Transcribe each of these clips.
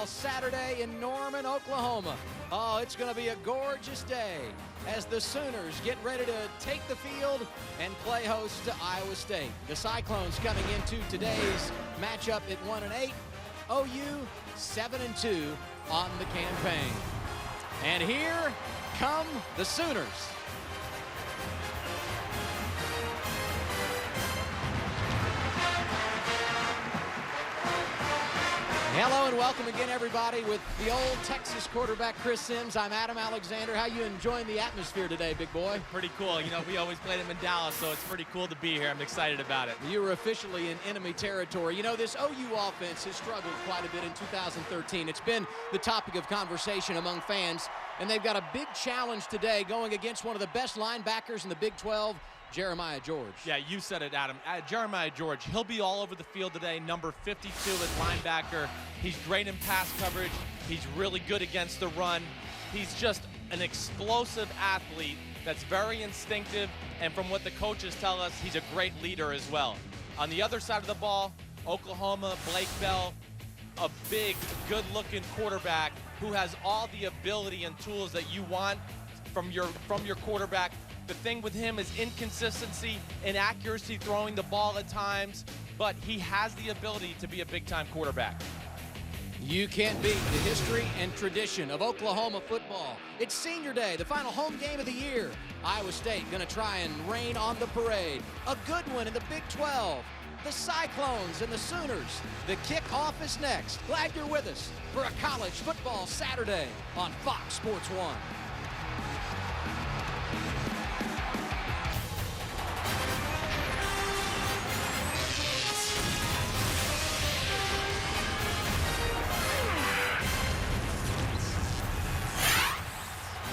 Saturday in Norman, Oklahoma. Oh, it's going to be a gorgeous day as the Sooners get ready to take the field and play host to Iowa State. The Cyclones coming into today's matchup at 1-8, OU 7-2 on the campaign. And here come the Sooners. Hello and welcome again, everybody, with the old Texas quarterback Chris Sims. I'm Adam Alexander. How you enjoying the atmosphere today, big boy? Pretty cool. You know, we always played them in Dallas, so it's pretty cool to be here. I'm excited about it. You were officially in enemy territory. You know, this OU offense has struggled quite a bit in 2013. It's been the topic of conversation among fans, and they've got a big challenge today going against one of the best linebackers in the Big 12, Jeremiah George. Yeah, you said it, Adam. Jeremiah George, he'll be all over the field today, number 52 at linebacker. He's great in pass coverage. He's really good against the run. He's just an explosive athlete that's very instinctive, and from what the coaches tell us, he's a great leader as well. On the other side of the ball, Oklahoma, Blake Bell, a big, good-looking quarterback who has all the ability and tools that you want from your quarterback. The thing with him is inconsistency, inaccuracy throwing the ball at times, but he has the ability to be a big-time quarterback. You can't beat the history and tradition of Oklahoma football. It's senior day, the final home game of the year. Iowa State going to try and rain on the parade. A good one in the Big 12. The Cyclones and the Sooners. The kickoff is next. Glad you're with us for a college football Saturday on Fox Sports 1.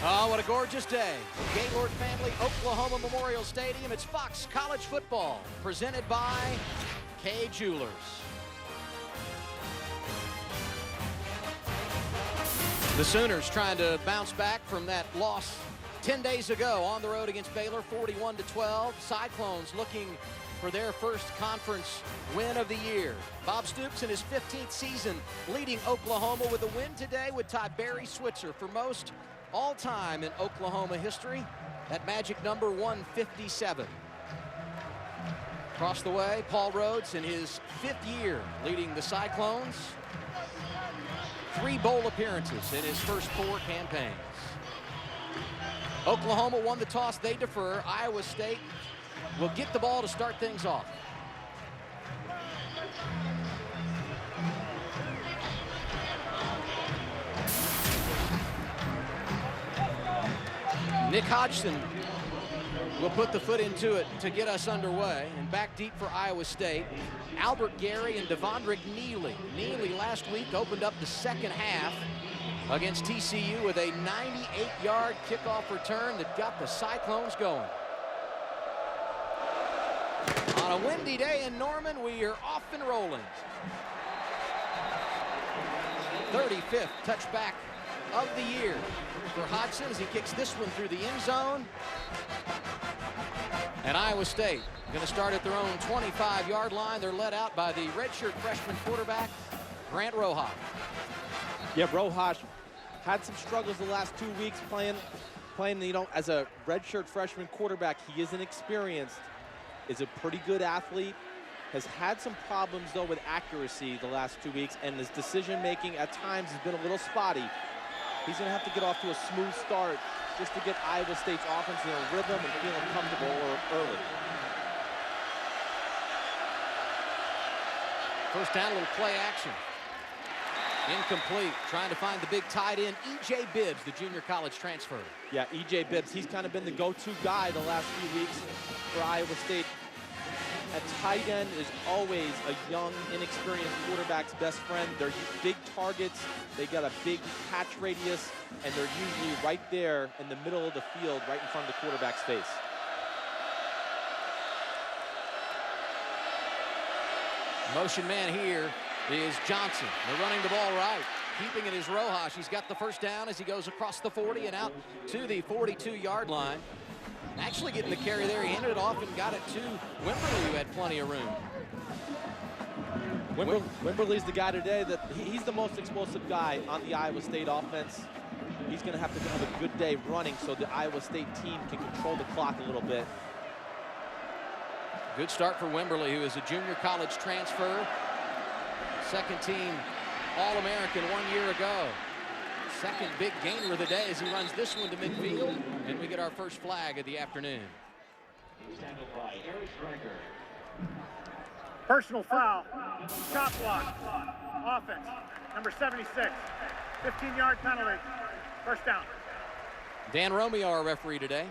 Oh, what a gorgeous day. Gaylord Family, Oklahoma Memorial Stadium. It's Fox College Football, presented by Kay Jewelers. The Sooners trying to bounce back from that loss 10 days ago on the road against Baylor, 41-12. Cyclones looking for their first conference win of the year. Bob Stoops in his 15th season leading Oklahoma with a win today would tie Barry Switzer for most all-time in Oklahoma history. That magic number 157. Across the way, Paul Rhodes in his 5th year leading the Cyclones. 3 bowl appearances in his first 4 campaigns. Oklahoma won the toss, they defer. Iowa State will get the ball to start things off. Nick Hodgson will put the foot into it to get us underway. And back deep for Iowa State, Albert Gary and Devondrick Neely. Neely last week opened up the second half against TCU with a 98-yard kickoff return that got the Cyclones going. On a windy day in Norman, we are off and rolling. 35th touchback of the year for Hodgson as he kicks this one through the end zone. And Iowa State going to start at their own 25-yard line. They're led out by the redshirt freshman quarterback, Grant Rojas. Yeah, Rojas had some struggles the last 2 weeks playing, you know, as a redshirt freshman quarterback. He is inexperienced, is a pretty good athlete, has had some problems, though, with accuracy the last 2 weeks, and his decision-making at times has been a little spotty. He's going to have to get off to a smooth start just to get Iowa State's offense in a rhythm and feeling comfortable early. First down, a little play action. Incomplete. Trying to find the big tight end, E.J. Bibbs, the junior college transfer. Yeah, E.J. Bibbs, he's kind of been the go-to guy the last few weeks for Iowa State. A tight end is always a young, inexperienced quarterback's best friend. They're big targets. They got a big catch radius, and they're usually right there in the middle of the field, right in front of the quarterback's face. Motion man here is Johnson. They're running the ball right. Keeping it is Rojas. He's got the first down as he goes across the 40 and out to the 42-yard line. Actually getting the carry there. He handed it off and got it to Wimberly, who had plenty of room. Wimberly's the guy today that he's the most explosive guy on the Iowa State offense. He's going to have a good day running so the Iowa State team can control the clock a little bit. Good start for Wimberly, who is a junior college transfer. Second team All-American 1 year ago. Second big gainer of the day as he runs this one to midfield. And we get our first flag of the afternoon. Personal foul, chop block, offense, number 76, 15-yard penalty, first down. Dan Romeo, our referee today.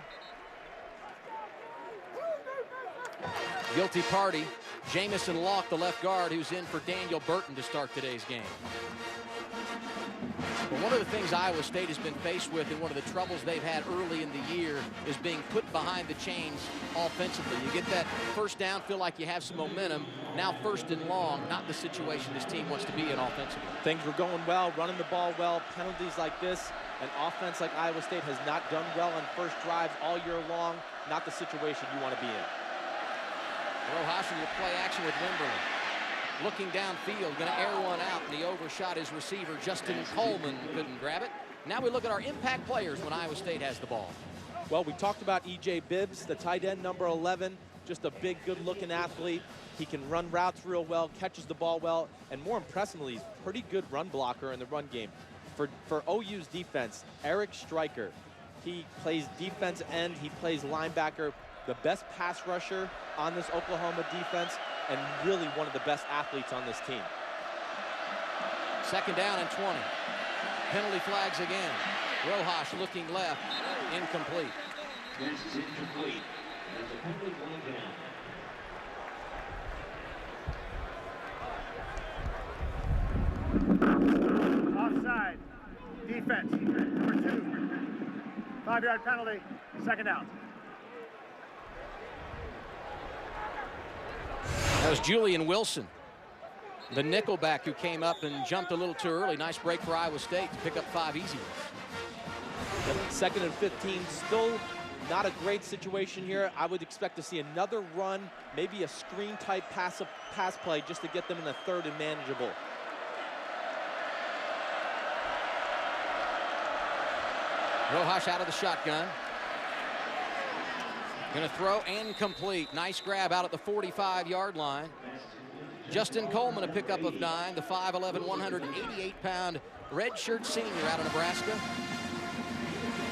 Guilty party, Jamison Locke, the left guard, who's in for Daniel Burton to start today's game. But one of the things Iowa State has been faced with, and one of the troubles they've had early in the year, is being put behind the chains offensively. You get that first down, feel like you have some momentum. Now first and long, not the situation this team wants to be in offensively. Things were going well, running the ball well, penalties like this. An offense like Iowa State has not done well on first drives all year long. Not the situation you want to be in. Rojas will play action with Wimberly. Looking downfield, going to air one out, and he overshot his receiver. Justin Coleman couldn't grab it. Now we look at our impact players when Iowa State has the ball. Well, we talked about E.J. Bibbs, the tight end, number 11. Just a big, good-looking athlete. He can run routes real well, catches the ball well, and more impressively, he's a pretty good run blocker in the run game. For OU's defense, Eric Stryker, he plays defense end, he plays linebacker, the best pass rusher on this Oklahoma defense, and really one of the best athletes on this team. Second down and 20. Penalty flags again. Rojas looking left, incomplete. This is incomplete. There's a penalty flag down. Offside, defense, number 2, 5-yard penalty, second down. That was Julian Wilson, the nickelback who came up and jumped a little too early. Nice break for Iowa State to pick up 5 easy ones. Second and 15, still not a great situation here. I would expect to see another run, maybe a screen type pass play just to get them in a third and manageable. Rojas out of the shotgun. Going to throw and complete. Nice grab out at the 45-yard line. Justin Coleman, a pickup of 9, the 5'11", 188-pound redshirt senior out of Nebraska.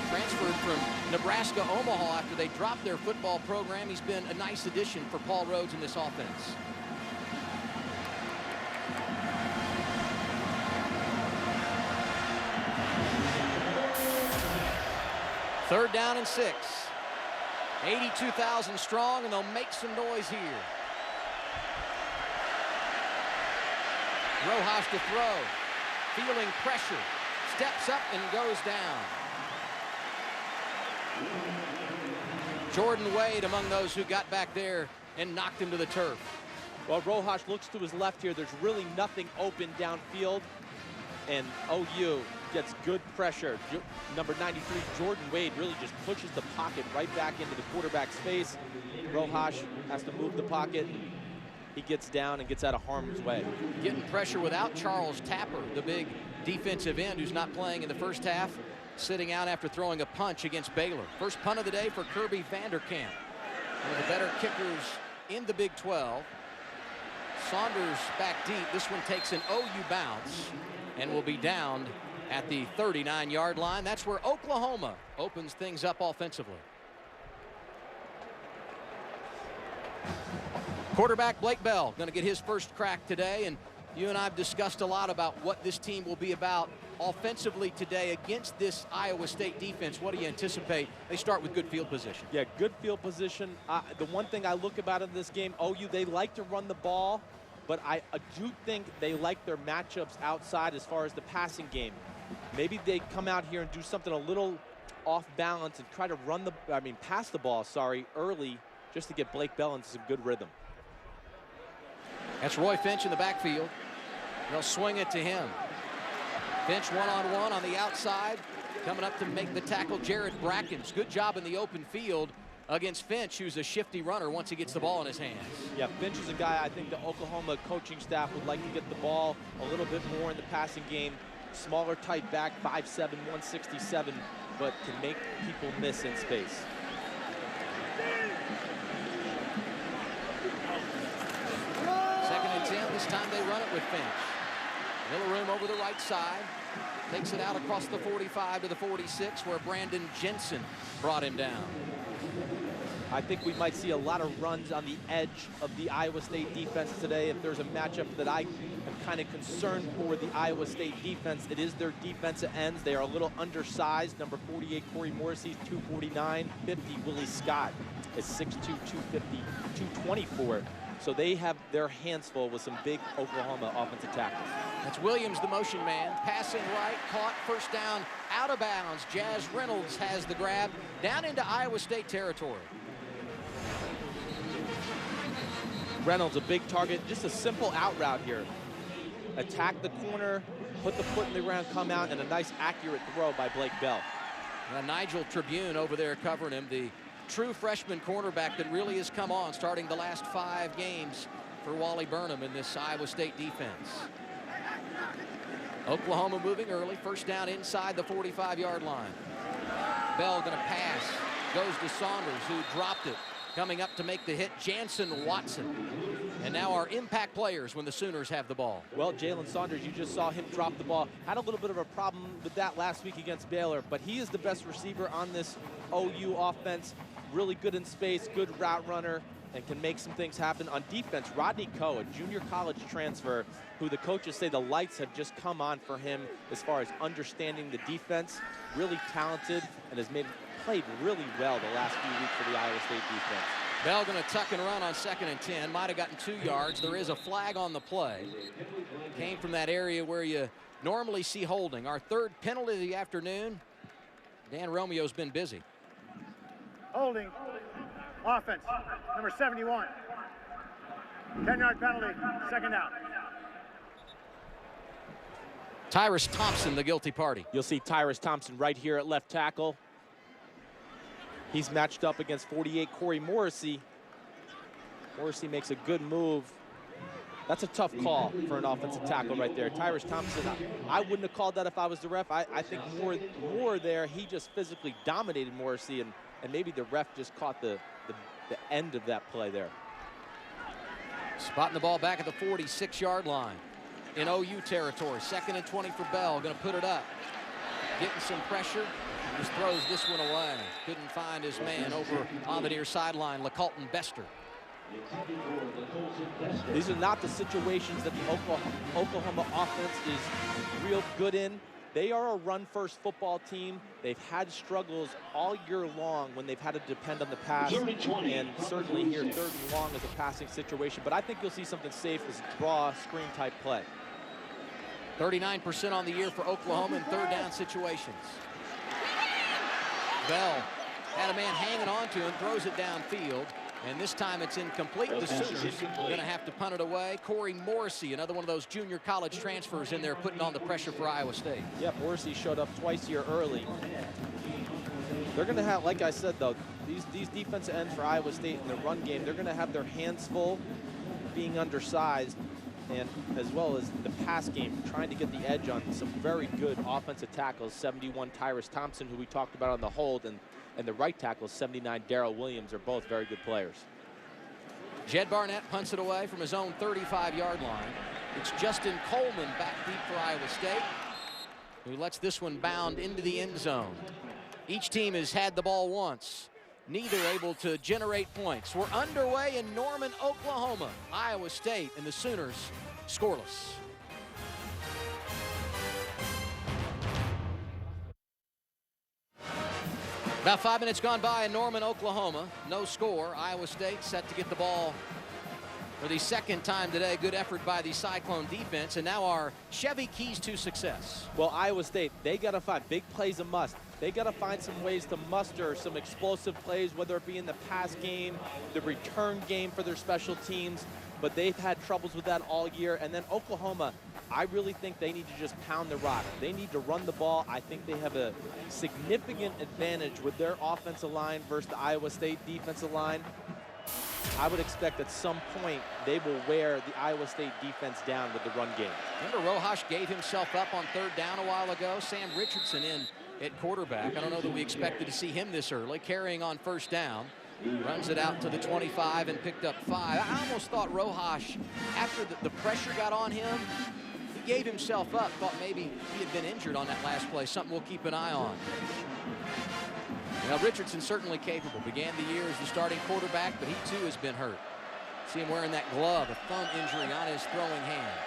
Transferred from Nebraska Omaha after they dropped their football program. He's been a nice addition for Paul Rhodes in this offense. Third down and 6. 82,000 strong, and they'll make some noise here. Rojas to throw, feeling pressure, steps up and goes down. Jordan Wade among those who got back there and knocked him to the turf. Well, Rojas looks to his left here. There's really nothing open downfield, and OU gets good pressure. Number 93, Jordan Wade, really just pushes the pocket right back into the quarterback's face. Rojas has to move the pocket. He gets down and gets out of harm's way. Getting pressure without Charles Tapper, the big defensive end who's not playing in the first half, sitting out after throwing a punch against Baylor. First punt of the day for Kirby Vanderkamp, one of the better kickers in the Big 12. Saunders back deep. This one takes an OU bounce and will be downed at the 39-yard line. That's where Oklahoma opens things up offensively. Quarterback Blake Bell going to get his first crack today, and you and I have discussed a lot about what this team will be about offensively today against this Iowa State defense. What do you anticipate? They start with good field position. Yeah, good field position. The one thing I look about in this game, OU, they like to run the ball, but I do think they like their matchups outside as far as the passing game. Maybe they come out here and do something a little off balance and try to pass the ball, early, just to get Blake Bell into some good rhythm. That's Roy Finch in the backfield. They'll swing it to him. Finch one-on-one on the outside. Coming up to make the tackle, Jared Brackens. Good job in the open field. against Finch, who's a shifty runner once he gets the ball in his hands. Yeah, Finch is a guy I think the Oklahoma coaching staff would like to get the ball a little bit more in the passing game. Smaller tight back, 5'7", 167, but can make people miss in space. Second and 10. This time they run it with Finch. Miller room over the right side. Takes it out across the 45 to the 46, where Brandon Jensen brought him down. I think we might see a lot of runs on the edge of the Iowa State defense today. If there's a matchup that I am kind of concerned for the Iowa State defense, it is their defensive ends. They are a little undersized. Number 48, Corey Morrissey, 249. 50, Willie Scott is 6'2", 250, 224. So they have their hands full with some big Oklahoma offensive tackles. That's Williams, the motion man, passing right, caught, first down, out of bounds. Jazz Reynolds has the grab down into Iowa State territory. Reynolds, a big target, just a simple out route here. Attack the corner, put the foot in the ground, come out, and a nice accurate throw by Blake Bell. Nigel Tribune over there covering him, the true freshman cornerback that really has come on, starting the last 5 games for Wally Burnham in this Iowa State defense. Oklahoma moving early, first down inside the 45-yard line. Bell going to pass, goes to Saunders, who dropped it. Coming up to make the hit, Jansen Watson. And now our impact players when the Sooners have the ball. Well, Jalen Saunders, you just saw him drop the ball. Had a little bit of a problem with that last week against Baylor, but he is the best receiver on this OU offense. Really good in space, good route runner, and can make some things happen. On defense, Rodney Coe, a junior college transfer, who the coaches say the lights have just come on for him as far as understanding the defense. Really talented and has played really well the last few weeks for the Iowa State defense. Bell going to tuck and run on second and 10. Might have gotten 2 yards. There is a flag on the play. Came from that area where you normally see holding. Our third penalty of the afternoon. Dan Romeo's been busy. Holding. Offense. Number 71. 10-yard penalty. Second down. Tyrus Thompson, the guilty party. You'll see Tyrus Thompson right here at left tackle. He's matched up against 48 Corey Morrissey. Morrissey makes a good move. That's a tough call for an offensive tackle right there. Tyrus Thompson, I wouldn't have called that if I was the ref. I think more there, he just physically dominated Morrissey, and maybe the ref just caught the end of that play there. Spotting the ball back at the 46-yard line in OU territory. Second and 20 for Bell. Going to put it up. Getting some pressure. Just throws this one away. Couldn't find his man over on the near sideline, LaColton Bester. These are not the situations that the Oklahoma offense is real good in. They are a run-first football team. They've had struggles all year long when they've had to depend on the pass, and certainly here, 3rd and long is a passing situation. But I think you'll see something safe as draw, screen-type play. 39% on the year for Oklahoma in 3rd down situations. Bell had a man hanging on to him, throws it downfield, and this time it's incomplete. The Sooners are going to have to punt it away. Corey Morrissey, another one of those junior college transfers in there, putting on the pressure for Iowa State. Yeah, Morrissey showed up twice here early. They're going to have, like I said, though, these defensive ends for Iowa State in the run game, they're going to have their hands full being undersized, and as well as the pass game, trying to get the edge on some very good offensive tackles. 71 Tyrus Thompson, who we talked about on the hold, and the right tackle, 79 Darrell Williams, are both very good players. Jed Barnett punts it away from his own 35-yard line. It's Justin Coleman back deep for Iowa State, who lets this one bound into the end zone. Each team has had the ball once. Neither able to generate points. We're underway in Norman, Oklahoma. Iowa State and the Sooners scoreless. About 5 minutes gone by in Norman, Oklahoma. No score. Iowa State set to get the ball for the 2nd time today. Good effort by the Cyclone defense, and now our Chevy keys to success. Well, Iowa State, they got to find big plays a must. They got to find some ways to muster some explosive plays, whether it be in the pass game, the return game for their special teams. But they've had troubles with that all year. And then Oklahoma, I really think they need to just pound the rock. They need to run the ball. I think they have a significant advantage with their offensive line versus the Iowa State defensive line. I would expect at some point they will wear the Iowa State defense down with the run game. Remember, Rojas gave himself up on third down a while ago. Sam Richardson in at quarterback. I don't know that we expected to see him this early, carrying on first down. Runs it out to the 25 and picked up 5. I almost thought Rojas, after the pressure got on him, he gave himself up, thought maybe he had been injured on that last play, something we'll keep an eye on. Now, Richardson certainly capable. Began the year as the starting quarterback, but he too has been hurt. See him wearing that glove, a thumb injury on his throwing hand.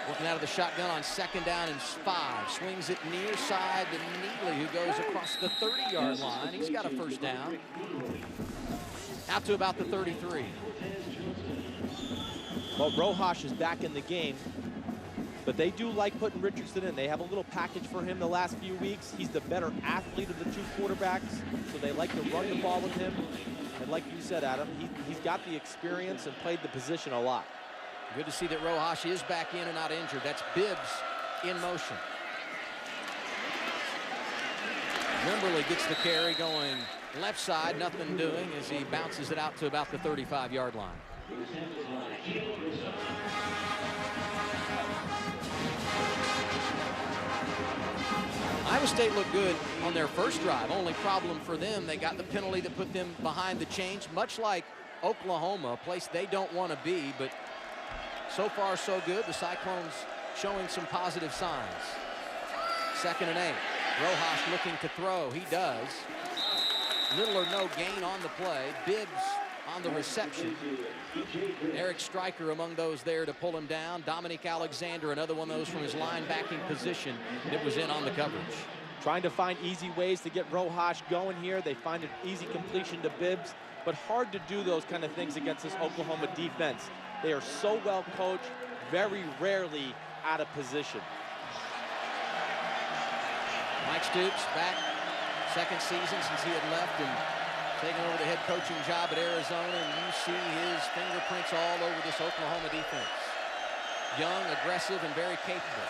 Working out of the shotgun on second down and 5. Swings it near side to Neely, who goes across the 30-yard line. He's got a first down. Out to about the 33. Well, Rojas is back in the game, but they do like putting Richardson in. They have a little package for him the last few weeks. He's the better athlete of the two quarterbacks, so they like to run the ball with him. And like you said, Adam, he's got the experience and played the position a lot. Good to see that Rojas is back in and not injured. That's Bibbs in motion. Wimberly gets the carry going left side, nothing doing as he bounces it out to about the 35-yard line. Iowa State looked good on their first drive. Only problem for them, they got the penalty that put them behind the chains, much like Oklahoma, a place they don't want to be, but so far, so good. The Cyclones showing some positive signs. 2nd and 8. Rojas looking to throw. He does. Little or no gain on the play. Bibbs on the reception. Eric Stryker among those there to pull him down. Dominic Alexander, another one of those from his linebacking position that was in on the coverage. Trying to find easy ways to get Rojas going here. They find an easy completion to Bibbs, but hard to do those kind of things against this Oklahoma defense. They are so well coached, very rarely out of position. Mike Stoops back, second season since he had left and taken over the head coaching job at Arizona, and you see his fingerprints all over this Oklahoma defense. Young, aggressive, and very capable.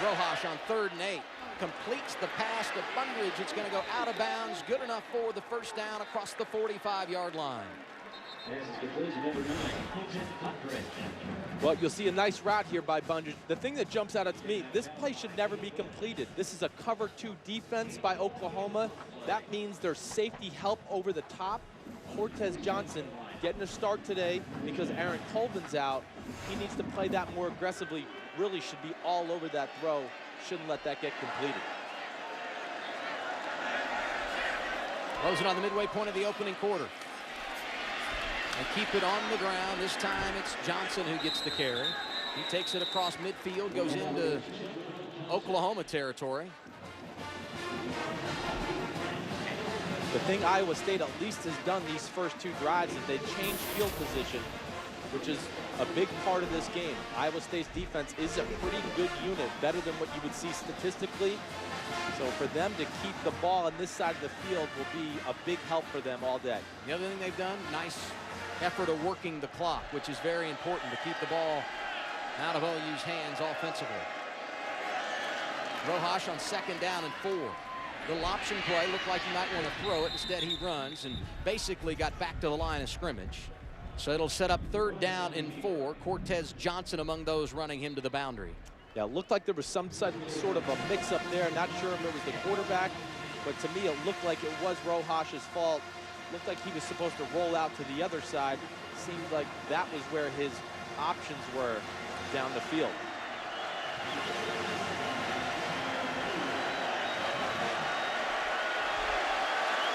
Rojas on 3rd and 8. Completes the pass to Bundridge. It's going to go out of bounds. Good enough for the first down across the 45-yard line. Well, you'll see a nice route here by Bundridge. The thing that jumps out at me, this play should never be completed. This is a cover 2 defense by Oklahoma. That means there's safety help over the top. Cortez Johnson getting a start today because Aaron Colvin's out. He needs to play that more aggressively. Really should be all over that throw. Shouldn't let that get completed. Closing on the midway point of the opening quarter. And keep it on the ground. This time it's Johnson who gets the carry. He takes it across midfield, goes into Oklahoma territory. The thing Iowa State at least has done these first 2 drives is they changed field position, which is a big part of this game. Iowa State's defense is a pretty good unit, better than what you would see statistically. So for them to keep the ball on this side of the field will be a big help for them all day. The other thing they've done, nice effort of working the clock, which is very important to keep the ball out of OU's hands offensively. Rojas on 2nd down and 4. Little option play, looked like he might want to throw it. Instead, he runs and basically got back to the line of scrimmage. So it'll set up 3rd down and 4. Cortez Johnson among those running him to the boundary. Yeah, it looked like there was some sort of a mix-up there. Not sure if it was the quarterback, but to me it looked like it was Rojas's fault. Looked like he was supposed to roll out to the other side. Seemed like that was where his options were down the field.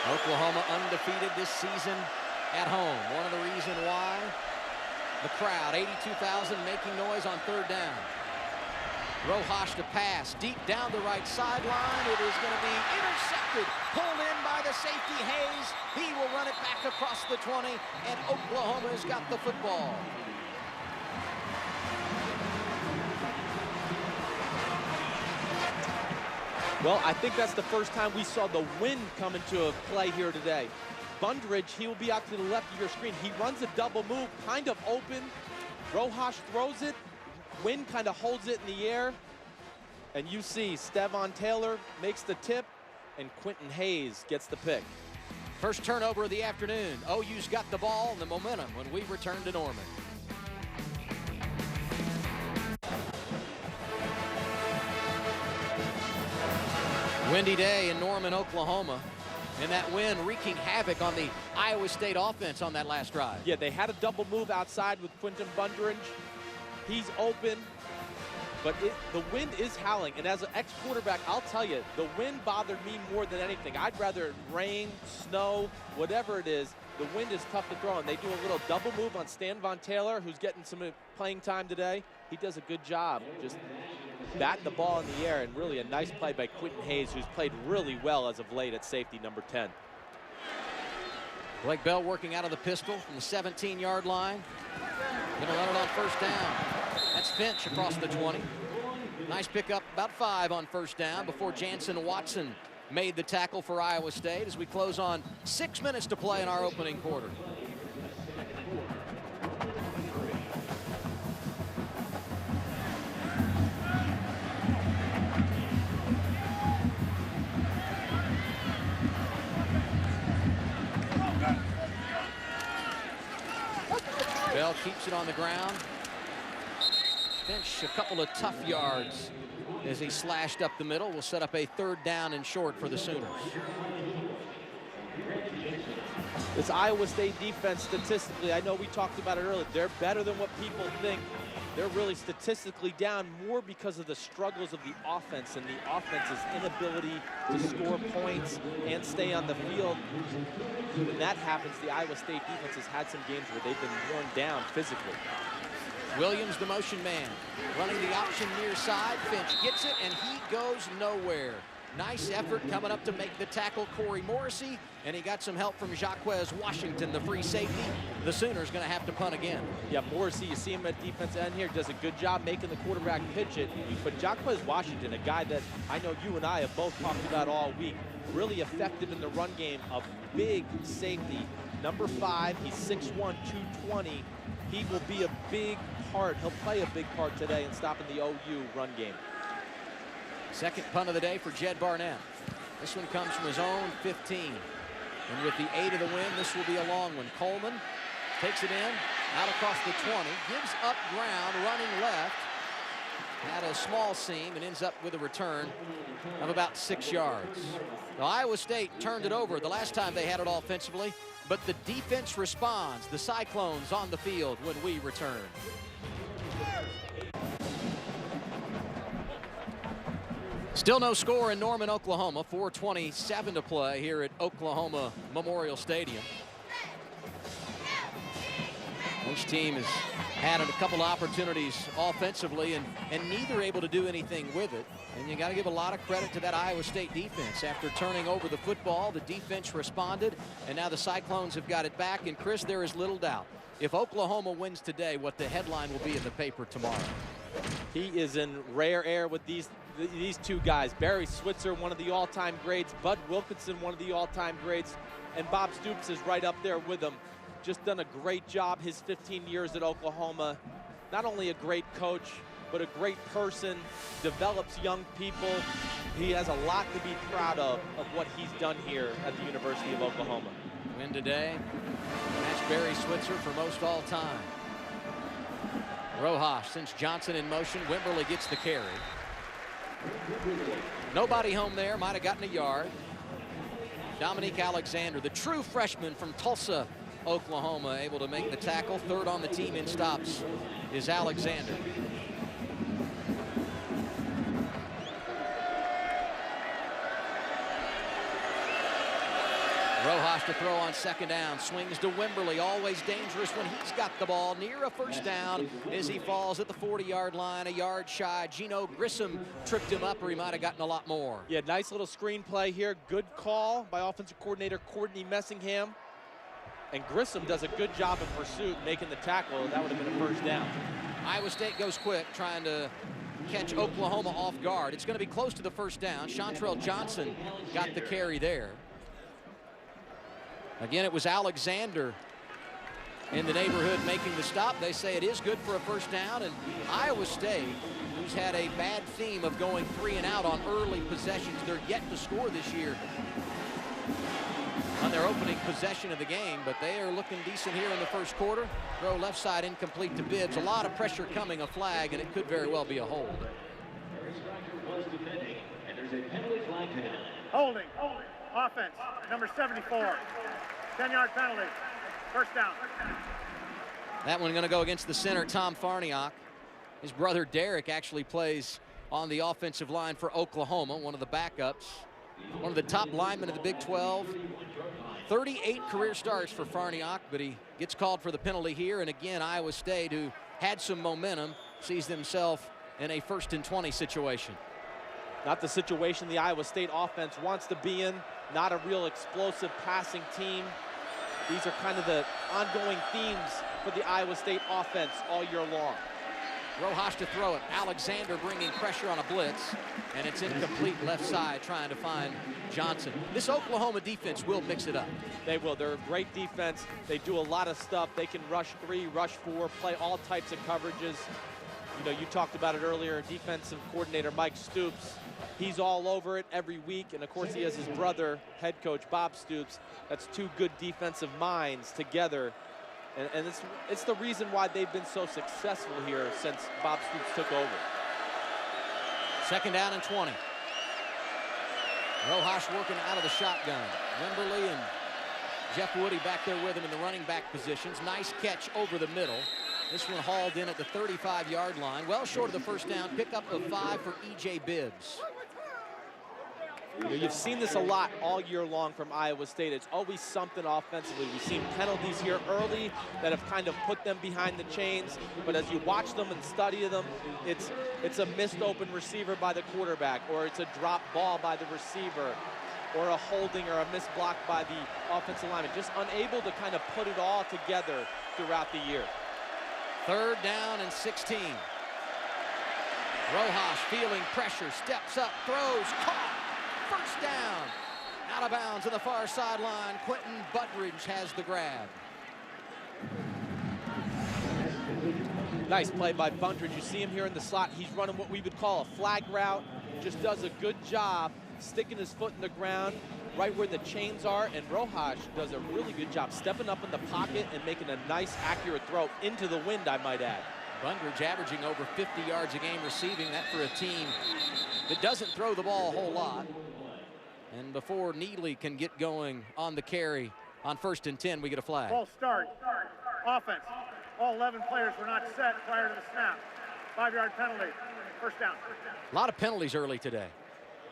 Oklahoma undefeated this season at home. One of the reasons why, the crowd, 82,000 making noise on 3rd down. Rojas to pass deep down the right sideline. It is going to be intercepted, pulled in by the safety Hayes. He will run it back across the 20, and Oklahoma has got the football. Well, I think that's the first time we saw the wind come into a play here today. Bundridge, he will be out to the left of your screen. He runs a double move, kind of open, Rojas throws it, wind kind of holds it in the air, and you see Stevan Taylor makes the tip, and Quentin Hayes gets the pick. First turnover of the afternoon. OU's got the ball and the momentum when we return to Norman. Windy day in Norman, Oklahoma. And that wind wreaking havoc on the Iowa State offense on that last drive. Yeah, they had a double move outside with Quinton Bundrage. He's open, but the wind is howling. And as an ex-quarterback, I'll tell you, the wind bothered me more than anything. I'd rather it rain, snow, whatever it is. The wind is tough to throw, and they do a little double move on Stevan Taylor, who's getting some playing time today. He does a good job just batting the ball in the air, and really a nice play by Quentin Hayes, who's played really well as of late at safety, number 10. Blake Bell working out of the pistol from the 17-yard line. Gonna run it on first down. That's Finch across the 20. Nice pickup, about 5 on first down before Jansen Watson made the tackle for Iowa State as we close on 6 minutes to play in our opening quarter. Bell keeps it on the ground. Finch a couple of tough yards as he slashed up the middle. Will set up a 3rd down and short for the Sooners. This Iowa State defense, statistically, I know we talked about it earlier, they're better than what people think. They're really statistically down more because of the struggles of the offense and the offense's inability to score points and stay on the field. When that happens, the Iowa State defense has had some games where they've been worn down physically. Williams, the motion man, running the option near side. Finch gets it, and he goes nowhere. Nice effort coming up to make the tackle, Corey Morrissey, and he got some help from Jaquez Washington, the free safety. The Sooners going to have to punt again. Yeah, Morrissey, you see him at defense end here, does a good job making the quarterback pitch it. But Jaquez Washington, a guy that I know you and I have both talked about all week, really effective in the run game, a big safety. Number 5, he's 6'1", 220. He will be a big part, he'll play a big part today in stopping the OU run game. Second punt of the day for Jed Barnett. This one comes from his own 15. And with the 8 of the win, this will be a long one. Coleman takes it in, out across the 20, gives up ground, running left. Had a small seam and ends up with a return of about 6 yards. Now, Iowa State turned it over the last time they had it offensively, but the defense responds. The Cyclones on the field when we return. Still no score in Norman, Oklahoma. 4:27 to play here at Oklahoma Memorial Stadium. Each team has had a couple of opportunities offensively and neither able to do anything with it. And you got to give a lot of credit to that Iowa State defense. After turning over the football, the defense responded, and now the Cyclones have got it back. And Chris, there is little doubt, if Oklahoma wins today, what the headline will be in the paper tomorrow. He is in rare air with these two guys. Barry Switzer, one of the all-time greats. Bud Wilkinson, one of the all-time greats. And Bob Stoops is right up there with him. Just done a great job his 15 years at Oklahoma. Not only a great coach, but a great person, develops young people. He has a lot to be proud of what he's done here at the University of Oklahoma. Win today. That's Barry Switzer for most all time. Rojas sends Johnson in motion. Wimberly gets the carry. Nobody home there. Might have gotten a yard. Dominique Alexander, the true freshman from Tulsa, Oklahoma, able to make the tackle. 3rd on the team in stops is Alexander. Rojas to throw on 2nd down. Swings to Wimberly. Always dangerous when he's got the ball. Near a 1st down as he falls at the 40-yard line. A yard shy. Gino Grissom tripped him up, or he might have gotten a lot more. Yeah, nice little screen play here. Good call by offensive coordinator Courtney Messingham. And Grissom does a good job in pursuit, making the tackle. That would have been a 1st down. Iowa State goes quick, trying to catch Oklahoma off guard. It's going to be close to the 1st down. Chantrell Johnson got the carry there. Again, it was Alexander in the neighborhood making the stop. They say it is good for a first down, and Iowa State, who's had a bad theme of going 3 and out on early possessions, they're yet to score this year on their opening possession of the game, but they are looking decent here in the first quarter. Throw left side incomplete to Bibbs. A lot of pressure coming, a flag, and it could very well be a hold. Holding. Offense. Number 74. 10-yard penalty. First down. That one going to go against the center, Tom Farniok. His brother Derek actually plays on the offensive line for Oklahoma, one of the backups. One of the top linemen of the Big 12. 38 career starts for Farniok, but he gets called for the penalty here. And again, Iowa State, who had some momentum, sees themselves in a 1st and 20 situation. Not the situation the Iowa State offense wants to be in. Not a real explosive passing team. These are kind of the ongoing themes for the Iowa State offense all year long. Rojas to throw it. Alexander bringing pressure on a blitz, and it's incomplete left side trying to find Johnson. This Oklahoma defense will mix it up. They will. They're a great defense. They do a lot of stuff. They can rush 3, rush 4, play all types of coverages. You know, you talked about it earlier, defensive coordinator Mike Stoops. He's all over it every week, and of course he has his brother, head coach Bob Stoops. That's 2 good defensive minds together. And it's the reason why they've been so successful here since Bob Stoops took over. 2nd down and 20. Rojas working out of the shotgun. Wimberly and Jeff Woody back there with him in the running back positions. Nice catch over the middle. This one hauled in at the 35-yard line. Well short of the first down. Pickup of 5 for E.J. Bibbs. You know, you've seen this a lot all year long from Iowa State. It's always something offensively. We've seen penalties here early that have kind of put them behind the chains. But as you watch them and study them, it's a missed open receiver by the quarterback, or it's a drop ball by the receiver, or a holding or a missed block by the offensive lineman. Just unable to kind of put it all together throughout the year. 3rd down and 16. Rojas feeling pressure, steps up, throws, caught. First down. Out of bounds on the far sideline. Quentin Buttridge has the grab. Nice play by Buttridge. You see him here in the slot. He's running what we would call a flag route. Just does a good job sticking his foot in the ground right where the chains are. And Rojas does a really good job stepping up in the pocket and making a nice, accurate throw into the wind, I might add. Buttridge averaging over 50 yards a game receiving. That for a team that doesn't throw the ball a whole lot. And before Neely can get going on the carry on 1st and 10, we get a flag. Ball start. Offense. All 11 players were not set prior to the snap. 5-yard penalty. First down. A lot of penalties early today.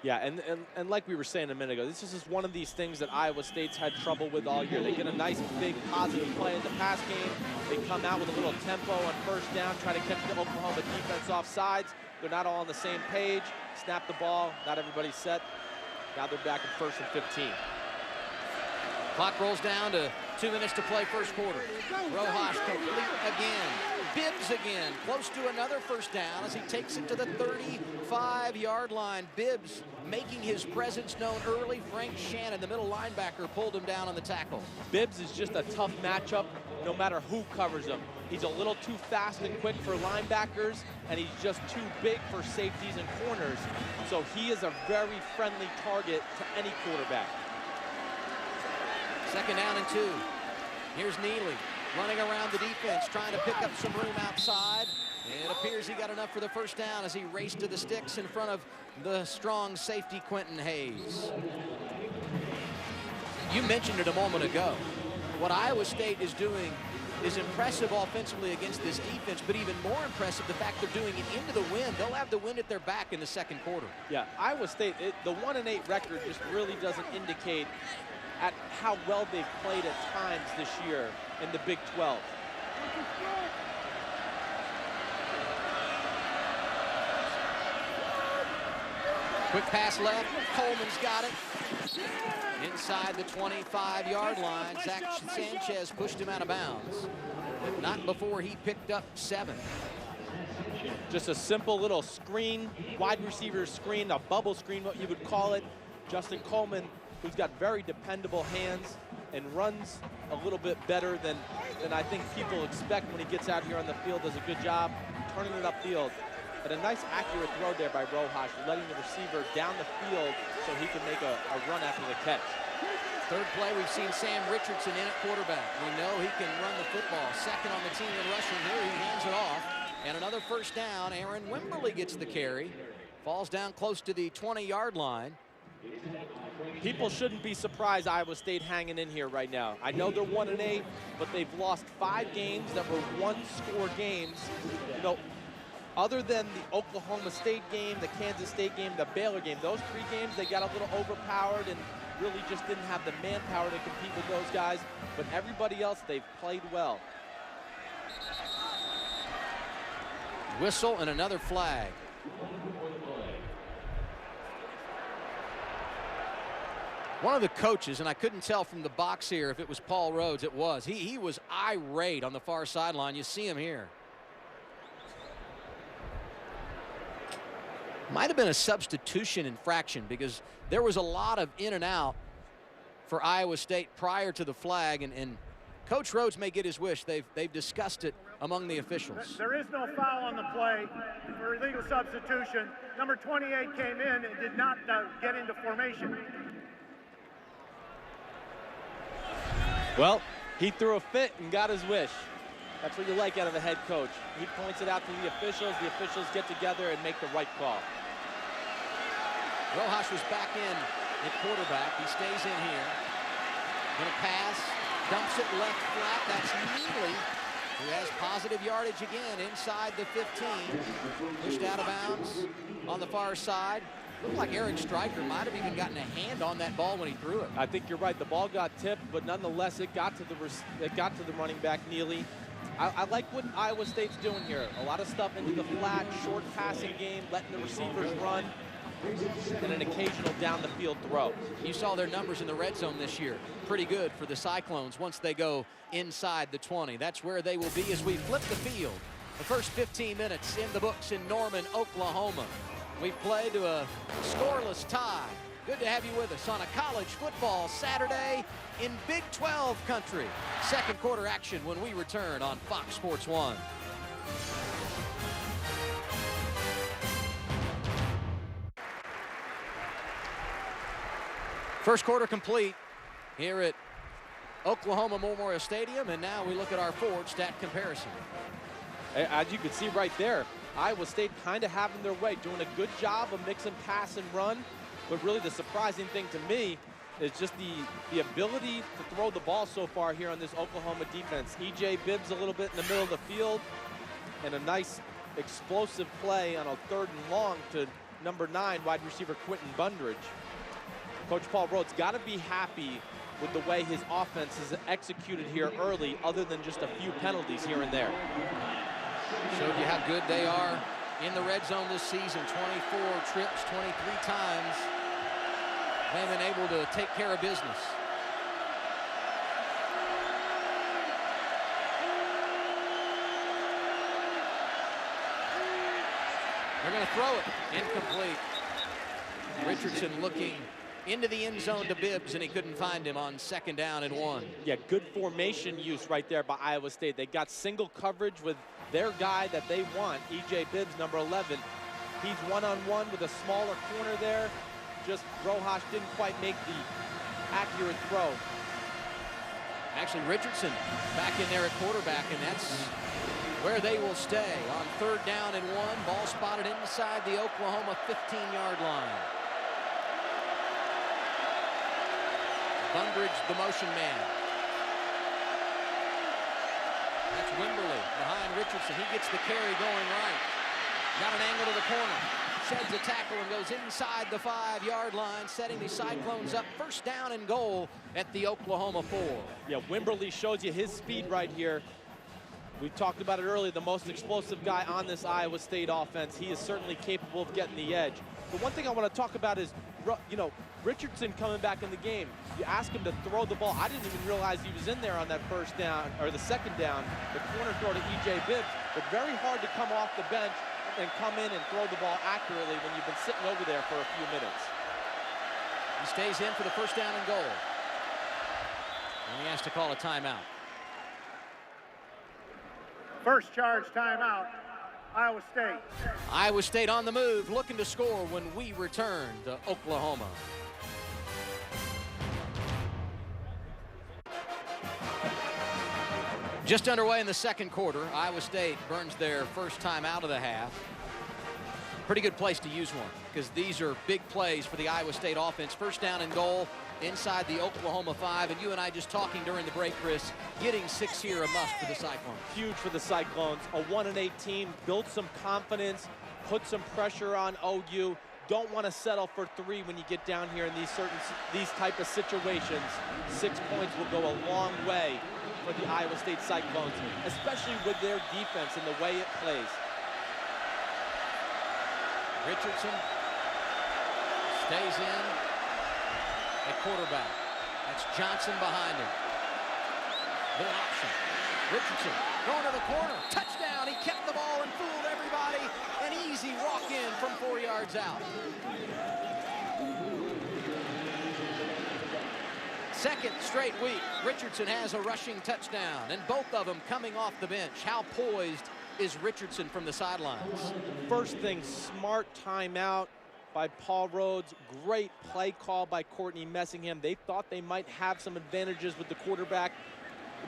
Yeah, and like we were saying a minute ago, this is just one of these things that Iowa State's had trouble with all year. They get a nice, big, positive play in the pass game. They come out with a little tempo on first down, try to catch the Oklahoma defense off sides. They're not all on the same page. Snap the ball. Not everybody's set. Now they're back in 1st and 15. Clock rolls down to 2 minutes to play first quarter. Rojas complete again. Bibbs again. Close to another first down as he takes it to the 35-yard line. Bibbs making his presence known early. Frank Shannon, the middle linebacker, pulled him down on the tackle. Bibbs is just a tough matchup no matter who covers him. He's a little too fast and quick for linebackers, and he's just too big for safeties and corners. So he is a very friendly target to any quarterback. 2nd down and 2. Here's Neely running around the defense, trying to pick up some room outside. It appears he got enough for the first down as he raced to the sticks in front of the strong safety Quentin Hayes. You mentioned it a moment ago. What Iowa State is doing is impressive offensively against this defense, but even more impressive the fact they're doing it into the wind. They'll have the wind at their back in the second quarter. Yeah, Iowa State, the 1-8 record just really doesn't indicate at how well they've played at times this year in the Big 12. Quick pass left. Coleman's got it. Inside the 25-yard line. Zach Sanchez pushed him out of bounds. But not before he picked up 7. Just a simple little screen, wide receiver screen, a bubble screen, what you would call it. Justin Coleman, who's got very dependable hands and runs a little bit better than I think people expect when he gets out here on the field. Does a good job turning it upfield. But a nice accurate throw there by Rojas, letting the receiver down the field so he can make a run after the catch. Third play, we've seen Sam Richardson in at quarterback. We know he can run the football. Second on the team in rushing here. He hands it off. And another first down. Aaron Wimberly gets the carry. Falls down close to the 20-yard line. People shouldn't be surprised Iowa State hanging in here right now. I know they're 1-8, but they've lost 5 games that were one-score games. You know, other than the Oklahoma State game, the Kansas State game, the Baylor game, those 3 games, they got a little overpowered and really just didn't have the manpower to compete with those guys. But everybody else, they've played well. Whistle and another flag. One of the coaches, and I couldn't tell from the box here if it was Paul Rhodes. It was. He was irate on the far sideline. You see him here. Might have been a substitution infraction because there was a lot of in and out for Iowa State prior to the flag, and Coach Rhodes may get his wish. They've discussed it among the officials. There is no foul on the play for illegal substitution. Number 28 came in and did not get into formation. Well, he threw a fit and got his wish. That's what you like out of a head coach. He points it out to the officials get together and make the right call. Rojas was back in at quarterback. He stays in here. Gonna pass, dumps it left flat. That's Neely, who has positive yardage again inside the 15. Pushed out of bounds on the far side. Looked like Eric Stryker might have even gotten a hand on that ball when he threw it. I think you're right. The ball got tipped, but nonetheless, it got to the running back, Neely. I like what Iowa State's doing here. A lot of stuff into the flat, short passing game, letting the receivers run, and an occasional down the field throw. You saw their numbers in the red zone this year. Pretty good for the Cyclones once they go inside the 20. That's where they will be as we flip the field. The first 15 minutes in the books in Norman, Oklahoma. We've played to a scoreless tie. Good to have you with us on a college football Saturday in Big 12 country. Second quarter action when we return on Fox Sports 1. First quarter complete here at Oklahoma Memorial Stadium, and now we look at our forward stat comparison. As you can see right there, Iowa State kind of having their way, doing a good job of mixing pass and run. But really the surprising thing to me is just the ability to throw the ball so far here on this Oklahoma defense. E.J. Bibbs a little bit in the middle of the field, and a nice explosive play on a 3rd and long to number 9, wide receiver Quentin Bundridge. Coach Paul Rhodes got to be happy with the way his offense is executed here early, other than just a few penalties here and there. Showed you how good they are in the red zone this season. 24 trips, 23 times. They've been able to take care of business. They're going to throw it. Incomplete. Richardson looking into the end zone to Bibbs, and he couldn't find him on 2nd down and 1. Yeah, good formation use right there by Iowa State. They got single coverage with their guy that they want, E.J. Bibbs, number 11. He's one-on-one with a smaller corner there. Just Rojas didn't quite make the accurate throw. Actually, Richardson back in there at quarterback, and that's where they will stay on 3rd down and 1. Ball spotted inside the Oklahoma 15-yard line. Bundridge, the motion man. That's Wimberly behind Richardson. He gets the carry going right. Got an angle to the corner. Sheds a tackle and goes inside the 5-yard line, setting the Cyclones up 1st down and goal at the Oklahoma 4. Yeah, Wimberly shows you his speed right here. We talked about it earlier, the most explosive guy on this Iowa State offense. He is certainly capable of getting the edge. The one thing I want to talk about is, you know, Richardson coming back in the game. You ask him to throw the ball. I didn't even realize he was in there on that 1st down, or the 2nd down, the corner throw to E.J. Bibbs. But very hard to come off the bench and come in and throw the ball accurately when you've been sitting over there for a few minutes. He stays in for the 1st down and goal. And he has to call a timeout. First charge timeout, Iowa State. Iowa State on the move, looking to score when we return to Oklahoma. Just underway in the second quarter. Iowa State burns their first time out of the half. Pretty good place to use one, because these are big plays for the Iowa State offense. First down and goal inside the Oklahoma 5. And you and I just talking during the break, Chris, getting 6 here a must for the Cyclones. Huge for the Cyclones. A 1-8 team. Build some confidence. Put some pressure on OU. Don't want to settle for 3 when you get down here in these type of situations. 6 points will go a long way for the Iowa State Cyclones, especially with their defense and the way it plays. Richardson stays in at quarterback. That's Johnson behind him. No option. Richardson going to the corner. Touchdown. He kept the ball and fooled everybody. An easy walk in from 4 yards out. Second straight week, Richardson has a rushing touchdown, and both of them coming off the bench. How poised is Richardson from the sidelines? First thing, smart timeout by Paul Rhodes. Great play call by Courtney Messingham. They thought they might have some advantages with the quarterback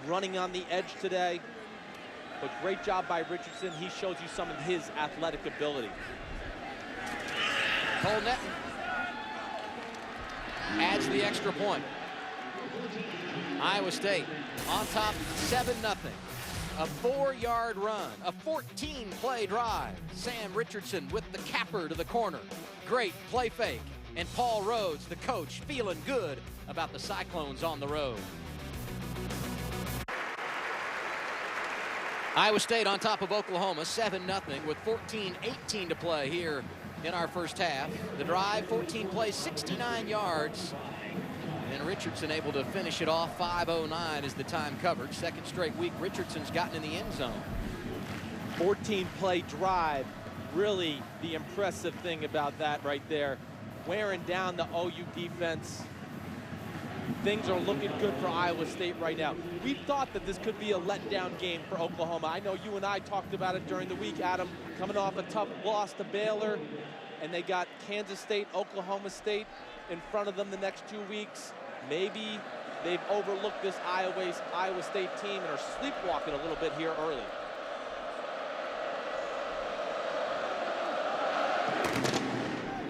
running on the edge today. But great job by Richardson. He shows you some of his athletic ability. Cole Netton adds the extra point. Iowa State on top 7-0. A 4-yard run, a 14-play drive. Sam Richardson with the capper to the corner. Great play fake. And Paul Rhodes, the coach, feeling good about the Cyclones on the road. Iowa State on top of Oklahoma, 7-0 with 14:18 to play here in our first half. The drive, 14 plays, 69 yards. And Richardson able to finish it off. 5:09 is the time covered. Second straight week Richardson's gotten in the end zone. 14-play drive. Really the impressive thing about that right there. Wearing down the OU defense. Things are looking good for Iowa State right now. We thought that this could be a letdown game for Oklahoma. I know you and I talked about it during the week, Adam, coming off a tough loss to Baylor, and they got Kansas State, Oklahoma State in front of them the next 2 weeks. Maybe they've overlooked this Iowa State team and are sleepwalking a little bit here early.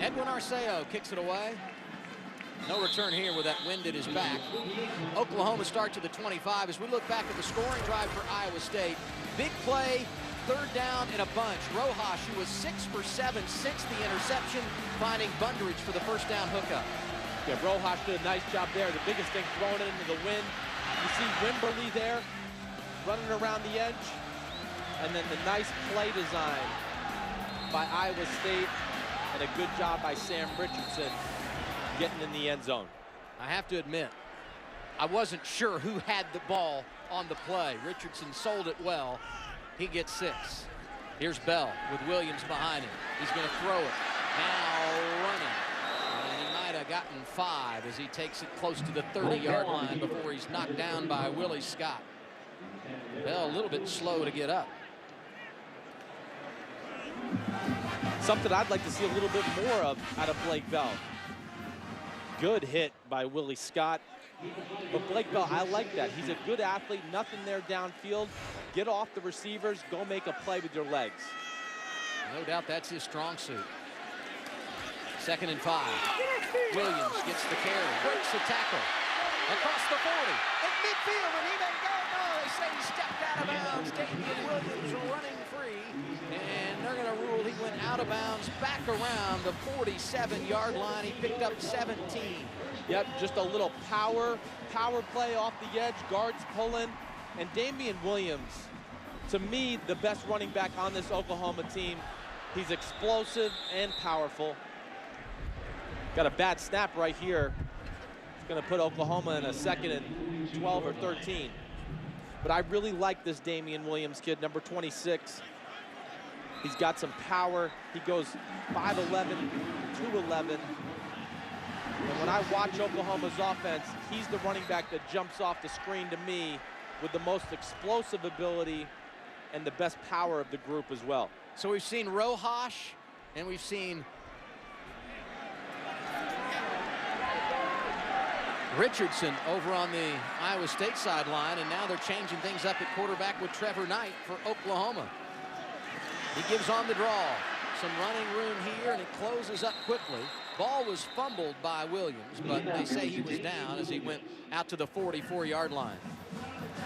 Edwin Arceo kicks it away. No return here with that wind at his back. Oklahoma starts to the 25 as we look back at the scoring drive for Iowa State. Big play, third down in a bunch. Rojas, who was 6 for 7, since the interception, finding Bundridge for the first down hookup. Yeah, Rojas did a nice job there. The biggest thing, throwing it into the wind. You see Wimberly there, running around the edge. And then the nice play design by Iowa State, and a good job by Sam Richardson getting in the end zone. I have to admit, I wasn't sure who had the ball on the play. Richardson sold it well. He gets 6. Here's Bell with Williams behind him. He's going to throw it. Now running. And he might have gotten 5 as he takes it close to the 30-yard line before he's knocked down by Willie Scott. Bell a little bit slow to get up. Something I'd like to see a little bit more of out of Blake Bell. Good hit by Willie Scott. But Blake Bell, I like that. He's a good athlete, nothing there downfield. Get off the receivers, go make a play with your legs. No doubt that's his strong suit. 2nd and 5. Williams gets the carry, breaks the tackle. Across the 40, at midfield, and he may go. No, they say he stepped out of bounds. Damian Williams running free, and they're going to rule he went out of bounds back around the 47-yard line. He picked up 17. Yep, just a little power play off the edge, guards pulling, and Damian Williams, to me, the best running back on this Oklahoma team. He's explosive and powerful. Got a bad snap right here. It's going to put Oklahoma in a 2nd and 12 or 13. But I really like this Damian Williams kid, number 26. He's got some power. He goes 5'11", 211. And when I watch Oklahoma's offense, he's the running back that jumps off the screen to me with the most explosive ability and the best power of the group as well. So we've seen Rojas and we've seen Richardson over on the Iowa State sideline, and now they're changing things up at quarterback with Trevor Knight for Oklahoma. He gives on the draw. Some running room here, and it closes up quickly. Ball was fumbled by Williams, but they say he was down as he went out to the 44-yard line.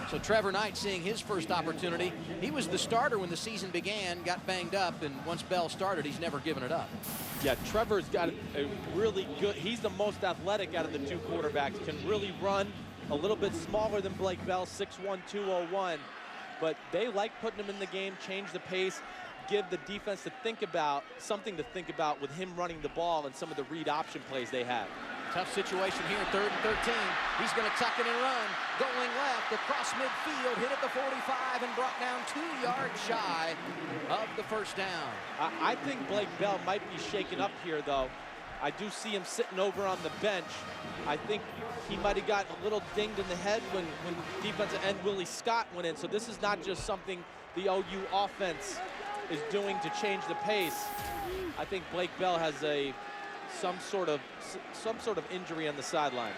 So Trevor Knight seeing his first opportunity. He was the starter when the season began, got banged up, and once Bell started, he's never given it up. Yeah, Trevor's got a really good, he's the most athletic out of the two quarterbacks, can really run, a little bit smaller than Blake Bell, 6'1", 201, but they like putting him in the game, change the pace, give the defense to think about, something to think about with him running the ball and some of the read option plays they have. Tough situation here, 3rd and 13. He's going to tuck it and run. Going left, across midfield, hit at the 45 and brought down 2 yards shy of the first down. I think Blake Bell might be shaken up here, though. I do see him sitting over on the bench. I think he might have got a little dinged in the head when defensive end Willie Scott went in. So this is not just something the OU offense is doing to change the pace. I think Blake Bell has some sort of injury on the sideline.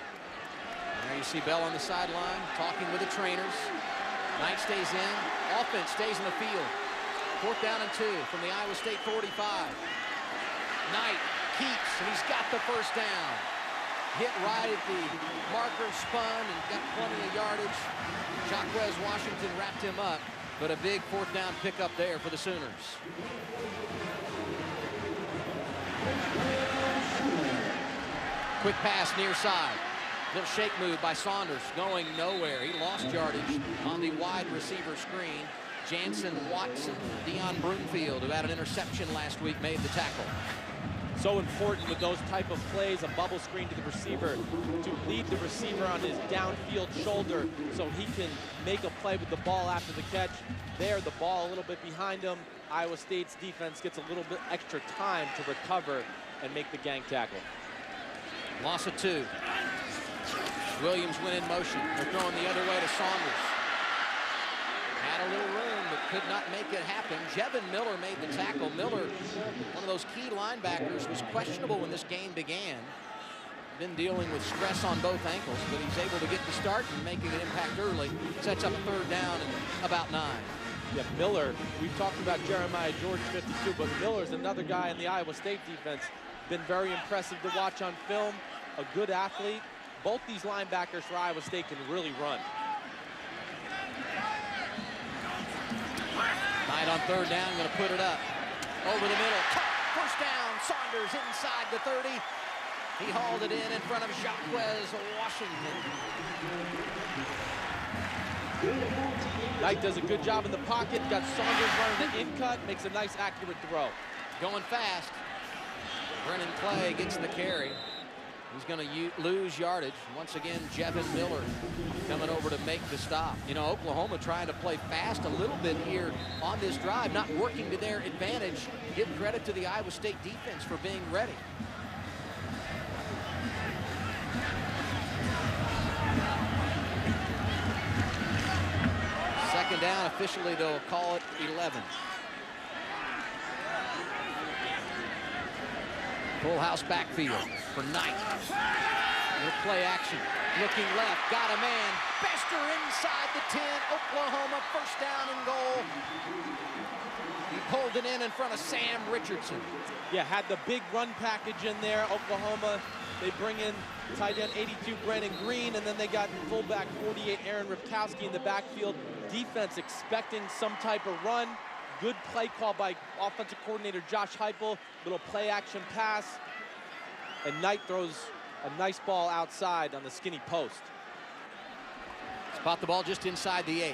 There you see Bell on the sideline talking with the trainers. Knight stays in. Offense stays in the field. 4th down and 2 from the Iowa State 45. Knight keeps, and he's got the first down. Hit right at the marker, spun, and got plenty of yardage. Jacquez Washington wrapped him up, but a big 4th down pickup there for the Sooners. Quick pass near side. Little shake move by Saunders, going nowhere. He lost yardage on the wide receiver screen. Jansen, Watson, Deion Broomfield, who had an interception last week, made the tackle. So important with those type of plays, a bubble screen to the receiver, to lead the receiver on his downfield shoulder so he can make a play with the ball after the catch. There, the ball a little bit behind him. Iowa State's defense gets a little bit extra time to recover and make the gang tackle. Loss of 2. Williams went in motion. They're throwing the other way to Saunders. Had a little room, but could not make it happen. Jevin Miller made the tackle. Miller, one of those key linebackers, was questionable when this game began. Been dealing with stress on both ankles, but he's able to get the start and making an impact early. Sets up 3rd down and about 9. Yeah, Miller, we've talked about Jeremiah George, 52, but Miller's another guy in the Iowa State defense. Been very impressive to watch on film, a good athlete. Both these linebackers for Iowa State can really run. Knight on 3rd down, going to put it up. Over the middle, first down, Saunders inside the 30. He hauled it in front of Jacquez Washington. Knight does a good job in the pocket, got Saunders running the in-cut, makes a nice accurate throw. Going fast. Brennan Clay gets the carry. He's going to lose yardage. Once again, Jevin Miller coming over to make the stop. You know, Oklahoma trying to play fast a little bit here on this drive, not working to their advantage. Give credit to the Iowa State defense for being ready. Second down, officially they'll call it 11. Full house backfield for Knight. Little play action. Looking left, got a man. Bester inside the 10. Oklahoma, first down and goal. He pulled it in front of Sam Richardson. Yeah, had the big run package in there. Oklahoma, they bring in tight end 82 Brandon Green, and then they got fullback 48 Aaron Ripkowski in the backfield. Defense expecting some type of run. Good play call by offensive coordinator Josh Heupel. Little play action pass. And Knight throws a nice ball outside on the skinny post. Spot the ball just inside the 8.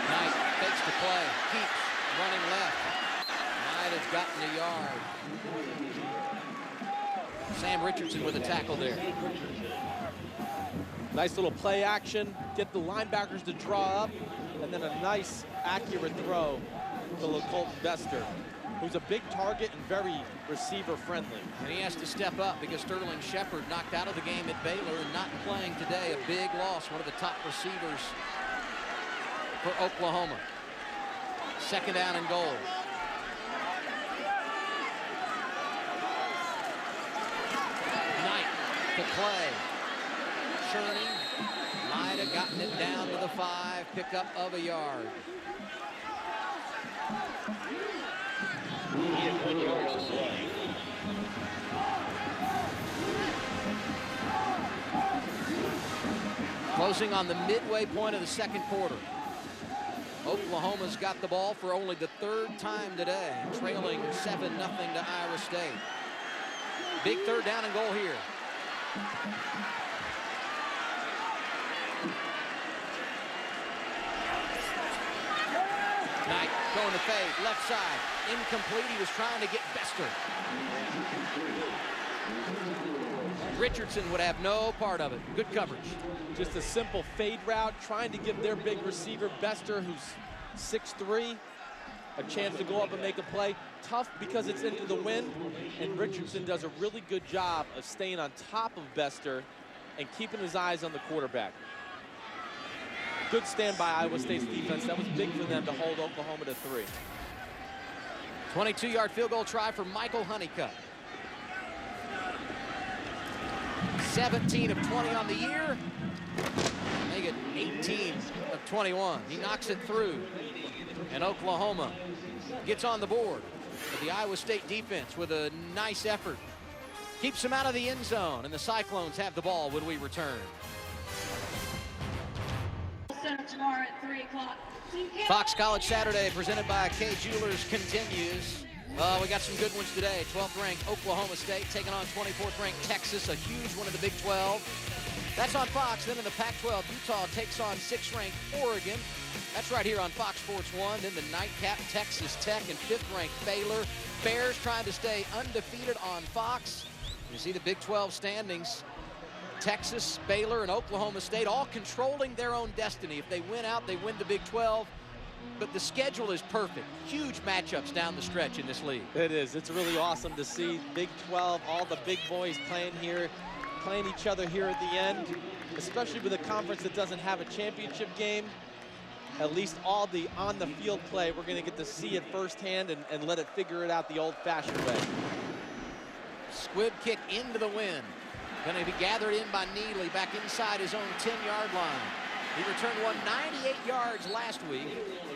Knight fakes the play, keeps running left. Knight has gotten a yard. Sam Richardson with a tackle there. Nice little play action, get the linebackers to draw up, and then a nice accurate throw Colton Bester, who's a big target and very receiver-friendly. And he has to step up because Sterling Shepard knocked out of the game at Baylor and not playing today. A big loss, one of the top receivers for Oklahoma. Second down and goal. Knight to Clay. Churning. Might have gotten it down to the 5. Pickup of a yard. He had 1 yard on the play. Closing on the midway point of the second quarter. Oklahoma's got the ball for only the 3rd time today, trailing 7-0 to Iowa State. Big 3rd down and goal here. Knight going to fade, left side, incomplete. He was trying to get Bester. Richardson would have no part of it. Good coverage. Just a simple fade route, trying to give their big receiver, Bester, who's 6'3", a chance to go up and make a play. Tough because it's into the wind, and Richardson does a really good job of staying on top of Bester and keeping his eyes on the quarterback. Good stand by Iowa State's defense. That was big for them to hold Oklahoma to 3. 22-yard field goal try for Michael Honeycutt. 17 of 20 on the year. Make it 18 of 21. He knocks it through. And Oklahoma gets on the board. But the Iowa State defense with a nice effort keeps them out of the end zone. And the Cyclones have the ball when we return. Tomorrow at 3 o'clock. Fox College Saturday presented by Kay Jewelers continues. We got some good ones today. 12th ranked Oklahoma State taking on 24th ranked Texas, a huge one in the Big 12. That's on Fox. Then in the Pac-12, Utah takes on 6th ranked Oregon. That's right here on Fox Sports 1. Then the nightcap, Texas Tech and 5th ranked Baylor. Bears trying to stay undefeated on Fox. You see the Big 12 standings. Texas, Baylor, and Oklahoma State all controlling their own destiny. If they win out, they win the Big 12. But the schedule is perfect. Huge matchups down the stretch in this league. It is. It's really awesome to see Big 12, all the big boys playing here, playing each other here at the end, especially with a conference that doesn't have a championship game. At least all the on-the-field play, we're going to get to see it firsthand and let it figure it out the old-fashioned way. Squib kick into the wind. Going to be gathered in by Neely back inside his own 10-yard line. He returned one 98 yards last week,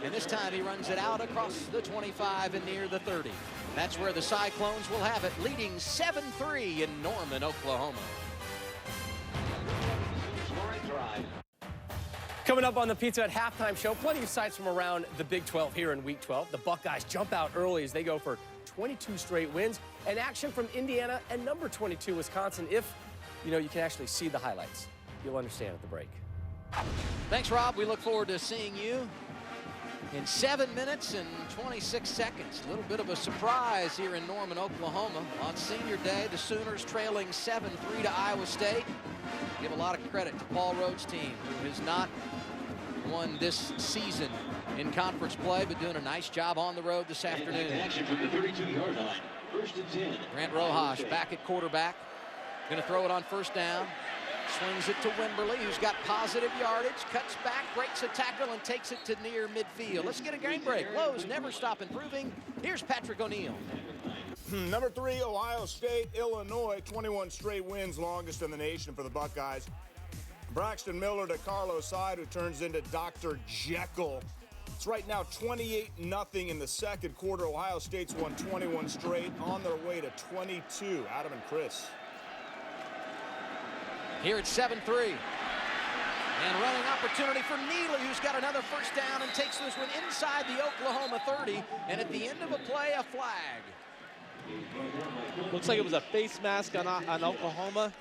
and this time he runs it out across the 25 and near the 30. That's where the Cyclones will have it, leading 7-3 in Norman, Oklahoma. Coming up on the Pizza Hut halftime show, plenty of sights from around the Big 12 here in Week 12. The Buckeyes jump out early as they go for 22 straight wins, and action from Indiana and number 22 Wisconsin. If you can actually see the highlights, you'll understand at the break. Thanks, Rob. We look forward to seeing you in 7 minutes and 26 seconds. A little bit of a surprise here in Norman, Oklahoma. On senior day, the Sooners trailing 7-3 to Iowa State. Give a lot of credit to Paul Rhodes' team, who has not won this season in conference play, but doing a nice job on the road this afternoon. Action from the 32-yard line. 1st and 10. Grant Rojas back at quarterback. Going to throw it on 1st down. Swings it to Wimberly, who's got positive yardage, cuts back, breaks a tackle, and takes it to near midfield. Let's get a game break. Lowe's never stop improving. Here's Patrick O'Neill. Number 3, Ohio State, Illinois, 21 straight wins, longest in the nation for the Buckeyes. Braxton Miller to Carlos Hyde, who turns into Dr. Jekyll. It's right now 28-0 in the second quarter. Ohio State's won 21 straight, on their way to 22. Adam and Chris. Here it's 7-3. And running opportunity for Neely, who's got another 1st down and takes this one inside the Oklahoma 30. And at the end of a play, a flag. Looks like it was a face mask on Oklahoma.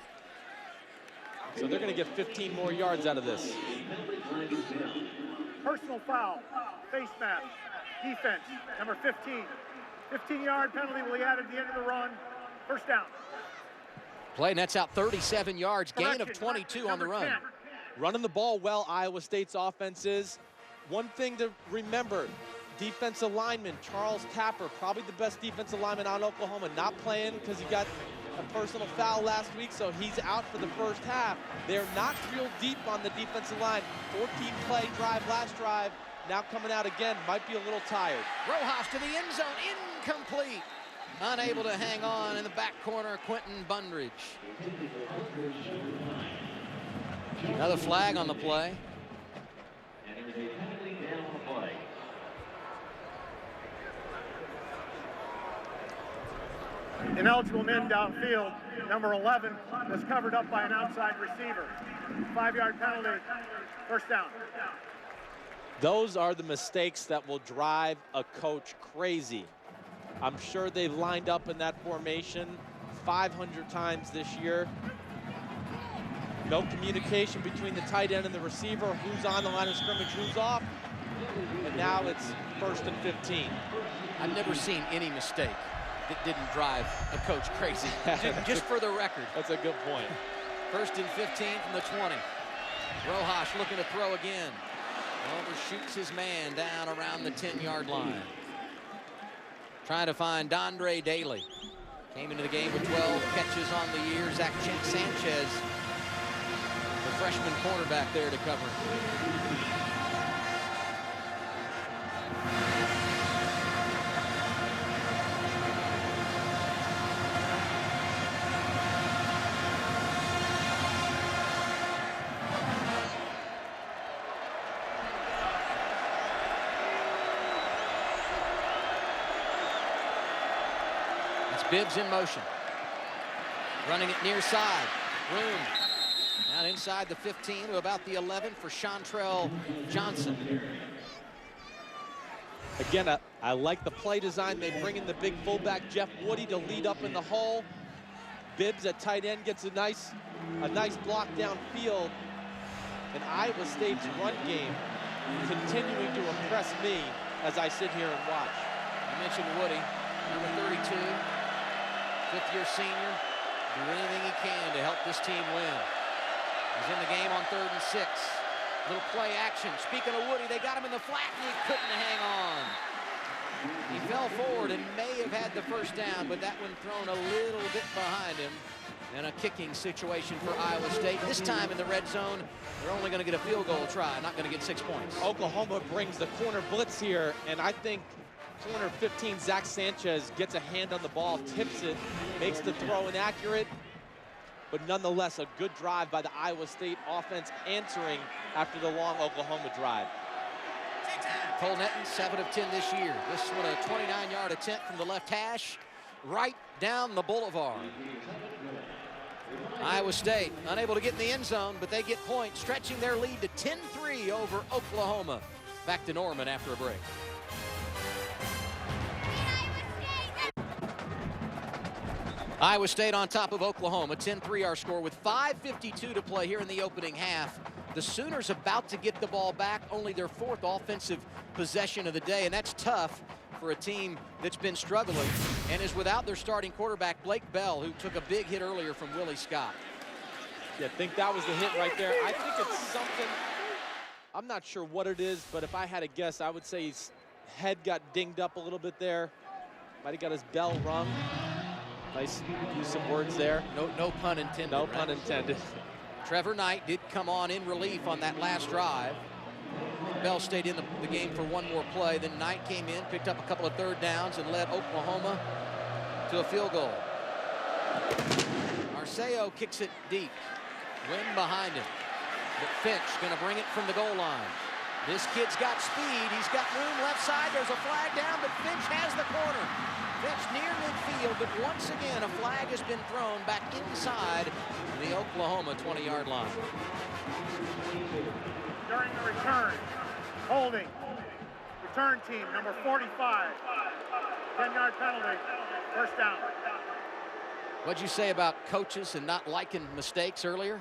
So they're going to get 15 more yards out of this. Personal foul, face mask, defense, number 15. 15-yard penalty will be added at the end of the run. 1st down. Play nets out 37 yards, gain of 22 on the run. Running the ball well, Iowa State's offense is. One thing to remember, defensive lineman, Charles Tapper, probably the best defensive lineman on Oklahoma, not playing because he got a personal foul last week, so he's out for the first half. They're not real deep on the defensive line. 14-play drive last drive, now coming out again, might be a little tired. Rojas to the end zone, incomplete. Unable to hang on in the back corner, Quentin Bundridge. Another flag on the play. And there's a penalty down on the play. Ineligible men downfield. Number 11 was covered up by an outside receiver. 5-yard penalty, first down. Those are the mistakes that will drive a coach crazy. I'm sure they've lined up in that formation 500 times this year. No communication between the tight end and the receiver, who's on the line of scrimmage, who's off. And now it's 1st and 15. I've never seen any mistake that didn't drive a coach crazy. Just for the record. That's a good point. 1st and 15 from the 20. Rojas looking to throw again. Overshoots his man down around the 10-yard line. Trying to find Dondre Daly. Came into the game with 12 catches on the year. Zach Sanchez, the freshman cornerback, there to cover. Bibbs in motion. Running it near side. Room. Down inside the 15 to about the 11 for Chantrell Johnson. Again, I like the play design. They bring in the big fullback, Jeff Woody, to lead up in the hole. Bibbs at tight end gets a nice block downfield. And Iowa State's run game continuing to impress me as I sit here and watch. You mentioned Woody, number 32. Fifth-year senior, do anything he can to help this team win. He's in the game on 3rd and 6. Little play action. Speaking of Woody, they got him in the flat and he couldn't hang on. He fell forward and may have had the first down, but that one thrown a little bit behind him. And a kicking situation for Iowa State. This time in the red zone, they're only going to get a field goal try, not going to get 6 points. Oklahoma brings the corner blitz here, and I think corner 15, Zach Sanchez, gets a hand on the ball, tips it, makes the throw inaccurate, but nonetheless a good drive by the Iowa State offense, answering after the long Oklahoma drive. Cole Netton, 7 of 10 this year. This one a 29-yard attempt from the left hash, right down the boulevard. Iowa State unable to get in the end zone, but they get points, stretching their lead to 10-3 over Oklahoma. Back to Norman after a break. Iowa State on top of Oklahoma, 10-3 our score with 5:52 to play here in the opening half. The Sooners about to get the ball back, only their 4th offensive possession of the day, and that's tough for a team that's been struggling and is without their starting quarterback, Blake Bell, who took a big hit earlier from Willie Scott. Yeah, I think that was the hit right there. I think it's something, I'm not sure what it is, but if I had to guess, I would say his head got dinged up a little bit there. Might have got his bell rung. Nice, use some words there. No pun intended. No right? pun intended. Trevor Knight did come on in relief on that last drive. Bell stayed in the game for one more play. Then Knight came in, picked up a couple of 3rd downs, and led Oklahoma to a field goal. Arceo kicks it deep. Wind behind him. But Finch going to bring it from the goal line. This kid's got speed. He's got room left side. There's a flag down, but Finch has the corner. Finch near midfield, but once again a flag has been thrown back inside the Oklahoma 20-yard line. During the return, holding. Return team, number 45. 10-yard penalty, first down. What'd you say about coaches and not liking mistakes earlier?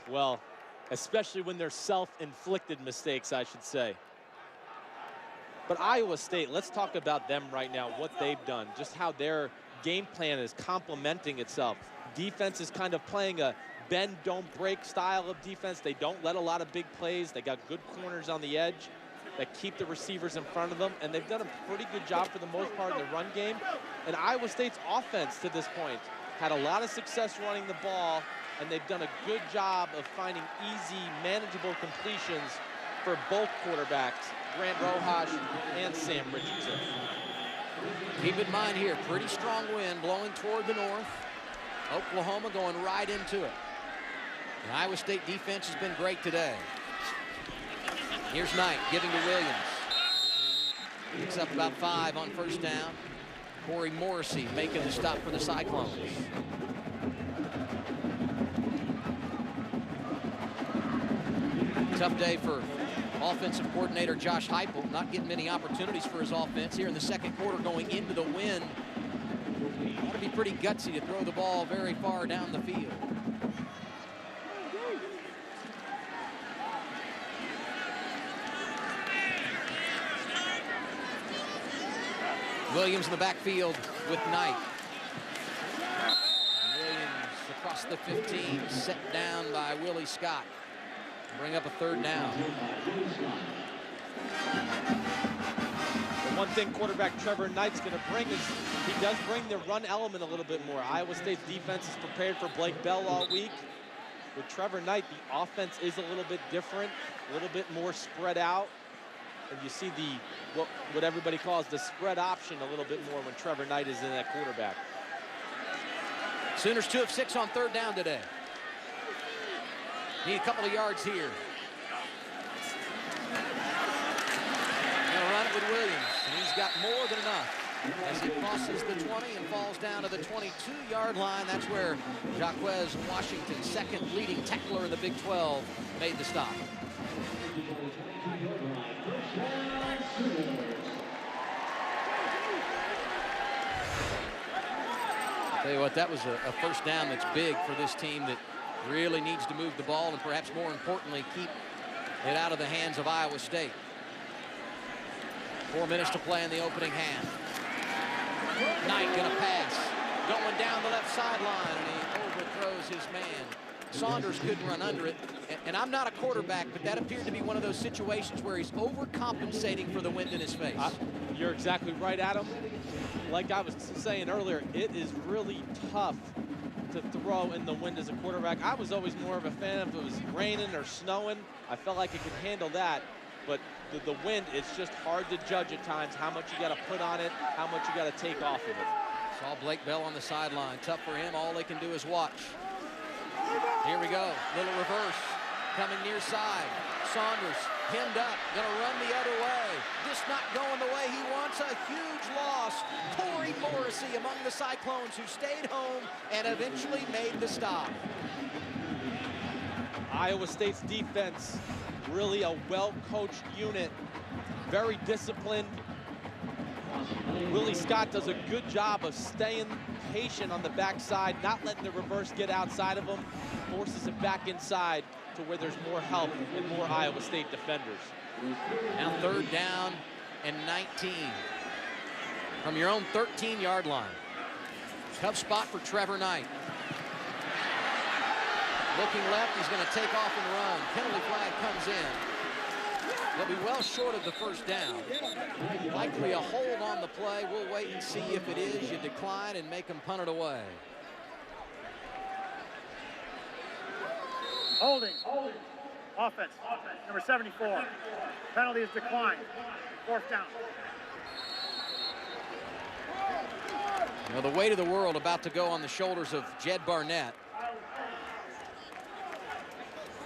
Well, especially when they're self-inflicted mistakes, I should say. But Iowa State, let's talk about them right now, what they've done, just how their game plan is complementing itself. Defense is kind of playing a bend, don't break style of defense. They don't let a lot of big plays. They got good corners on the edge. that keep the receivers in front of them, and they've done a pretty good job for the most part in the run game. And Iowa State's offense to this point had a lot of success running the ball, and they've done a good job of finding easy, manageable completions for both quarterbacks, Grant Rojas and Sam Richardson. Keep in mind here, pretty strong wind blowing toward the north. Oklahoma going right into it. The Iowa State defense has been great today. Here's Knight giving to Williams. Picks up about 5 on first down. Corey Morrissey making the stop for the Cyclones. Tough day for offensive coordinator Josh Heupel, not getting many opportunities for his offense here in the second quarter going into the wind. Ought to be pretty gutsy to throw the ball very far down the field. Williams in the backfield with Knight. Williams across the 15, set down by Willie Scott. Bring up a third down. The one thing quarterback Trevor Knight's going to bring is he does bring the run element a little bit more. Iowa State's defense is prepared for Blake Bell all week. With Trevor Knight, the offense is a little bit different, a little bit more spread out. And you see what everybody calls the spread option a little bit more when Trevor Knight is in that quarterback. Sooners 2 of 6 on third down today. Need a couple of yards here. Gonna run it with Williams, and he's got more than enough as he crosses the 20 and falls down to the 22-yard line. That's where Jaquez Washington, second leading tackler in the Big 12, made the stop. Tell you what, that was a first down that's big for this team that really needs to move the ball and perhaps more importantly keep it out of the hands of Iowa State. 4 minutes to play in the opening half. Knight gonna pass, going down the left sideline, and he overthrows his man. Saunders couldn't run under it, and I'm not a quarterback, but that appeared to be one of those situations where he's overcompensating for the wind in his face. You're exactly right, Adam. Like I was saying earlier, it is really tough to throw in the wind as a quarterback. I was always more of a fan if it was raining or snowing. I felt like it could handle that, but the wind, it's just hard to judge at times how much you got to put on it, how much you got to take off of it. Saw Blake Bell on the sideline. Tough for him. All they can do is watch. Here we go. Little reverse. Coming near side. Saunders pinned up. Going to run the other way. Just not going the way he wants. A huge loss. Corey Morrissey among the Cyclones who stayed home and eventually made the stop. Iowa State's defense, really a well-coached unit. Very disciplined. Willie Scott does a good job of staying patient on the backside, not letting the reverse get outside of him, forces it back inside to where there's more help and more Iowa State defenders. Now third down and 19 from your own 13-yard line. Tough spot for Trevor Knight. Looking left, he's going to take off and run. Penalty flag comes in. They'll be well short of the first down. Likely a hold on the play. We'll wait and see if it is. You decline and make them punt it away. Holding. Offense. Number 74. Penalty is declined. Fourth down. Well, the weight of the world about to go on the shoulders of Jed Barnett,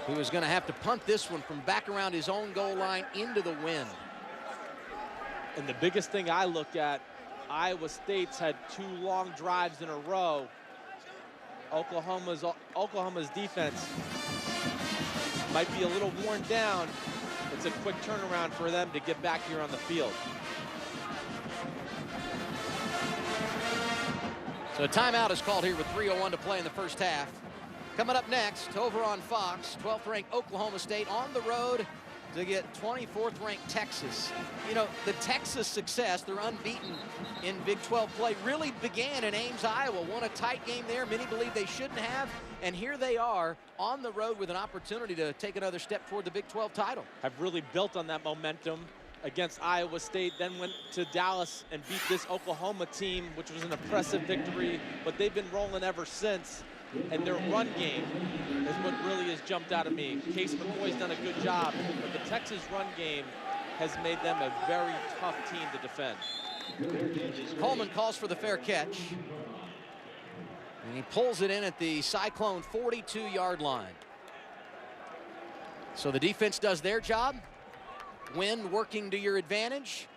who is going to have to punt this one from back around his own goal line into the wind. And the biggest thing I look at, Iowa State's had 2 long drives in a row. Oklahoma's defense might be a little worn down. It's a quick turnaround for them to get back here on the field. So a timeout is called here with 3:01 to play in the first half. Coming up next, over on Fox, 12th ranked Oklahoma State on the road to get 24th ranked Texas. You know, the Texas success, they're unbeaten in Big 12 play, really began in Ames, Iowa. Won a tight game there. Many believe they shouldn't have. And here they are on the road with an opportunity to take another step toward the Big 12 title. Have really built on that momentum. against Iowa State, then went to Dallas and beat this Oklahoma team, which was an impressive victory, but they've been rolling ever since. And their run game is what really has jumped out at me. Case McCoy's done a good job, but the Texas run game has made them a very tough team to defend. Coleman calls for the fair catch. And he pulls it in at the Cyclone 42-yard line. So the defense does their job. Wind working to your advantage.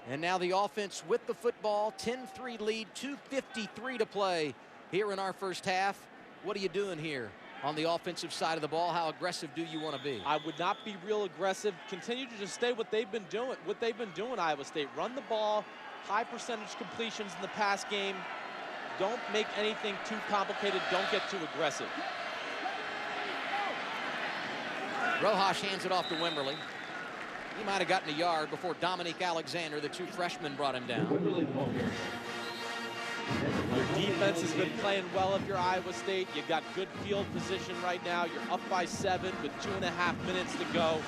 And now the offense with the football. 10-3 lead, 2:53 to play here in our first half. What are you doing here on the offensive side of the ball? How aggressive do you want to be? I would not be real aggressive. Continue to just stay what they've been doing, Iowa State. Run the ball, high percentage completions in the pass game. Don't make anything too complicated. Don't get too aggressive. Rojas hands it off to Wimberly. He might have gotten a yard before Dominique Alexander, the two freshmen, brought him down. Your defense has been playing well if you're Iowa State. You got good field position right now. You're up by 7 with 2.5 minutes to go.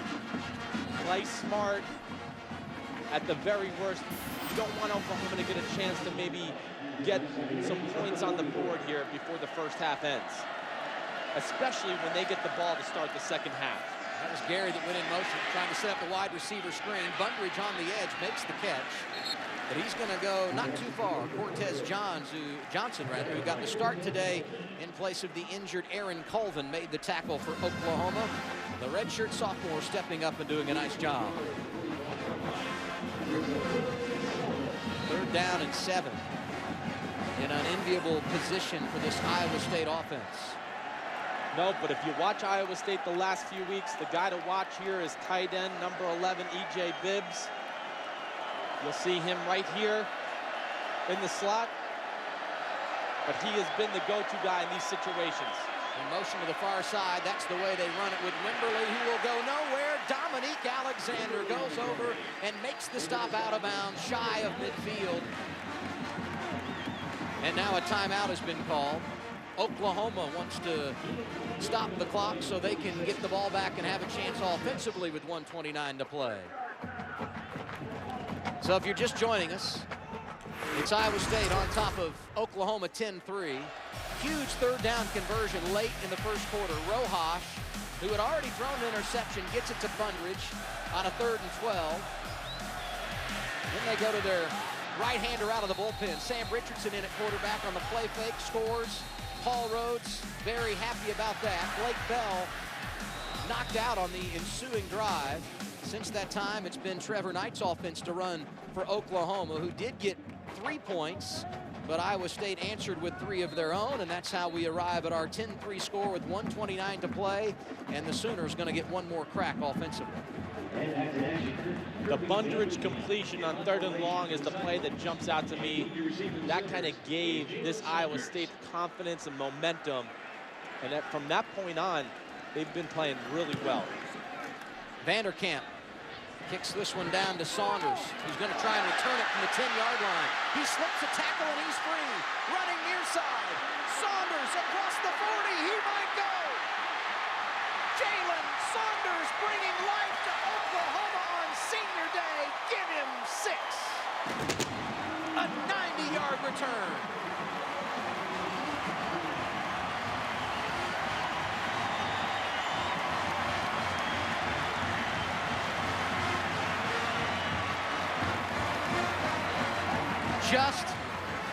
Play smart. At the very worst, you don't want Oklahoma to get a chance to maybe get some points on the board here before the first half ends, especially when they get the ball to start the second half. That was Gary that went in motion, trying to set up the wide receiver screen. Bundridge on the edge makes the catch, but he's going to go not too far. Cortez Johnson, who got the start today in place of the injured Aaron Colvin, made the tackle for Oklahoma. The redshirt sophomore stepping up and doing a nice job. 3rd down and 7. In an enviable position for this Iowa State offense. No, but if you watch Iowa State the last few weeks, the guy to watch here is tight end number 11, E.J. Bibbs. You'll see him right here in the slot, but he has been the go-to guy in these situations. In motion to the far side, that's the way they run it with Wimberly, who will go nowhere. Dominique Alexander goes over and makes the stop out of bounds, shy of midfield. And now a timeout has been called. Oklahoma wants to stop the clock so they can get the ball back and have a chance offensively with 1:29 to play. So if you're just joining us, it's Iowa State on top of Oklahoma 10-3. Huge 3rd down conversion late in the first quarter. Rojas, who had already thrown an interception, gets it to Bundridge on a 3rd and 12. Then they go to their right-hander out of the bullpen. Sam Richardson in at quarterback on the play fake, scores. Paul Rhodes very happy about that. Blake Bell knocked out on the ensuing drive. Since that time, it's been Trevor Knight's offense to run for Oklahoma, who did get 3 points, but Iowa State answered with 3 of their own, and that's how we arrive at our 10-3 score with 1:29 to play, and the Sooners going to get one more crack offensively. The Bundridge completion on 3rd and long is the play that jumps out to me. That kind of gave this Iowa State confidence and momentum. And from that point on, they've been playing really well. Vanderkamp kicks this one down to Saunders, who's going to try and return it from the 10-yard line. He slips a tackle and he's free. Running near side. Saunders across the 40. He might go. Jalen Saunders bringing life to Oklahoma on senior day. Give him 6. A 90-yard return. Just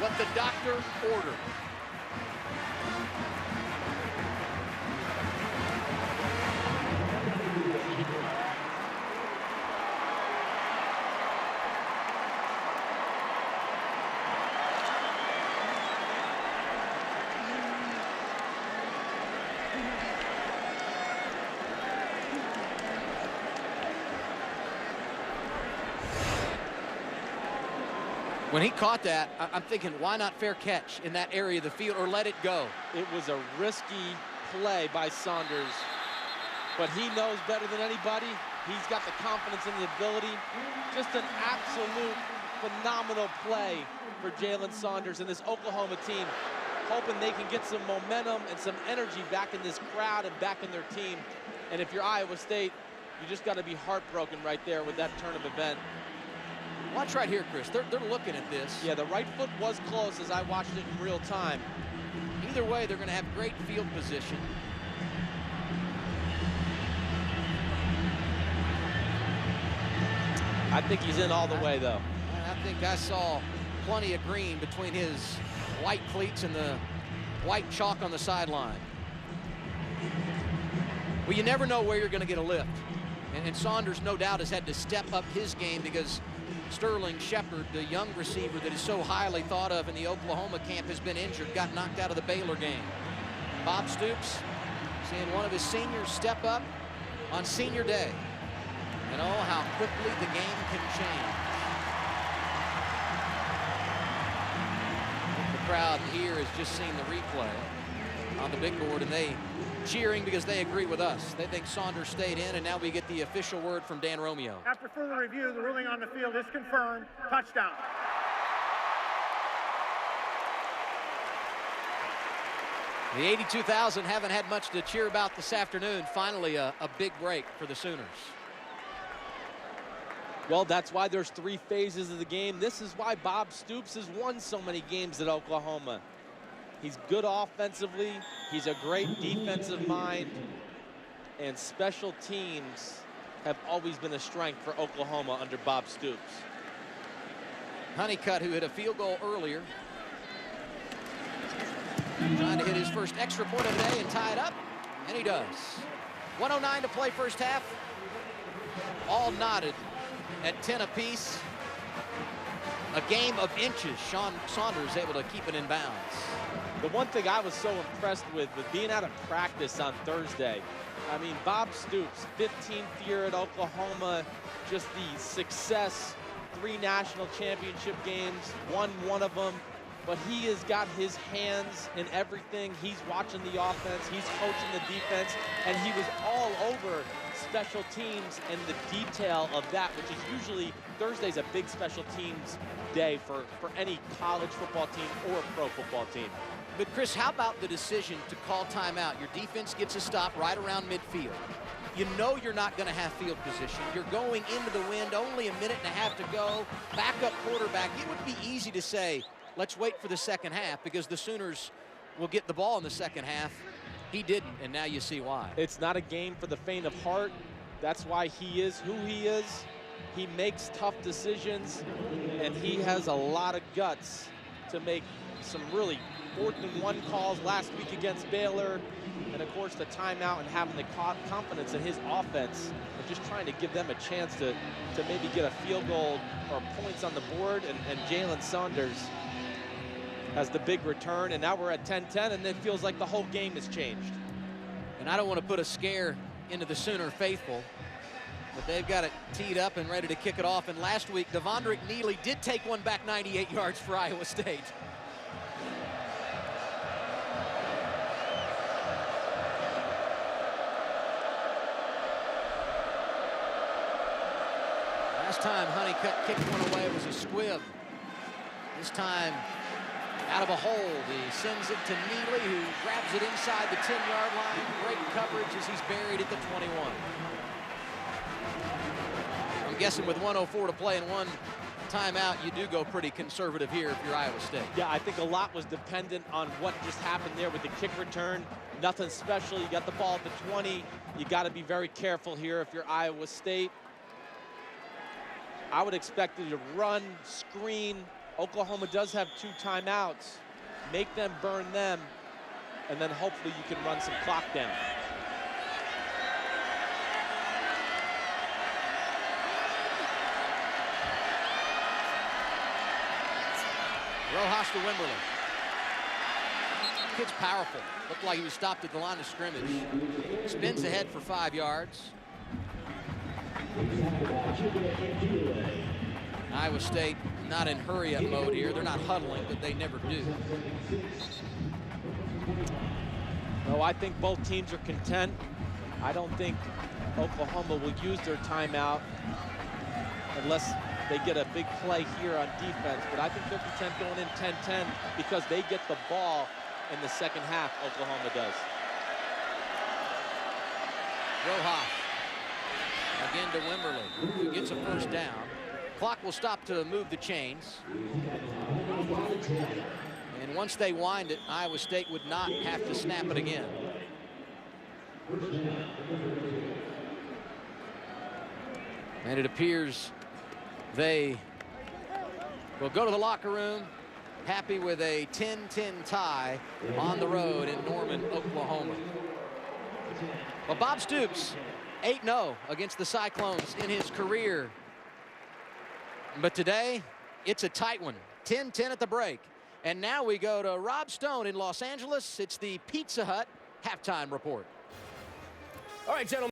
what the doctor ordered. When he caught that, I'm thinking, why not fair catch in that area of the field or let it go? It was a risky play by Saunders, but he knows better than anybody. He's got the confidence and the ability. Just an absolute phenomenal play for Jalen Saunders and this Oklahoma team, hoping they can get some momentum and some energy back in this crowd and back in their team. And if you're Iowa State, You just got to be heartbroken right there with that turn of event. Watch right here, Chris. They're looking at this. Yeah, the right foot was close as I watched it in real time. Either way, they're going to have great field position. I think he's in all the way, though. I think I saw plenty of green between his white cleats and the white chalk on the sideline. Well, you never know where you're going to get a lift. And Saunders, no doubt, has had to step up his game because Sterling Shepard, the young receiver that is so highly thought of in the Oklahoma camp, has been injured, got knocked out of the Baylor game. Bob Stoops seeing one of his seniors step up on senior day. And oh, how quickly the game can change. The crowd here has just seen the replay on the big board, and they cheering because they agree with us. They think Saunders stayed in, and now we get the official word from Dan Romeo. After further review, the ruling on the field is confirmed. Touchdown. The 82,000 haven't had much to cheer about this afternoon. Finally, a big break for the Sooners. Well, that's why there's 3 phases of the game. This is why Bob Stoops has won so many games at Oklahoma. He's good offensively. He's a great defensive mind. And special teams have always been a strength for Oklahoma under Bob Stoops. Honeycutt, who hit a field goal earlier, trying to hit his first extra point of the day and tie it up, and he does. 1:09 to play first half. All knotted at 10 apiece. A game of inches. Sean Saunders able to keep it in bounds. The one thing I was so impressed with being out of practice on Thursday. I mean, Bob Stoops, 15th year at Oklahoma, just the success, 3 national championship games, won one of them. But he has got his hands in everything. He's watching the offense, he's coaching the defense, and he was all over special teams and the detail of that, which is usually Thursday's a big special teams day for any college football team or pro football team. But Chris, how about the decision to call timeout? Your defense gets a stop right around midfield. You know you're not going to have field position. You're going into the wind, only a minute and a half to go. Backup quarterback. It would be easy to say, let's wait for the second half because the Sooners will get the ball in the second half. He didn't, and now you see why. It's not a game for the faint of heart. That's why he is who he is. He makes tough decisions, and he has a lot of guts to make some really 4th and 1 calls last week against Baylor. And, of course, the timeout and having the confidence in his offense and just trying to give them a chance to maybe get a field goal or points on the board. And Jalen Saunders has the big return, and now we're at 10-10, and it feels like the whole game has changed. And I don't want to put a scare into the Sooner faithful, but they've got it teed up and ready to kick it off. And last week, Devondrick Neely did take one back 98 yards for Iowa State. Last time Honeycutt kicked one away was a squib. This time out of a hold. He sends it to Neely, who grabs it inside the 10-yard line. Great coverage as he's buried at the 21. I'm guessing with 1:04 to play and 1 timeout, you do go pretty conservative here if you're Iowa State. Yeah, I think a lot was dependent on what just happened there with the kick return. Nothing special. You got the ball at the 20. You got to be very careful here if you're Iowa State. I would expect you to run, screen. Oklahoma does have 2 timeouts. Make them burn them, and then hopefully you can run some clock down. Rojas to Wimberly. Kid's powerful. Looked like he was stopped at the line of scrimmage. Spins ahead for 5 yards. Iowa State not in hurry-up mode here. They're not huddling, but they never do. No, I think both teams are content. I don't think Oklahoma will use their timeout unless they get a big play here on defense. But I think they're content going in 10-10 because they get the ball in the second half, Oklahoma does. Rojas Again to Wimberly, who gets a first down. Clock will stop to move the chains. And once they wind it, Iowa State would not have to snap it again. And it appears they will go to the locker room happy with a 10-10 tie on the road in Norman, Oklahoma. Well, Bob Stoops, 8-0 against the Cyclones in his career. But today, it's a tight one, 10-10 at the break. And now we go to Rob Stone in Los Angeles. It's the Pizza Hut halftime report. All right, gentlemen.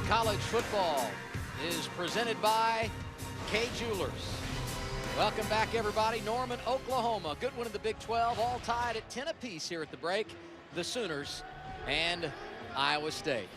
College football is presented by Kay Jewelers. Welcome back, everybody. Norman, Oklahoma. Good one in the Big 12, all tied at 10 apiece here at the break. The Sooners and Iowa State.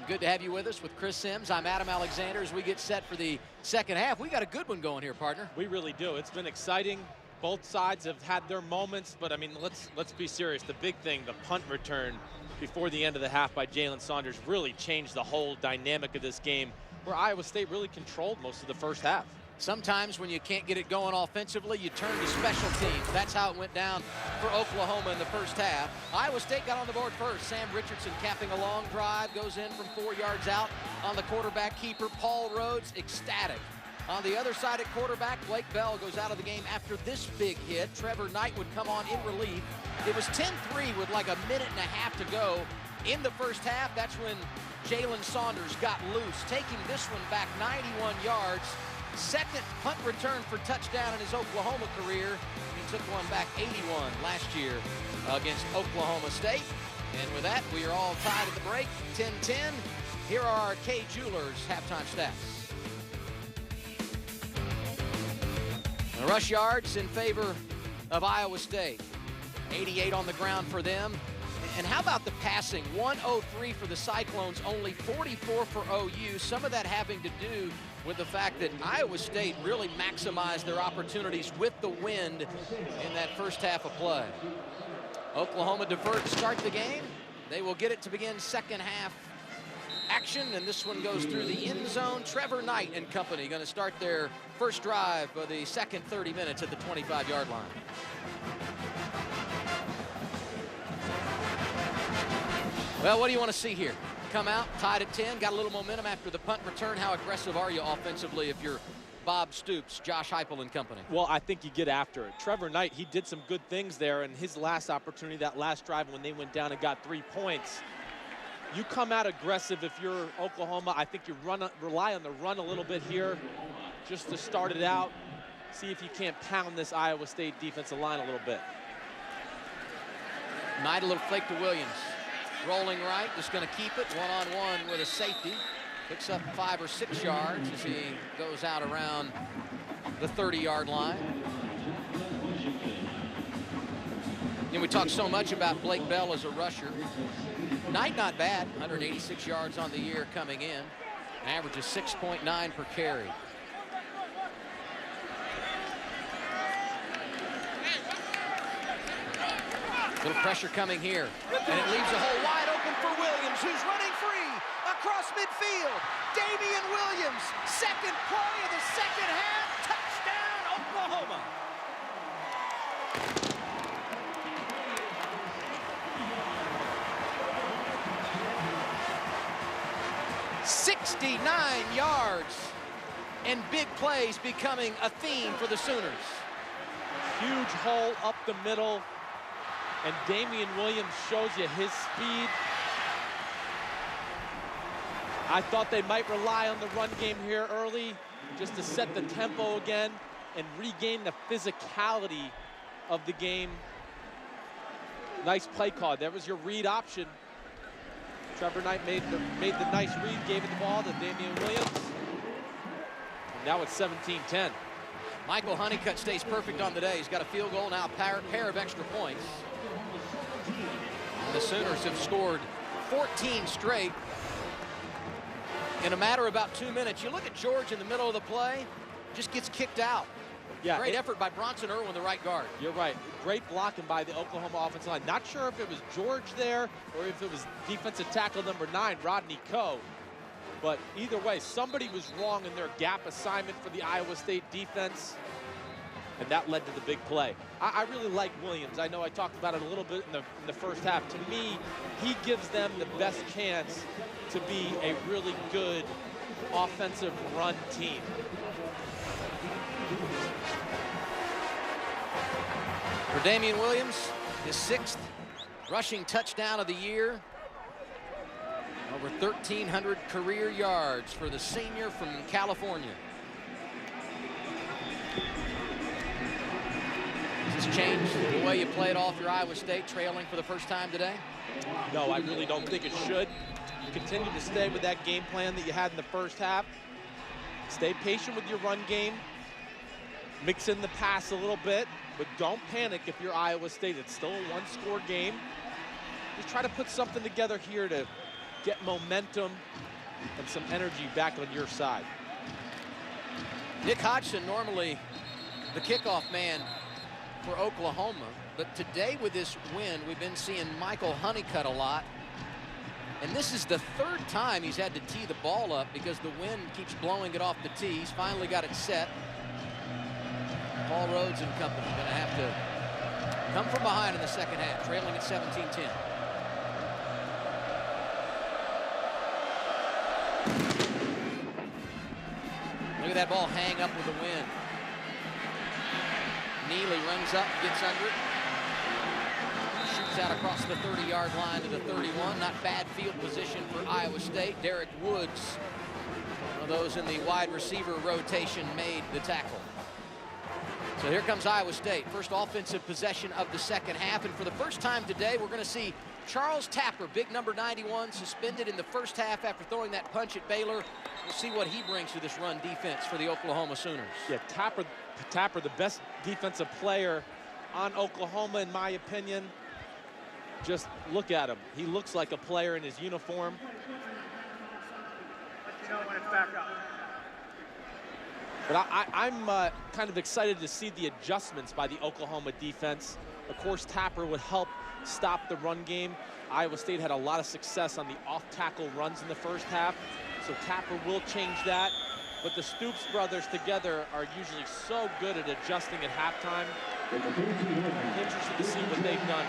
Good to have you with us with Chris Sims. I'm Adam Alexander as we get set for the second half. We got a good one going here, partner. We really do. It's been exciting. Both sides have had their moments, but I mean, let's be serious. The big thing, the punt return before the end of the half by Jalen Saunders really changed the whole dynamic of this game, where Iowa State really controlled most of the first half. Sometimes when you can't get it going offensively, you turn to special teams. That's how it went down for Oklahoma in the first half. Iowa State got on the board first. Sam Richardson capping a long drive, goes in from 4 yards out on the quarterback keeper. Paul Rhodes ecstatic. On the other side at quarterback, Blake Bell goes out of the game after this big hit. Trevor Knight would come on in relief. It was 10-3 with like a minute and a half to go in the first half. That's when Jalen Saunders got loose, taking this one back 91 yards. Second punt return for touchdown in his Oklahoma career. He took one back 81 last year against Oklahoma State. And with that, we are all tied at the break, 10-10. Here are our Kay Jewelers halftime stats. The rush yards in favor of Iowa State. 88 on the ground for them. And how about the passing? 103 for the Cyclones, only 44 for OU. Some of that having to do with the fact that Iowa State really maximized their opportunities with the wind in that first half of play. Oklahoma deferred to start the game. They will get it to begin second half action, and this one goes through the end zone. Trevor Knight and company going to start their first drive of the second 30 minutes at the 25-yard line. Well, what do you want to see here? Come out, tied at 10, got a little momentum after the punt return. How aggressive are you offensively if you're Bob Stoops, Josh Heupel and company? Well, I think you get after it. Trevor Knight, he did some good things there, and his last opportunity, that last drive when they went down and got 3 points, you come out aggressive if you're Oklahoma. I think you rely on the run a little bit here just to start it out. See if you can't pound this Iowa State defensive line a little bit. Knight a little fake to Williams. Rolling right, just going to keep it one-on-one with a safety. Picks up 5 or 6 yards as he goes out around the 30-yard line. And we talk so much about Blake Bell as a rusher. Knight not bad, 186 yards on the year coming in. Average is 6.9 per carry. Little pressure coming here, and it leaves a hole wide open for Williams, who's running free across midfield. Damian Williams, second play of the second half, touchdown Oklahoma. "69 yards and big plays becoming a theme for the Sooners." Huge hole up the middle. And Damian Williams shows you his speed. I thought they might rely on the run game here early just to set the tempo again and regain the physicality of the game. Nice play call. There was your read option. Trevor Knight made the nice read, gave it the ball to Damian Williams. And now it's 17-10. Michael Honeycutt stays perfect on the day. He's got a field goal, now a pair of extra points. And the Sooners have scored 14 straight in a matter of about 2 minutes. You look at George in the middle of the play, just gets kicked out. Yeah, great effort by Bronson Irwin, the right guard. You're right. Great blocking by the Oklahoma offensive line. Not sure if it was George there or if it was defensive tackle number 9, Rodney Coe. But either way, somebody was wrong in their gap assignment for the Iowa State defense, and that led to the big play. I really like Williams. I know I talked about it a little bit in the first half. To me, he gives them the best chance to be a really good offensive run team. For Damian Williams, his 6th rushing touchdown of the year. Over 1,300 career yards for the senior from California. Does this change the way you play it off your Iowa State, trailing for the first time today? No, I really don't think it should. You continue to stay with that game plan that you had in the first half. Stay patient with your run game. Mix in the pass a little bit, but don't panic if you're Iowa State. It's still a one-score game. Just try to put something together here to get momentum and some energy back on your side. Nick Hodgson, normally the kickoff man for Oklahoma, but today with this win, we've been seeing Michael Honeycutt a lot. And this is the 3rd time he's had to tee the ball up because the wind keeps blowing it off the tee. He's finally got it set. Paul Rhodes and company going to have to come from behind in the second half, trailing at 17-10. Look at that ball hang up with the wind. Neely runs up, gets under it. Shoots out across the 30-yard line to the 31. Not bad field position for Iowa State. Derek Woods, one of those in the wide receiver rotation, made the tackle. So here comes Iowa State. First offensive possession of the second half. And for the first time today, we're going to see Charles Tapper, big number 91, suspended in the first half after throwing that punch at Baylor. We'll see what he brings to this run defense for the Oklahoma Sooners. Yeah, Tapper, the best defensive player on Oklahoma, in my opinion. Just look at him. He looks like a player in his uniform. Let you know when it's back up. But I'm kind of excited to see the adjustments by the Oklahoma defense. Of course, Tapper would help stop the run game. Iowa State had a lot of success on the off-tackle runs in the first half, so Tapper will change that. But the Stoops brothers together are usually so good at adjusting at halftime. Interested to see what they've done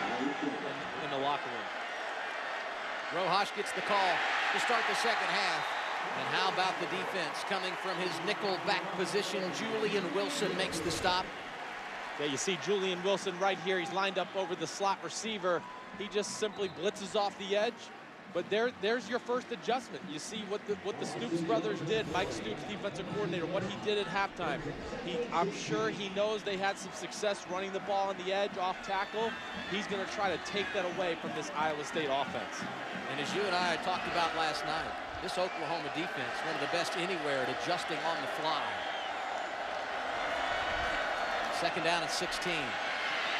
in the locker room. Rojas gets the call to start the second half. And how about the defense coming from his nickel back position? Julian Wilson makes the stop. Yeah, you see Julian Wilson right here. He's lined up over the slot receiver. He just simply blitzes off the edge. But there's your first adjustment. You see what the Stoops brothers did. Mike Stoops, defensive coordinator, what he did at halftime. I'm sure he knows they had some success running the ball on the edge, off tackle. He's going to try to take that away from this Iowa State offense. And as you and I talked about last night, this Oklahoma defense, one of the best anywhere at adjusting on the fly. Second down at 16.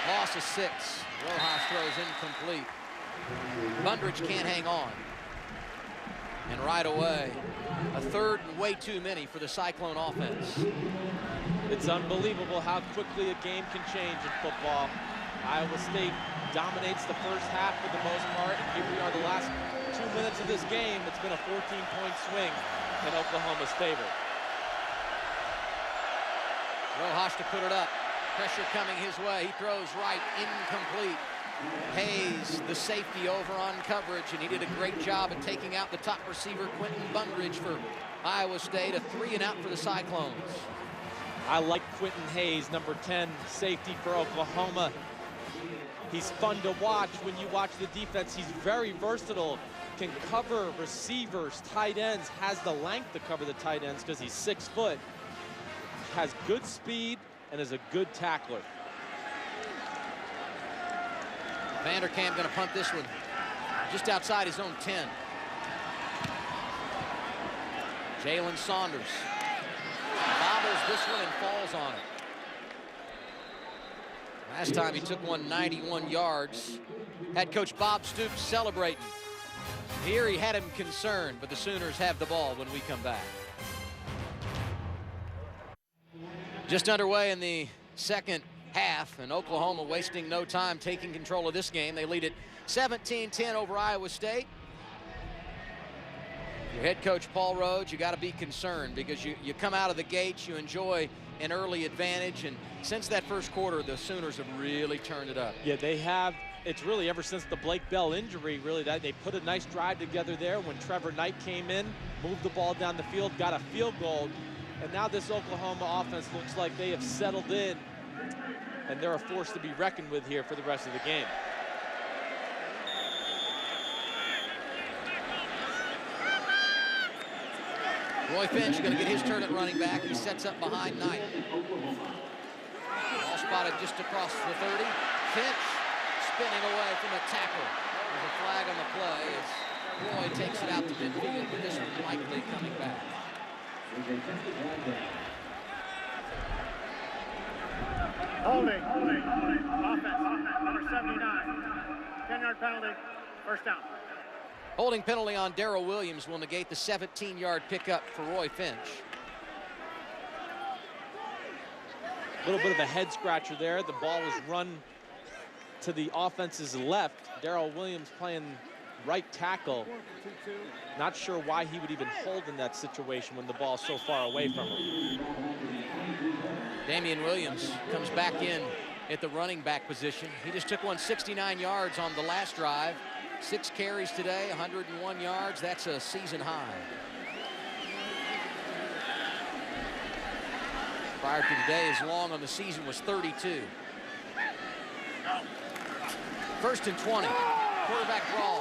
Loss of 6. Rojas throws incomplete. Bundridge can't hang on. And right away, a third and way too many for the Cyclone offense. It's unbelievable how quickly a game can change in football. Iowa State dominates the first half for the most part. And here we are, the last 2 minutes of this game. It's been a 14-point swing in Oklahoma's favor. Rojas to put it up. Pressure coming his way. He throws right, incomplete. Hayes, the safety, over on coverage, and he did a great job at taking out the top receiver, Quentin Bundridge, for Iowa State. A 3-and-out for the Cyclones. I like Quentin Hayes, number 10, safety for Oklahoma. He's fun to watch when you watch the defense. He's very versatile, can cover receivers, tight ends, has the length to cover the tight ends because he's 6 foot, has good speed, and is a good tackler. Vanderkamp going to punt this one just outside his own 10. Jalen Saunders bobbles this one and falls on it. Last time he took one 91 yards. Head coach Bob Stoops celebrating. Here he had him concerned, but the Sooners have the ball when we come back. Just underway in the second half, and Oklahoma wasting no time taking control of this game. They lead it 17-10 over Iowa State. Your head coach Paul Rhodes, you got to be concerned because you come out of the gates, you enjoy an early advantage, and since that first quarter, the Sooners have really turned it up. Yeah, they have. It's really ever since the Blake Bell injury, really, that they put a nice drive together there when Trevor Knight came in, moved the ball down the field, got a field goal, and now this Oklahoma offense looks like they have settled in, and they're a force to be reckoned with here for the rest of the game. Roy Finch going to get his turn at running back. He sets up behind Knight. Ball spotted just across the 30. Finch spinning away from a tackle. There's a flag on the play as Roy takes it out to midfield, but this one likely coming back. Holding. Offense. Number 79. 10-yard penalty. First down. Holding penalty on Darrell Williams will negate the 17-yard pickup for Roy Finch. A little bit of a head scratcher there. The ball was run to the offense's left. Darrell Williams playing right tackle. Not sure why he would even hold in that situation when the ball's so far away from him. Damian Williams comes back in at the running back position. He just took 169 yards on the last drive. 6 carries today, 101 yards. That's a season high. Prior to today, his long on the season was 32. First and 20. Quarterback draw.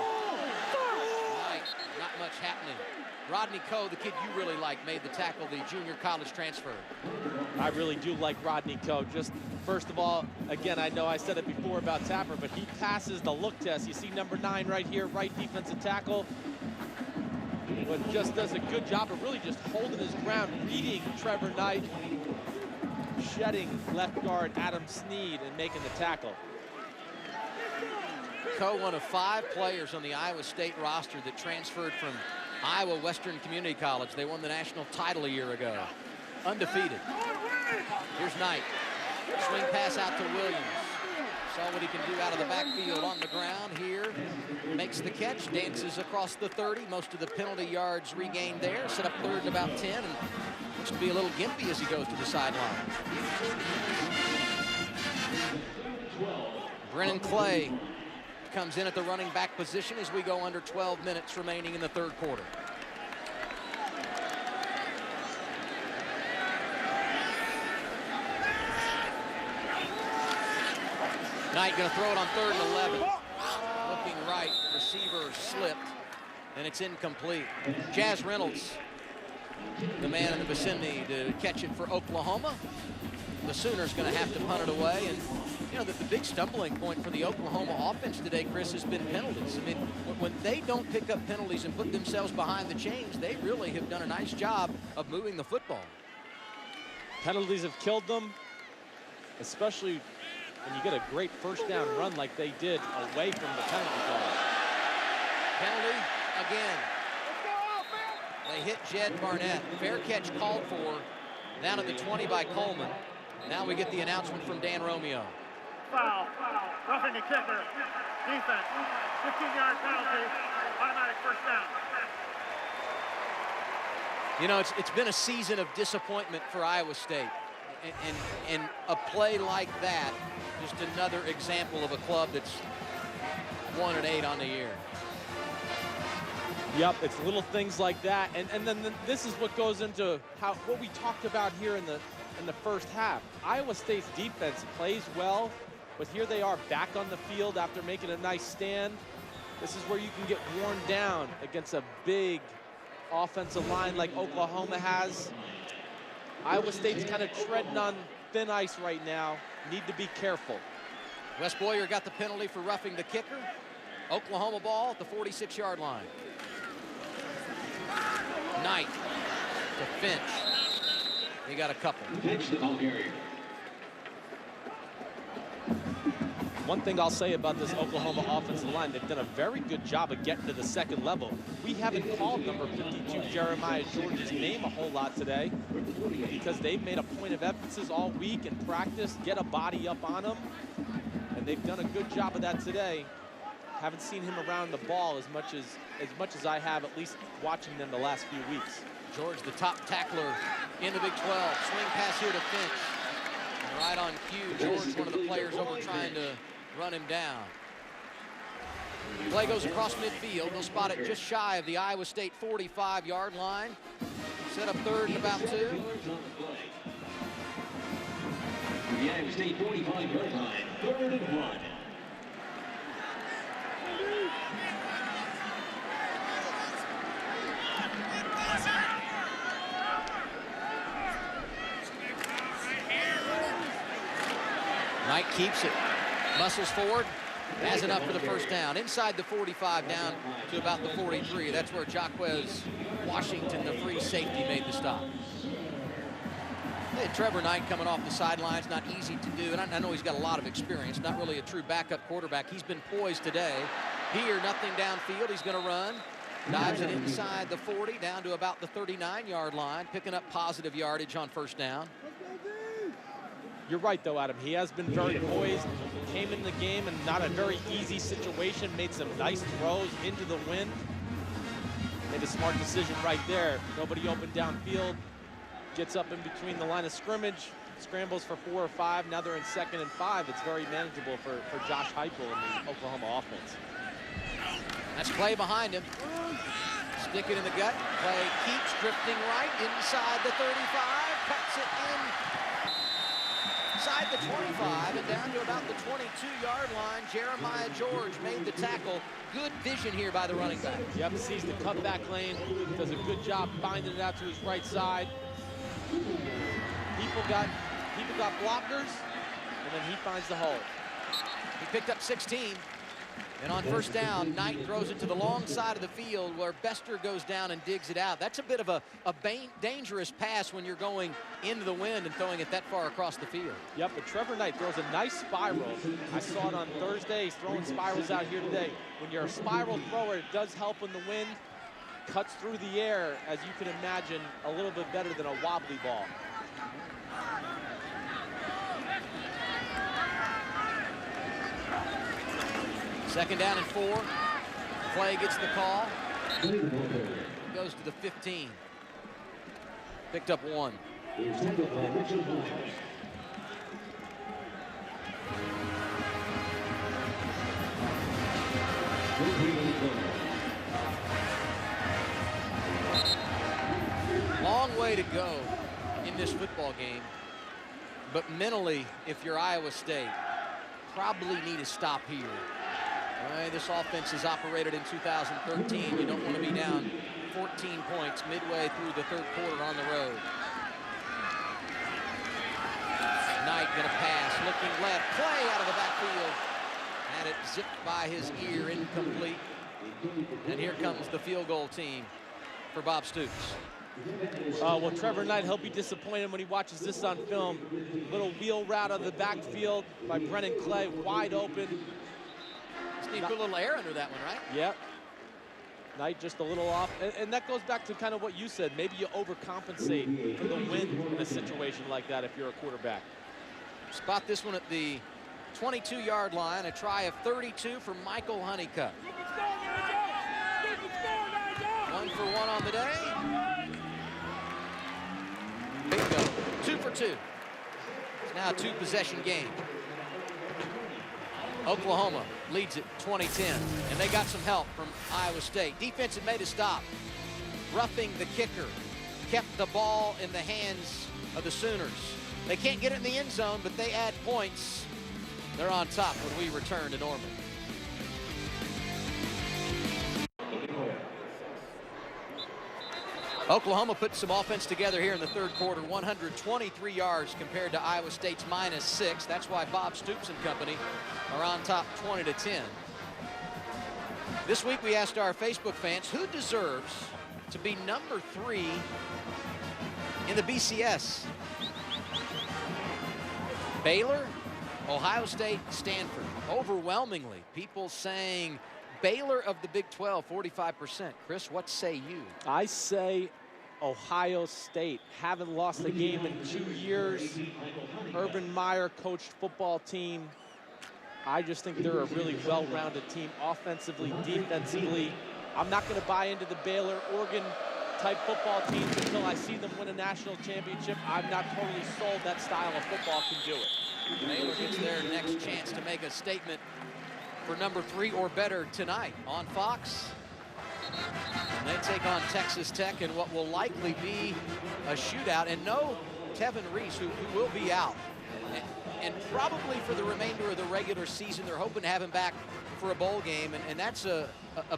Knight, not much happening. Rodney Coe, the kid you really like, made the tackle, the junior college transfer. I really do like Rodney Coe. Just first of all, again, I know I said it before about Tapper, but he passes the look test. You see number 9 right here, right defensive tackle. But just does a good job of really just holding his ground, reading Trevor Knight, shedding left guard Adam Snead, and making the tackle. Coe, one of 5 players on the Iowa State roster that transferred from Iowa Western Community College. They won the national title a year ago. Undefeated. Here's Knight. Swing pass out to Williams. Saw what he can do out of the backfield on the ground here. Makes the catch, dances across the 30. Most of the penalty yards regained there. Set up third and about 10, and looks to be a little gimpy as he goes to the sideline. Brennan Clay comes in at the running back position as we go under 12 minutes remaining in the third quarter. Knight going to throw it on 3rd and 11. Looking right, receiver slipped, and it's incomplete. Jazz Reynolds, the man in the vicinity to catch it for Oklahoma. The Sooners going to have to punt it away, and you know that the big stumbling point for the Oklahoma offense today, Chris, has been penalties. I mean, when they don't pick up penalties and put themselves behind the chains, they really have done a nice job of moving the football. Penalties have killed them, especially when you get a great first down run like they did away from the penalty call. Penalty again. They hit Jed Barnett. Fair catch called for down at the 20 by Coleman. Now we get the announcement from Dan Romeo. Foul. Roughing the kicker. Defense. 15-yard penalty. Automatic first down. You know, it's been a season of disappointment for Iowa State. And a play like that, just another example of a club that's 1-8 on the year. Yep, it's little things like that, and then this is what goes into what we talked about here in the first half. Iowa State's defense plays well, but here they are back on the field after making a nice stand. This is where you can get worn down against a big offensive line like Oklahoma has. Iowa State's kind of treading on thin ice right now. Need to be careful. Wes Boyer got the penalty for roughing the kicker. Oklahoma ball at the 46-yard line. Knight to Finch. He got a couple. Finch, the ball carrier. One thing I'll say about this Oklahoma offensive line, they've done a very good job of getting to the second level. We haven't called number 52 Jeremiah George's name a whole lot today because they've made a point of emphasis all week in practice, get a body up on him, and they've done a good job of that today. Haven't seen him around the ball as much as I have, at least watching them the last few weeks. George, the top tackler in the Big 12. Swing pass here to Finch. And right on cue, George, one of the players over trying to run him down. Play goes across midfield. They'll spot it just shy of the Iowa State 45-yard line. Set up third and about 2. The Iowa State 45-yard line, 3rd and 1. Knight keeps it. Muscles forward. Has enough for the first down. Inside the 45 down to about the 43. That's where Jaquez Washington, the free safety, made the stop. They had Trevor Knight coming off the sidelines. Not easy to do. And I know he's got a lot of experience. Not really a true backup quarterback. He's been poised today. Here, nothing downfield. He's going to run. Dives it inside the 40 down to about the 39-yard line. Picking up positive yardage on first down. You're right, though, Adam. He has been very poised. Came in the game in not a very easy situation. Made some nice throws into the wind. Made a smart decision right there. Nobody open downfield. Gets up in between the line of scrimmage. Scrambles for 4 or 5. Now they're in 2nd and 5. It's very manageable for Josh Heupel in the Oklahoma offense. That's Clay behind him. Stick it in the gut. Clay keeps drifting right inside the 35. Cuts it in. Inside the 25 and down to about the 22-yard line. Jeremiah George made the tackle. Good vision here by the running back. Yep, sees the cutback lane. Does a good job finding it out to his right side. People got blockers, and then he finds the hole. He picked up 16. And on first down, Knight throws it to the long side of the field where Bester goes down and digs it out. That's a bit of a dangerous pass when you're going into the wind and throwing it that far across the field. Yep, but Trevor Knight throws a nice spiral. I saw it on Thursday. He's throwing spirals out here today. When you're a spiral thrower, it does help when the wind cuts through the air, as you can imagine, a little bit better than a wobbly ball. Second down and 4. Clay gets the call. Goes to the 15. Picked up 1. Long way to go in this football game. But mentally, if you're Iowa State, probably need to stop here. This offense has operated in 2013. You don't want to be down 14 points midway through the 3rd quarter on the road. Knight going to pass, looking left. Clay out of the backfield. Had it zipped by his ear, incomplete. And here comes the field goal team for Bob Stoops. Well, Trevor Knight, he'll be disappointed when he watches this on film. Little wheel route out of the backfield by Brennan Clay, wide open. Just need to put a little air under that one, right? Yep. Knight just a little off. And that goes back to kind of what you said. Maybe you overcompensate for the wind in a situation like that if you're a quarterback. Spot this one at the 22-yard line. A try of 32 for Michael Honeycutt. 1 for 1 on the day. Bingo. 2 for 2. It's now a 2-possession game. Oklahoma leads it 20-10, and they got some help from Iowa State. Defense had made a stop. Roughing the kicker. Kept the ball in the hands of the Sooners. They can't get it in the end zone, but they add points. They're on top when we return to Norman. Oklahoma put some offense together here in the 3rd quarter. 123 yards compared to Iowa State's -6. That's why Bob Stoops and company are on top 20-10. This week we asked our Facebook fans who deserves to be number 3 In the BCS, Baylor, Ohio State, Stanford. Overwhelmingly, people saying Baylor of the Big 12, 45%. Chris, what say you? I say Ohio State. Haven't lost a game in 2 years. Urban Meyer coached football team. I just think they're a really well-rounded team, offensively, defensively. I'm not going to buy into the Baylor, Oregon type football teams until I see them win a national championship. I'm not totally sold that style of football can do it. Baylor gets their next chance to make a statement for number 3 or better tonight on Fox. And they take on Texas Tech in what will likely be a shootout. And no Kevin Reese, who will be out. And probably for the remainder of the regular season. They're hoping to have him back for a bowl game. And that's a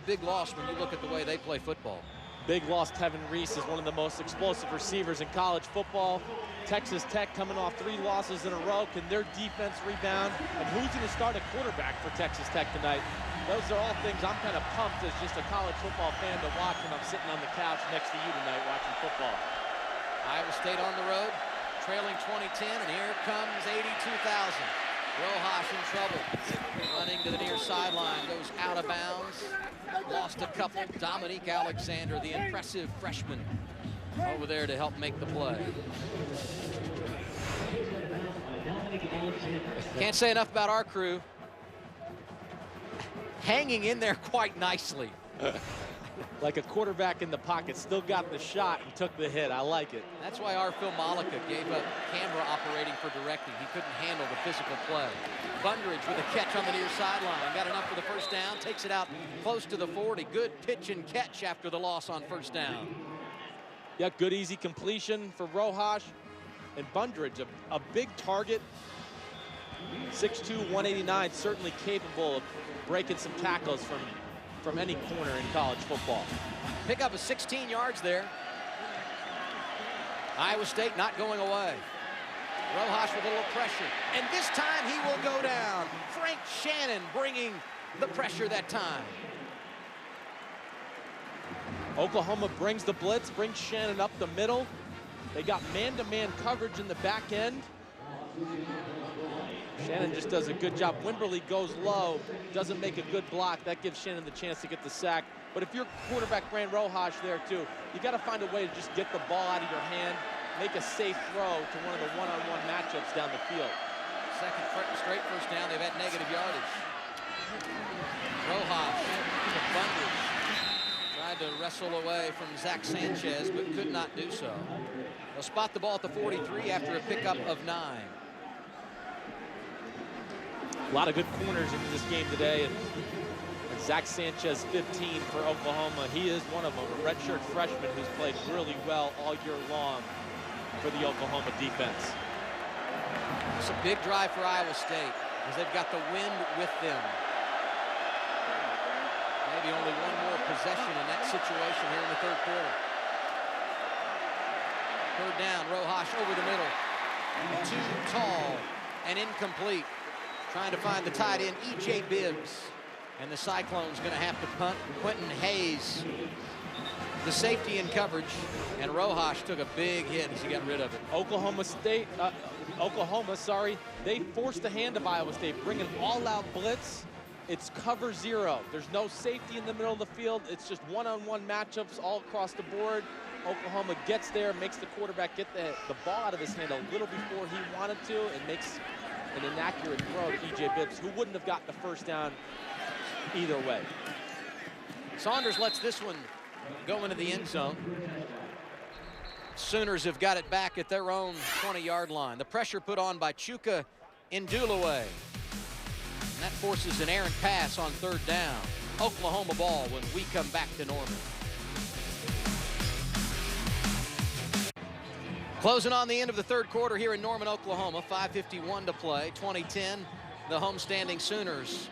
big loss when you look at the way they play football. Big loss. Kevin Reese is one of the most explosive receivers in college football. Texas Tech coming off 3 losses in a row. Can their defense rebound? And who's going to start a quarterback for Texas Tech tonight? Those are all things I'm kind of pumped as just a college football fan to watch when I'm sitting on the couch next to you tonight watching football. Iowa State on the road, trailing 2010, and here comes 82,000. Rojas in trouble, running to the near sideline, goes out of bounds, lost a couple. Dominique Alexander, the impressive freshman, over there to help make the play. Can't say enough about our crew. Hanging in there quite nicely. Like a quarterback in the pocket, still got the shot and took the hit. I like it. That's why our Phil Malika gave up camera operating for directing. He couldn't handle the physical play. Bundridge with a catch on the near sideline. Got enough for the first down. Takes it out close to the 40. Good pitch and catch after the loss on first down. Yeah, good easy completion for Rojas. And Bundridge, a big target. 6'2", 189, certainly capable of breaking some tackles from any corner in college football. Pick up a 16 yards there. Iowa State not going away. Rojas with a little pressure. And this time he will go down. Frank Shannon bringing the pressure that time. Oklahoma brings the blitz, brings Shannon up the middle. They got man-to-man coverage in the back end. Shannon just does a good job. Wimberly goes low, doesn't make a good block. That gives Shannon the chance to get the sack. But if you're quarterback Brand Rojas there too, you got to find a way to just get the ball out of your hand, make a safe throw to one of the one-on-one matchups down the field. Second straight first down. They've had negative yardage. Rojas to Bundridge. Tried to wrestle away from Zach Sanchez, but could not do so. They'll spot the ball at the 43 after a pickup of 9. A lot of good corners into this game today. And Zach Sanchez, 15 for Oklahoma. He is one of them, a redshirt freshman who's played really well all year long for the Oklahoma defense. It's a big drive for Iowa State because they've got the wind with them. Maybe only one more possession in that situation here in the third quarter. Third down, Rojas over the middle. Too tall and incomplete. Trying to find the tight end, E.J. Bibbs. And the Cyclones going to have to punt. Quentin Hayes, the safety in coverage. And Rojas took a big hit as he got rid of it. Oklahoma, they forced the hand of Iowa State, bring an all-out blitz. It's cover 0. There's no safety in the middle of the field. It's just one-on-one matchups all across the board. Oklahoma gets there, makes the quarterback get the ball out of his hand a little before he wanted to, and makes an inaccurate throw to E.J. Bibbs, who wouldn't have gotten the first down either way. Saunders lets this one go into the end zone. Sooners have got it back at their own 20-yard line. The pressure put on by Chuka Indulaway. And that forces an errant pass on third down. Oklahoma ball when we come back to Norman. Closing on the end of the third quarter here in Norman, Oklahoma. 5:51 to play. 2010, the homestanding Sooners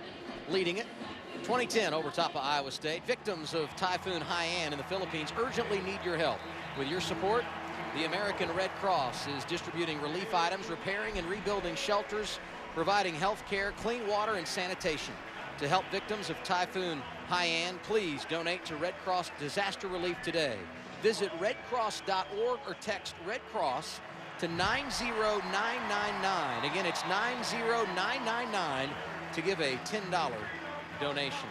leading it. 2010 over top of Iowa State. Victims of Typhoon Haiyan in the Philippines urgently need your help. With your support, the American Red Cross is distributing relief items, repairing and rebuilding shelters, providing health care, clean water, and sanitation. To help victims of Typhoon Haiyan, please donate to Red Cross Disaster Relief today. Visit redcross.org or text Red Cross to 90999. Again, it's 90999 to give a $10 donation.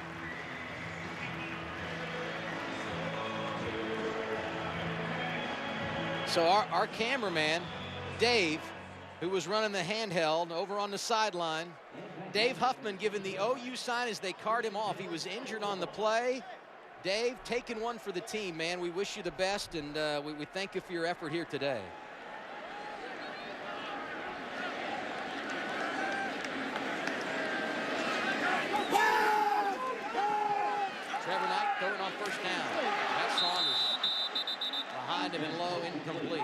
So our cameraman, Dave, who was running the handheld over on the sideline, Dave Huffman giving the OU sign as they cart him off. He was injured on the play. Dave, taking one for the team, man. We wish you the best, and we thank you for your effort here today. Trevor Knight throwing on first down. That's Saunders. Behind him and low, incomplete.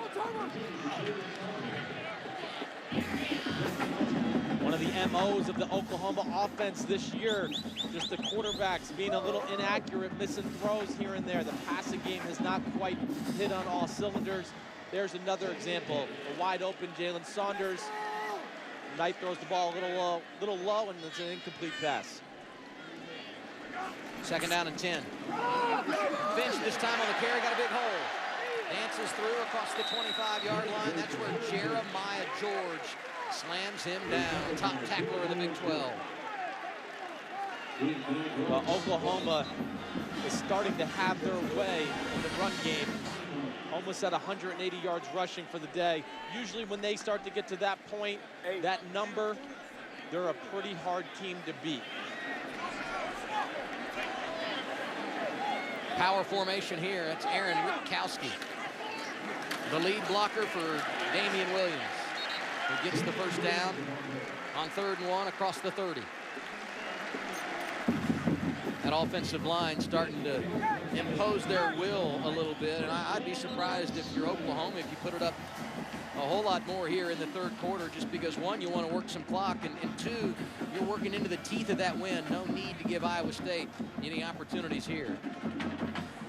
One of the MOs of the Oklahoma offense this year, just the quarterbacks being a little inaccurate, missing throws here and there. The passing game has not quite hit on all cylinders. There's another example, a wide open Jalen Saunders. Knight throws the ball a little low, and it's an incomplete pass. Second down and 10. Finch this time on the carry, got a big hole. Dances through across the 25-yard line. That's where Jeremiah George slams him down. Top tackler in the Big 12. Well, Oklahoma is starting to have their way in the run game. Almost at 180 yards rushing for the day. Usually when they start to get to that point, that number, they're a pretty hard team to beat. Power formation here. That's Aaron Witkowski, the lead blocker for Damian Williams, who gets the first down on 3rd and 1 across the 30. That offensive line starting to impose their will a little bit, and I'd be surprised if you're Oklahoma if you put it up a whole lot more here in the 3rd quarter, just because, one, you want to work some clock, and two, you're working into the teeth of that win. No need to give Iowa State any opportunities here.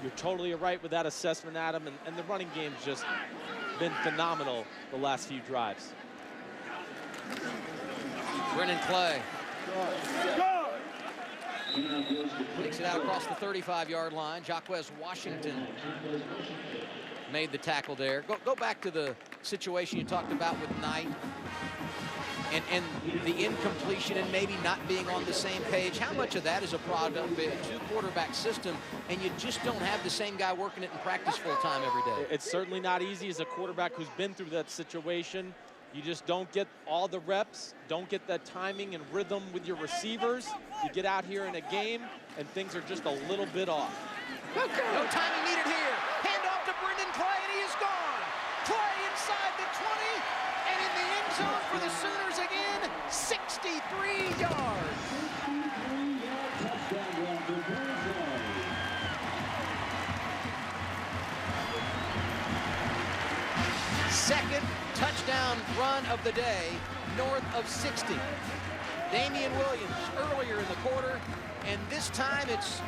You're totally right with that assessment, Adam, and the running game's just been phenomenal the last few drives. Brennan Clay takes it out across the 35-yard line. Jaquez Washington made the tackle there. Go back to the situation you talked about with Knight and the incompletion and maybe not being on the same page. How much of that is a product of a 2-quarterback system, and you just don't have the same guy working it in practice full time every day? It's certainly not easy as a quarterback who's been through that situation. You just don't get all the reps, don't get that timing and rhythm with your receivers. You get out here in a game, and things are just a little bit off. No timing needed here. Hand off to Brendan Clay, and he is gone. Clay inside the 20, and in the end zone for the Sooners again, 63 yards. Second touchdown run of the day, north of 60. Damian Williams earlier in the quarter, and this time it's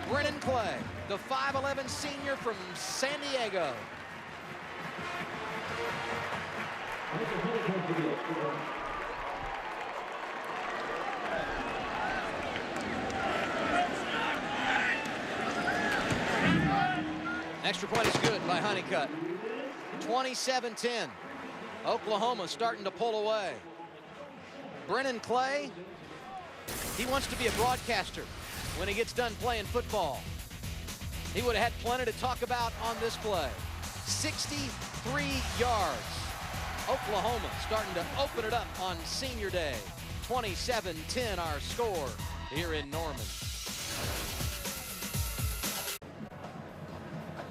Brennan Clay, the 5'11" senior from San Diego. Extra point is good by Honeycutt. 27-10. Oklahoma starting to pull away. Brennan Clay, he wants to be a broadcaster when he gets done playing football. He would have had plenty to talk about on this play. 63 yards. Oklahoma starting to open it up on senior day. 27-10 our score here in Norman.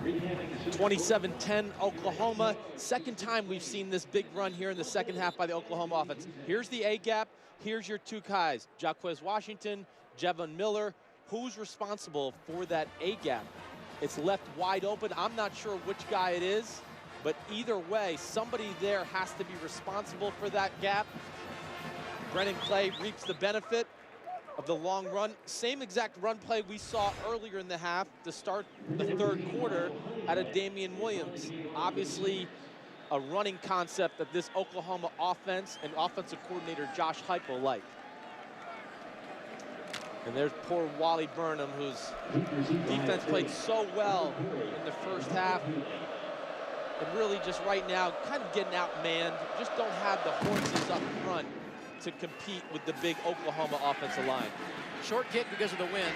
27-10 Oklahoma. Second time we've seen this big run here in the second half by the Oklahoma offense. Here's the A-gap. Here's your two guys, Jaquez Washington, Jevon Miller. Who's responsible for that A-gap? It's left wide open. I'm not sure which guy it is, but either way, somebody there has to be responsible for that gap. Brennan Clay reaps the benefit of the long run. Same exact run play we saw earlier in the half to start the 3rd quarter out of Damian Williams. Obviously, a running concept that this Oklahoma offense and offensive coordinator Josh Heupel like. And there's poor Wally Burnham, whose defense played so well in the first half. And really just right now, kind of getting outmanned. Just don't have the horses up front to compete with the big Oklahoma offensive line. Short kick because of the wind.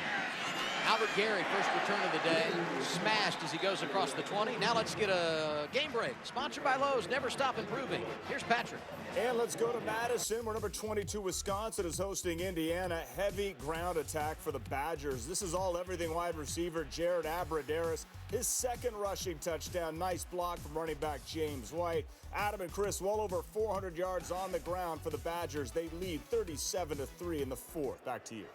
Albert Gary, first return of the day, smashed as he goes across the 20. Now let's get a game break. Sponsored by Lowe's, never stop improving. Here's Patrick. And let's go to Madison, where number 22 Wisconsin is hosting Indiana. Heavy ground attack for the Badgers. This is all everything wide receiver Jared Abradaris. His second rushing touchdown. Nice block from running back James White. Adam and Chris well over 400 yards on the ground for the Badgers. They lead 37-3 in the fourth. Back to you.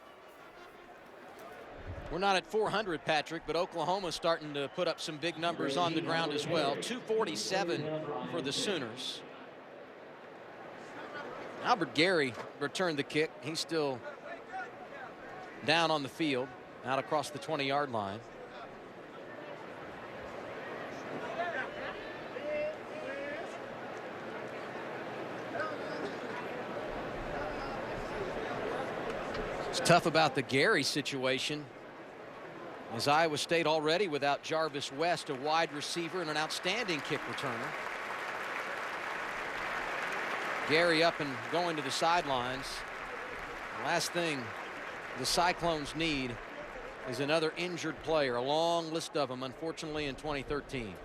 We're not at 400, Patrick, but Oklahoma's starting to put up some big numbers on the ground as well. 247 for the Sooners. Albert Gary returned the kick. He's still down on the field, out across the 20-yard line. It's tough about the Gary situation, as Iowa State already without Jarvis West, a wide receiver and an outstanding kick returner. Gary up and going to the sidelines. The last thing the Cyclones need is another injured player. A long list of them, unfortunately, in 2013.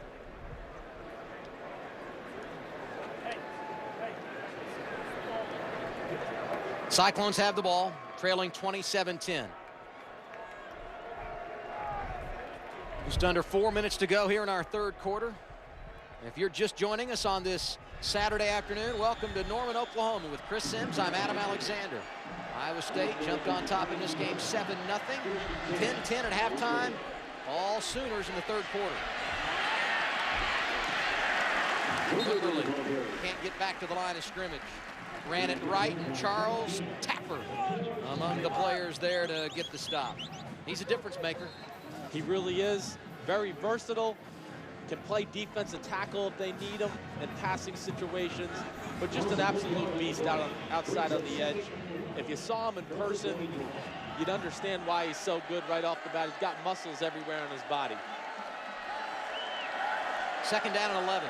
Cyclones have the ball, trailing 27-10. Just under 4 minutes to go here in our third quarter. If you're just joining us on this Saturday afternoon, welcome to Norman, Oklahoma with Chris Sims. I'm Adam Alexander. Iowa State jumped on top in this game 7-0. 10-10 at halftime. All Sooners in the third quarter. Kimberly can't get back to the line of scrimmage. Ran it right, and Charles Tapper among the players there to get the stop. He's a difference maker. He really is. Very versatile. Can play defensive tackle if they need him in passing situations, but just an absolute beast outside on the edge. If you saw him in person, you'd understand why he's so good right off the bat. He's got muscles everywhere on his body. Second down and 11.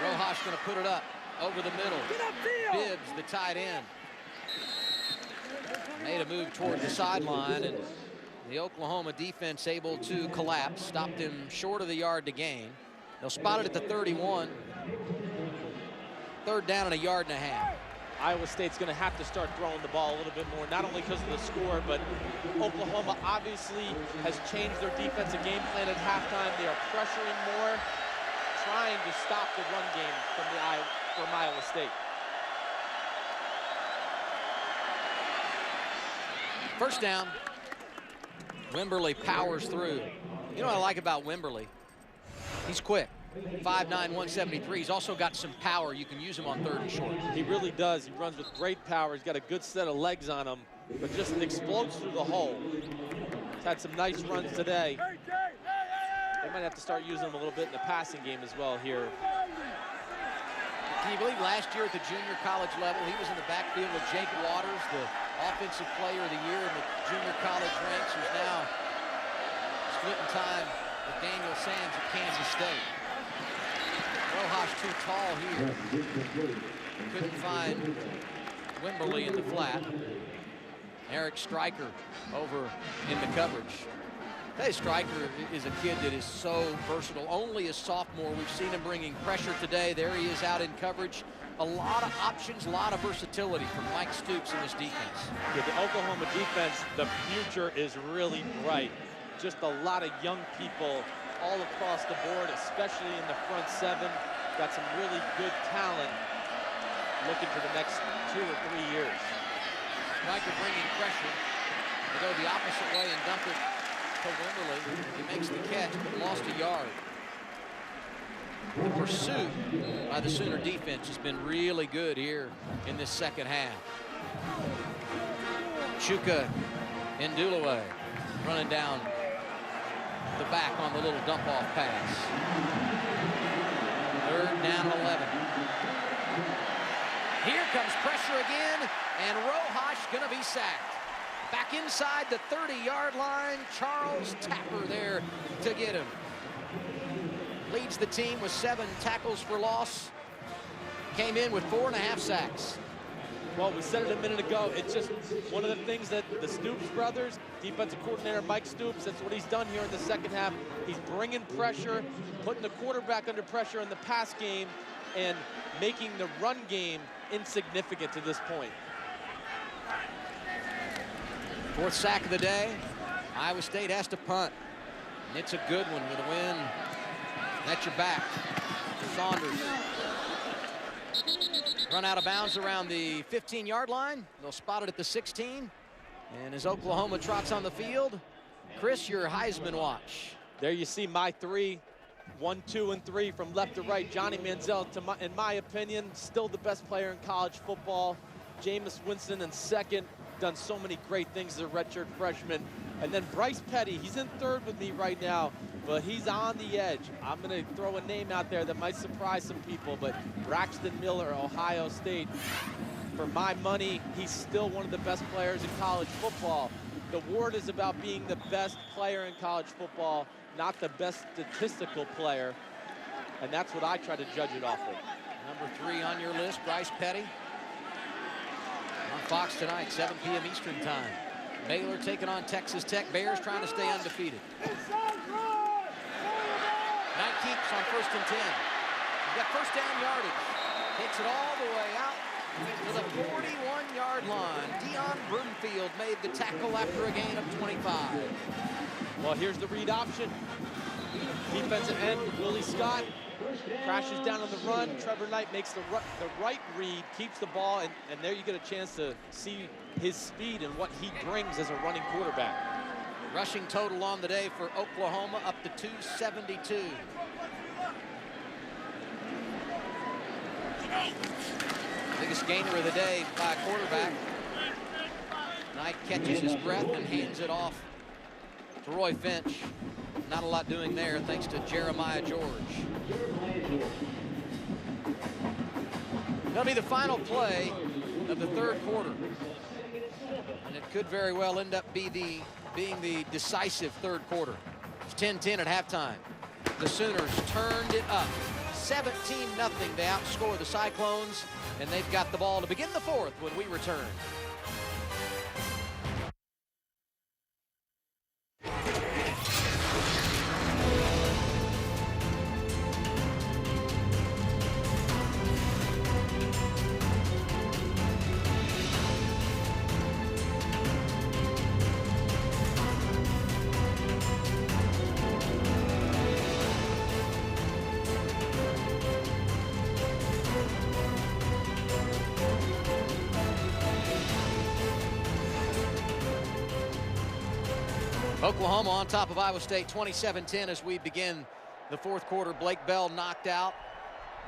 Rojas going to put it up over the middle. Bibbs, the tight end, made a move toward the sideline, and the Oklahoma defense able to collapse, stopped him short of the yard to gain. They'll spot it at the 31. Third down and a yard and a half. Iowa State's going to have to start throwing the ball a little bit more, not only because of the score, but Oklahoma obviously has changed their defensive game plan at halftime. They are pressuring more, trying to stop the run game from Iowa State. First down. Wimberly powers through. You know what I like about Wimberly? He's quick. 5'9", 173. He's also got some power. You can use him on third and short. He really does. He runs with great power. He's got a good set of legs on him, but just explodes through the hole. He's had some nice runs today. They might have to start using him a little bit in the passing game as well here. Can you believe last year at the junior college level, he was in the backfield with Jake Waters, the offensive player of the year in the junior college ranks, who's now splitting time with Daniel Sands at Kansas State. Rojas too tall here. Couldn't find Wimberly in the flat. Eric Stryker over in the coverage. Hey, Stryker is a kid that is so versatile. Only a sophomore. We've seen him bringing pressure today. There he is out in coverage. A lot of options, a lot of versatility from Mike Stoops in this defense. Yeah, the Oklahoma defense, the future is really bright. Just a lot of young people all across the board, especially in the front seven. Got some really good talent looking for the next 2 or 3 years. Stryker bringing pressure. They go the opposite way and dump it to Wimberly. He makes the catch, but lost a yard. The pursuit by the Sooner defense has been really good here in this second half. Chuka Ndulue running down the back on the little dump-off pass. Third down and 11. Here comes pressure again, and Rojas gonna be sacked. Back inside the 30-yard line, Charles Tapper there to get him. Leads the team with 7 tackles for loss. Came in with 4.5 sacks. Well, we said it a minute ago. It's just one of the things that the Stoops brothers, defensive coordinator Mike Stoops, that's what he's done here in the second half. He's bringing pressure, putting the quarterback under pressure in the pass game, and making the run game insignificant to this point. 4th sack of the day. Iowa State has to punt. And it's a good one with a win. That's your back. Saunders. Run out of bounds around the 15-yard line. They'll spot it at the 16. And as Oklahoma trots on the field, Chris, your Heisman watch. There you see my 3, 1, 2, and 3 from left to right. Johnny Manziel, in my opinion, still the best player in college football. Jameis Winston in second, done so many great things as a redshirt freshman. And then Bryce Petty, he's in third with me right now, but he's on the edge. I'm going to throw a name out there that might surprise some people, but Braxton Miller, Ohio State. For my money, he's still one of the best players in college football. The award is about being the best player in college football, not the best statistical player, and that's what I try to judge it off of. Number 3 on your list, Bryce Petty. On Fox tonight, 7 p.m. Eastern time. Baylor taking on Texas Tech. Bears trying to stay undefeated. Knight keeps on 1st and 10. He's got first down yardage. Takes it all the way out to the 41-yard line. Deion Broomfield made the tackle after a gain of 25. Well, here's the read option. Defensive end, Willie Scott, crashes down on the run. Trevor Knight makes the right read, keeps the ball, and there you get a chance to see his speed and what he brings as a running quarterback. Rushing total on the day for Oklahoma up to 272. Biggest gainer of the day by a quarterback. Knight catches his breath and hands it off to Roy Finch. Not a lot doing there thanks to Jeremiah George. That'll be the final play of the 3rd quarter. And it could very well end up being the decisive 3rd quarter. It's 10-10 at halftime. The Sooners turned it up. 17-0 to outscore the Cyclones, and they've got the ball to begin the 4th when we return. Oklahoma on top of Iowa State 27-10 as we begin the 4th quarter. Blake Bell knocked out.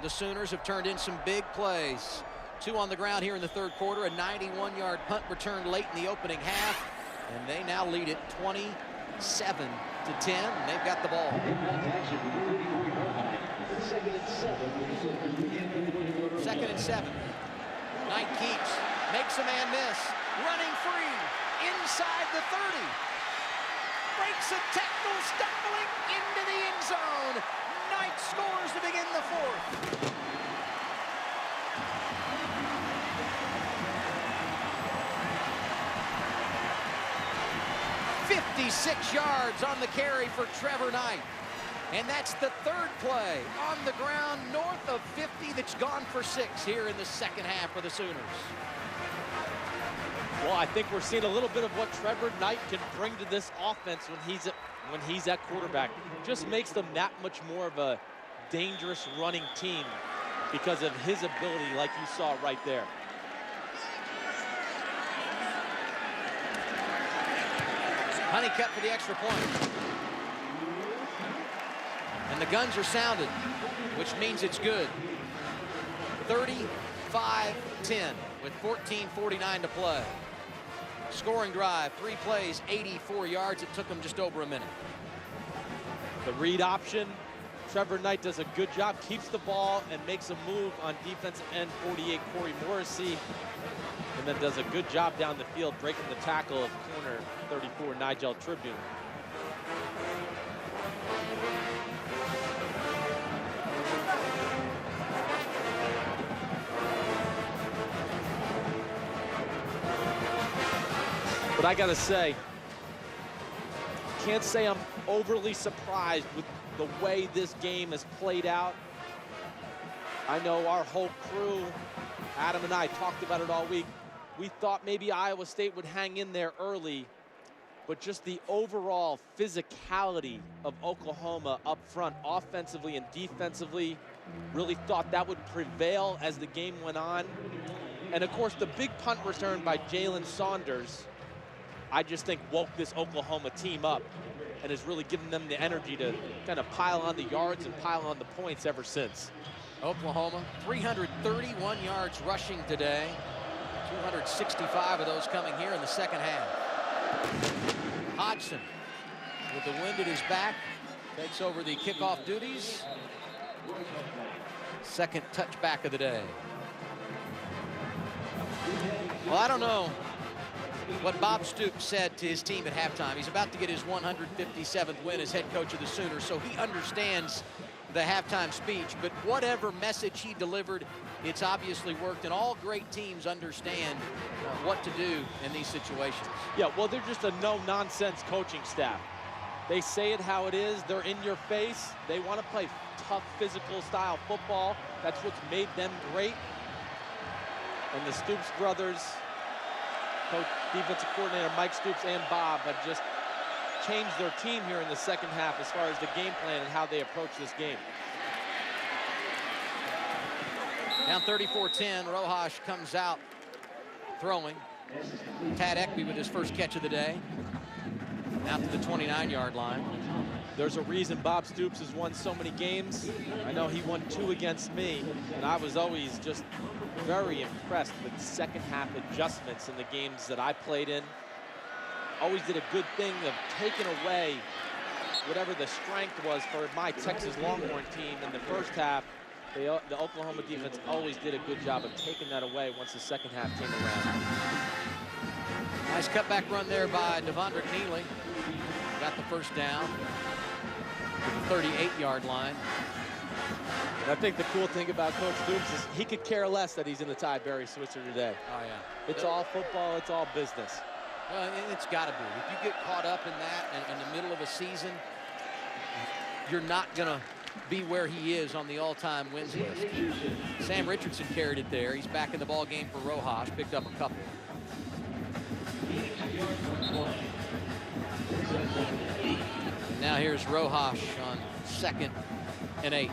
The Sooners have turned in some big plays. 2 on the ground here in the 3rd quarter. A 91-yard punt return late in the opening half. And they now lead it 27-10. And they've got the ball. 2nd and 7. Knight keeps. Makes a man miss. Running free. Inside the 30. Breaks a tackle, stumbling into the end zone. Knight scores to begin the 4th. "56 yards on the carry for Trevor Knight. And that's the 3rd play on the ground north of 50 that's gone for 6 here in the second half for the Sooners. Well, I think we're seeing a little bit of what Trevor Knight can bring to this offense when he's at quarterback. Just makes them that much more of a dangerous running team because of his ability, like you saw right there. Honeycutt for the extra point. And the guns are sounded, which means it's good. 35-10 with 14:49 to play. Scoring drive, 3 plays, 84 yards. It took them just over a minute. The read option, Trevor Knight does a good job, keeps the ball and makes a move on defensive end 48 Corey Morrissey, and then does a good job down the field breaking the tackle of corner 34 Nigel Tribune. But I gotta say, can't say I'm overly surprised with the way this game has played out. I know our whole crew, Adam and I, talked about it all week. We thought maybe Iowa State would hang in there early, but just the overall physicality of Oklahoma up front, offensively and defensively, really thought that would prevail as the game went on. And of course, the big punt return by Jalen Saunders, I just think woke this Oklahoma team up and has really given them the energy to kind of pile on the yards and pile on the points ever since. Oklahoma, 331 yards rushing today. 265 of those coming here in the second half. Hodgson, with the wind at his back, takes over the kickoff duties. Second touchback of the day. Well, I don't know what Bob Stoops said to his team at halftime. He's about to get his 157th win as head coach of the Sooners, so he understands the halftime speech, but whatever message he delivered, it's obviously worked, and all great teams understand what to do in these situations. Yeah, well, they're just a no-nonsense coaching staff. They say it how it is. They're in your face. They want to play tough, physical style football. That's what's made them great. And the Stoops brothers, coach, defensive coordinator Mike Stoops and Bob, have just changed their team here in the second half as far as the game plan and how they approach this game. Down 34-10, Rojas comes out throwing. Tad Ekby with his first catch of the day. Out to the 29-yard line. There's a reason Bob Stoops has won so many games. I know he won 2 against me, and I was always just very impressed with second half adjustments in the games that I played in. Always did a good thing of taking away whatever the strength was for my Texas Longhorn team in the first half. The Oklahoma defense always did a good job of taking that away once the second half came around. Nice cutback run there by Devondrick Neely. Got the first down. 38-yard line. And I think the cool thing about Coach Stoops is he could care less that he's in the Tiberi Switzer today. Oh, yeah. It's all football. It's all business. Well, it's got to be. If you get caught up in that in the middle of a season, you're not going to be where he is on the all-time wins list. Sam Richardson carried it there. He's back in the ball game for Rojas. Picked up a couple. Now here's Rojas on 2nd and 8.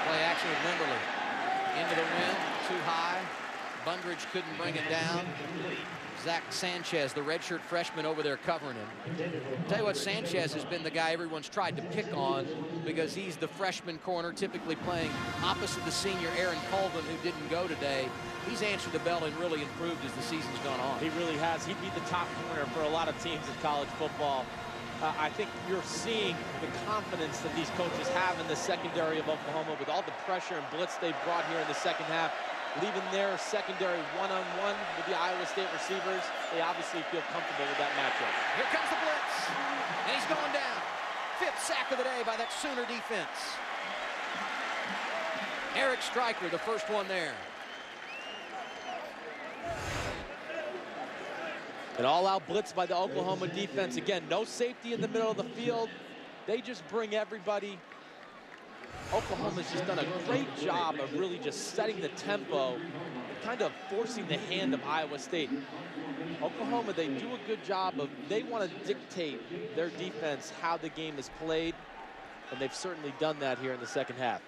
Play action with Limberly. Into the wind, too high. Bundridge couldn't bring it down. Zach Sanchez, the redshirt freshman, over there covering him. Tell you what, Sanchez has been the guy everyone's tried to pick on because he's the freshman corner, typically playing opposite the senior Aaron Colvin, who didn't go today. He's answered the bell and really improved as the season's gone on. He really has. He'd be the top corner for a lot of teams in college football. I think you're seeing the confidence that these coaches have in the secondary of Oklahoma with all the pressure and blitz they've brought here in the second half. Leaving their secondary one-on-one with the Iowa State receivers, they obviously feel comfortable with that matchup. Here comes the blitz, and he's going down. 5th sack of the day by that Sooner defense. Eric Stryker, the first one there. An all-out blitz by the Oklahoma defense. Again, no safety in the middle of the field. They just bring everybody. Oklahoma's just done a great job of really just setting the tempo and kind of forcing the hand of Iowa State. Oklahoma, they do a good job of, they want to dictate their defense how the game is played, and they've certainly done that here in the second half.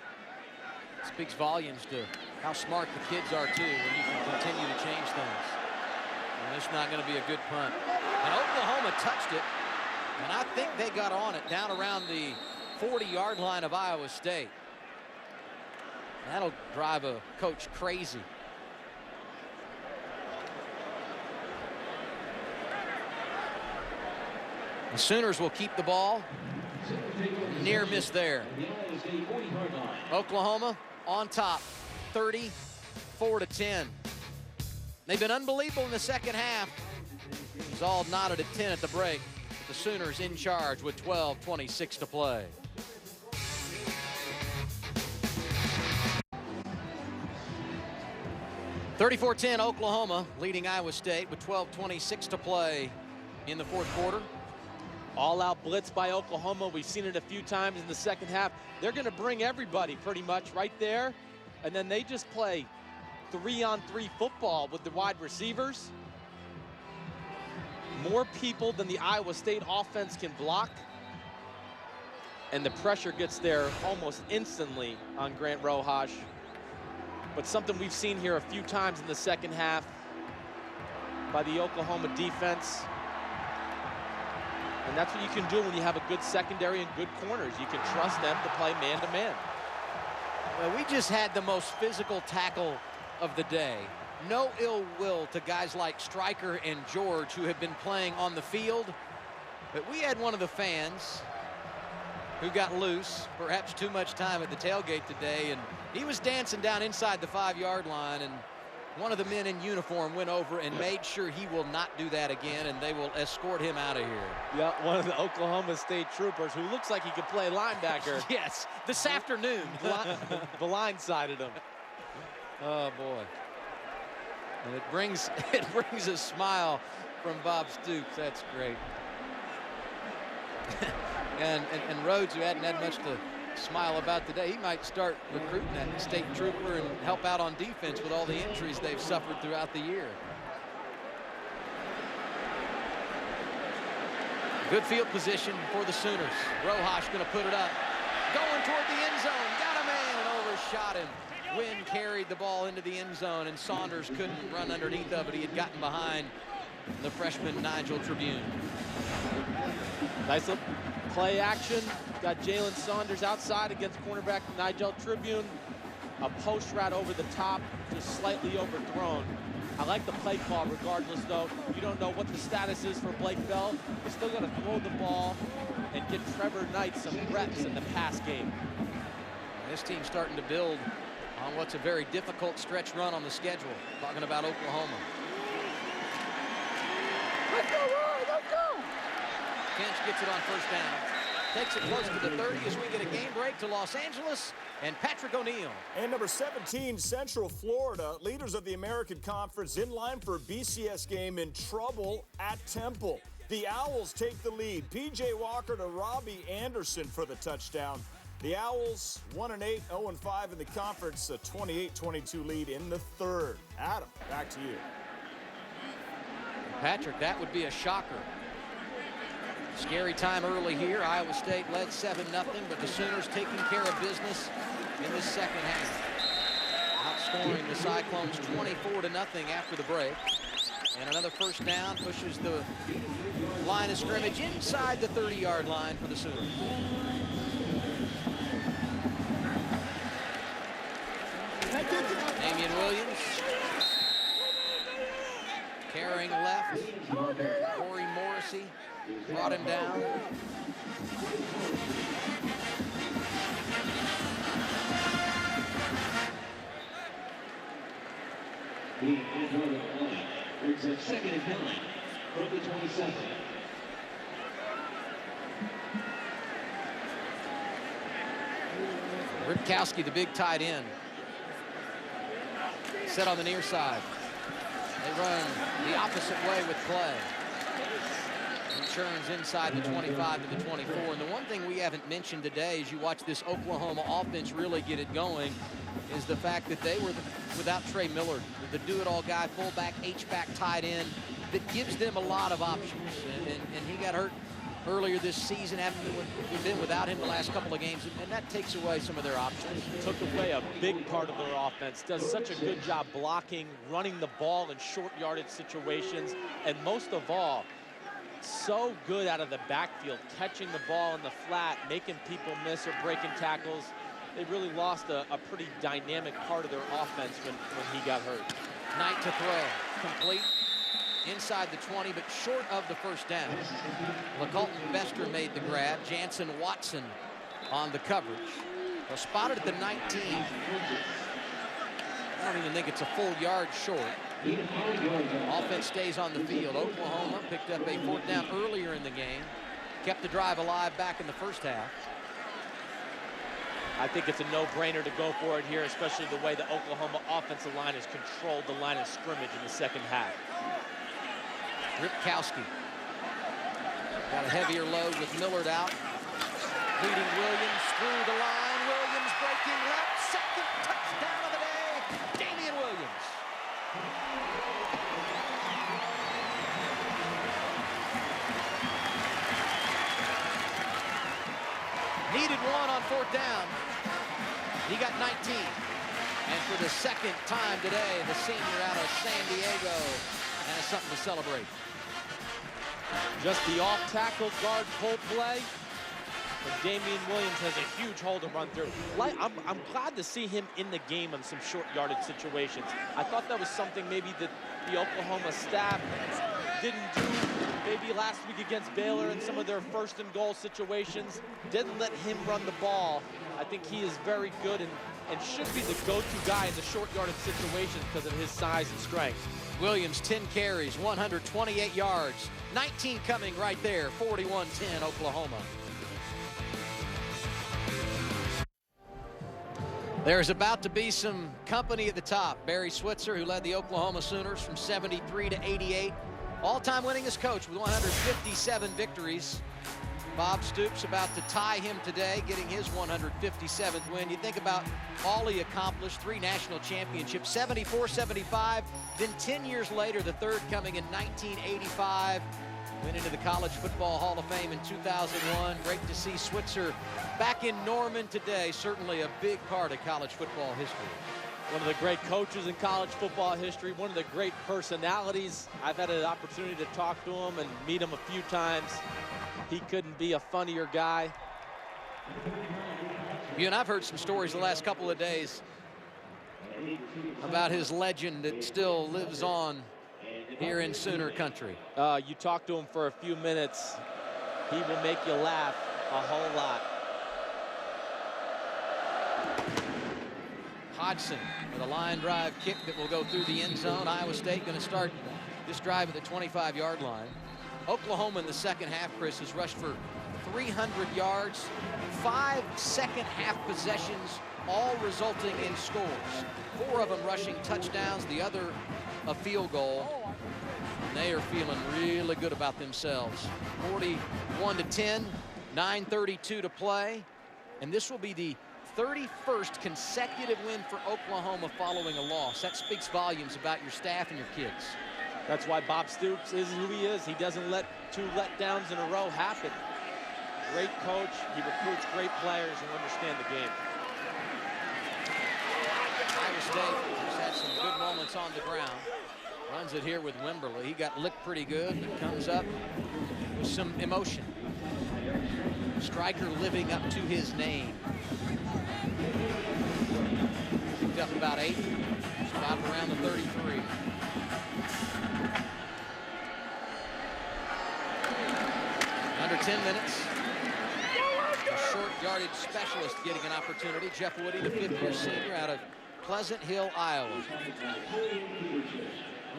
Speaks volumes to how smart the kids are, too, when you can continue to change things. And it's not going to be a good punt. And Oklahoma touched it, and I think they got on it down around the 40-yard line of Iowa State. That'll drive a coach crazy. The Sooners will keep the ball. Near miss there. Oklahoma on top, 34-10. They've been unbelievable in the second half. It was all knotted at 10 at the break. The Sooners in charge with 12:26 to play. (34-10) Oklahoma leading Iowa State with 12:26 to play in the fourth quarter. All-out blitz by Oklahoma. We've seen it a few times in the second half. They're going to bring everybody pretty much right there, and then they just play 3-on-3 football with the wide receivers. More people than the Iowa State offense can block, and the pressure gets there almost instantly on Grant Rojas. But something we've seen here a few times in the second half by the Oklahoma defense. And that's what you can do when you have a good secondary and good corners. You can trust them to play man-to-man. Well, we just had the most physical tackle of the day. No ill will to guys like Stryker and George, who have been playing on the field. But we had one of the fans who got loose, perhaps too much time at the tailgate today, and he was dancing down inside the 5-yard line, and one of the men in uniform went over and made sure he will not do that again, and they will escort him out of here. Yeah, one of the Oklahoma State troopers who looks like he could play linebacker. Yes, this afternoon. Blindsided him. Oh, boy. And it brings a smile from Bob Stoops. That's great. and Rhodes, who hadn't had much to smile about today, he might start recruiting that state trooper and help out on defense with all the injuries they've suffered throughout the year. Good field position for the Sooners. Rojas going to put it up. Going toward the end zone. Got a man and overshot him. Wynn carried the ball into the end zone, and Saunders couldn't run underneath of it. He had gotten behind the freshman Nigel Tribune. Nice little play action. Got Jalen Saunders outside against cornerback Nigel Tribune. A post route over the top, just slightly overthrown. I like the play call regardless, though. You don't know what the status is for Blake Bell. You still got to throw the ball and get Trevor Knight some reps in the pass game. This team's starting to build on what's a very difficult stretch run on the schedule. Talking about Oklahoma. Let's go, Roy, let's go! Kench gets it on first down. Takes it close to the 30 as we get a game break to Los Angeles and Patrick O'Neill. And number 17, Central Florida, leaders of the American Conference in line for a BCS game in trouble at Temple. The Owls take the lead. P.J. Walker to Robbie Anderson for the touchdown. The Owls 1-8, 0-5 in the conference, a 28-22 lead in the third. Adam, back to you. Patrick, that would be a shocker. Scary time early here. Iowa State led 7-0, but the Sooners taking care of business in the second half. Outscoring the Cyclones 24-0 after the break. And another first down pushes the line of scrimmage inside the 30-yard line for the Sooners. Damian Williams carrying left. Corey Morrissey brought him down. The end of the play. It's a 2nd and 9 from the 27. Ripkowski, the big tight end, set on the near side. They run the opposite way with play. He churns inside the 25 to the 24. And the one thing we haven't mentioned today as you watch this Oklahoma offense really get it going is the fact that they were without Trey Millard, the do-it-all guy, fullback, H-back tight end, that gives them a lot of options. And he got hurt earlier this season, having been without him the last couple of games, and that takes away some of their options. Took away a big part of their offense. Does such a good job blocking, running the ball in short yardage situations, and most of all, so good out of the backfield, catching the ball in the flat, making people miss or breaking tackles. they really lost a pretty dynamic part of their offense when he got hurt. Knight to throw. Complete. Inside the 20, but short of the first down. LeColton Bester made the grab. Jansen Watson on the coverage. They'll spot it at the 19. I don't even think it's a full yard short. Offense stays on the field. Oklahoma picked up a 4th down earlier in the game. Kept the drive alive back in the first half. I think it's a no-brainer to go for it here, especially the way the Oklahoma offensive line has controlled the line of scrimmage in the second half. Ripkowski got a heavier load with Millard out. Leading Williams through the line. Williams breaking left. Second touchdown of the day. Damian Williams. Needed one on 4th down. He got 19. And for the second time today, the senior out of San Diego has something to celebrate. Just the off-tackle guard pull play. And Damian Williams has a huge hole to run through. I'm glad to see him in the game on some short yardage situations. I thought that was something maybe that the Oklahoma staff didn't do maybe last week against Baylor in some of their 1st and goal situations. Didn't let him run the ball. I think he is very good and should be the go-to guy in the short yardage situations because of his size and strength. Williams, 10 carries, 128 yards, 19 coming right there, 41-10 Oklahoma. There's about to be some company at the top. Barry Switzer, who led the Oklahoma Sooners from 73 to 88. All-time winningest coach with 157 victories. Bob Stoops about to tie him today, getting his 157th win. You think about all he accomplished, 3 national championships, 74, 75, then 10 years later, the 3rd coming in 1985. Went into the College Football Hall of Fame in 2001. Great to see Switzer back in Norman today. Certainly a big part of college football history. One of the great coaches in college football history, one of the great personalities. I've had an opportunity to talk to him and meet him a few times. He couldn't be a funnier guy. You and I've heard some stories the last couple of days about his legend that still lives on here in Sooner country. You talk to him for a few minutes, he will make you laugh a whole lot. Hodgson with a line drive kick that will go through the end zone. Iowa State going to start this drive at the 25-yard line. Oklahoma in the second half, Chris, has rushed for 300 yards, 5 second-half possessions, all resulting in scores. 4 of them rushing touchdowns, the other a field goal. And they are feeling really good about themselves. 41-10, 9:32 to play. And this will be the 31st consecutive win for Oklahoma following a loss. That speaks volumes about your staff and your kids. That's why Bob Stoops is who he is. He doesn't let 2 letdowns in a row happen. Great coach. He recruits great players who understand the game. Iowa State has had some good moments on the ground. Runs it here with Wimberly. He got licked pretty good, but comes up with some emotion. Striker living up to his name. Picked up about 8. Spotted around the 33. Under 10 minutes. A short yardage specialist getting an opportunity. Jeff Woody, the 5th-year senior out of Pleasant Hill, Iowa.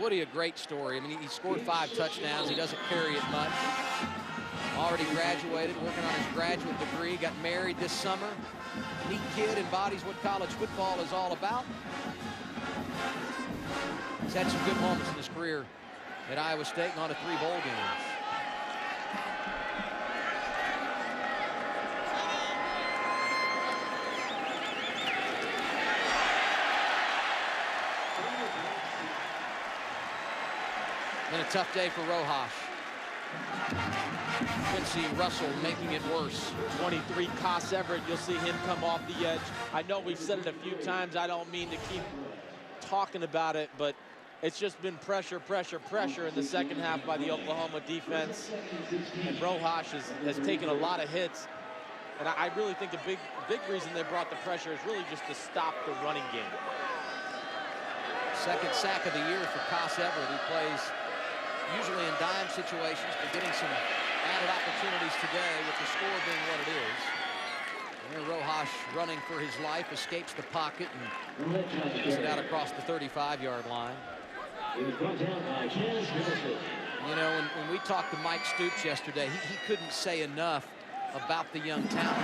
Woody, a great story. I mean, he scored 5 touchdowns. He doesn't carry it much. Already graduated, working on his graduate degree. Got married this summer. Neat kid, embodies what college football is all about. He's had some good moments in his career at Iowa State and on to 3 bowl games. Been a tough day for Rojas. Quincy Russell making it worse. 23, Koss Everett, you'll see him come off the edge. I know we've said it a few times. I don't mean to keep talking about it, but it's just been pressure, pressure, pressure in the second half by the Oklahoma defense. And Rojas has taken a lot of hits. And I really think the big reason they brought the pressure is really just to stop the running game. Second sack of the year for Cos Everett, who plays usually in dime situations, but getting some added opportunities today with the score being what it is. And here Rojas running for his life, escapes the pocket and gets it out across the 35-yard line. You know, when we talked to Mike Stoops yesterday, he couldn't say enough about the young talent.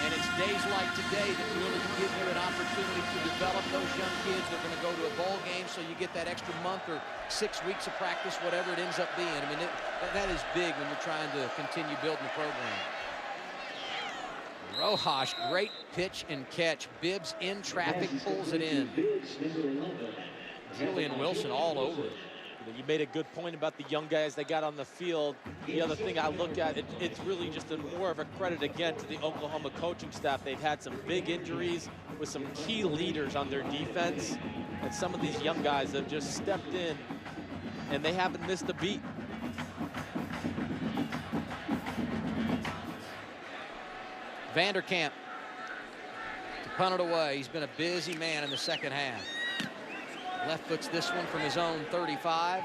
And it's days like today that really give you an opportunity to develop those young kids. They're going to go to a bowl game, so you get that extra month or 6 weeks of practice, whatever it ends up being. I mean, that is big when you're trying to continue building the program. Rojas, great pitch and catch. Bibbs in traffic, pulls it in. Julian Wilson all over it. You made a good point about the young guys they got on the field. The other thing I look at, it's really just more of a credit again to the Oklahoma coaching staff. They've had some big injuries with some key leaders on their defense. And some of these young guys have just stepped in and they haven't missed a beat. Vanderkamp to punt it away. He's been a busy man in the second half. Left foots this one from his own 35.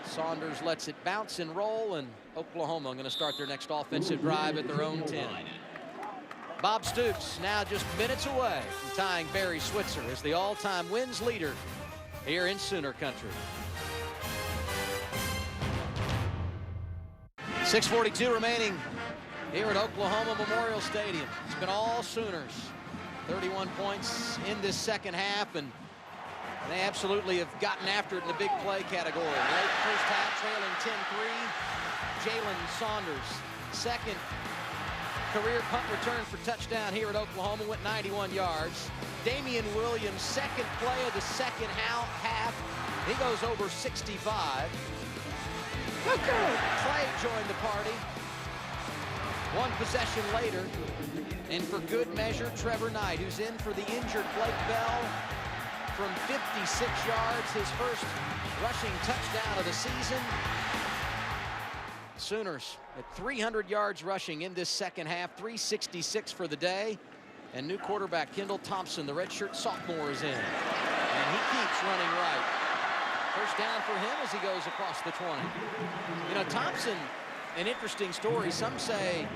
Saunders lets it bounce and roll, and Oklahoma going to start their next offensive drive at their own 10. Bob Stoops now just minutes away from tying Barry Switzer as the all-time wins leader here in Sooner Country. 6:42 remaining here at Oklahoma Memorial Stadium. It's been all Sooners. 31 points in this second half, and they absolutely have gotten after it in the big play category. Late first half, trailing 10-3. Jalen Saunders, second career punt return for touchdown here at Oklahoma, went 91 yards. Damian Williams, second play of the second half. He goes over 65. Clay joined the party. One possession later, and for good measure, Trevor Knight, who's in for the injured Blake Bell, from 56 yards, his first rushing touchdown of the season. Sooners at 300 yards rushing in this second half, 366 for the day. And new quarterback Kendall Thompson, the redshirt sophomore, is in. And he keeps running right. First down for him as he goes across the 20. You know, Thompson, an interesting story. Some say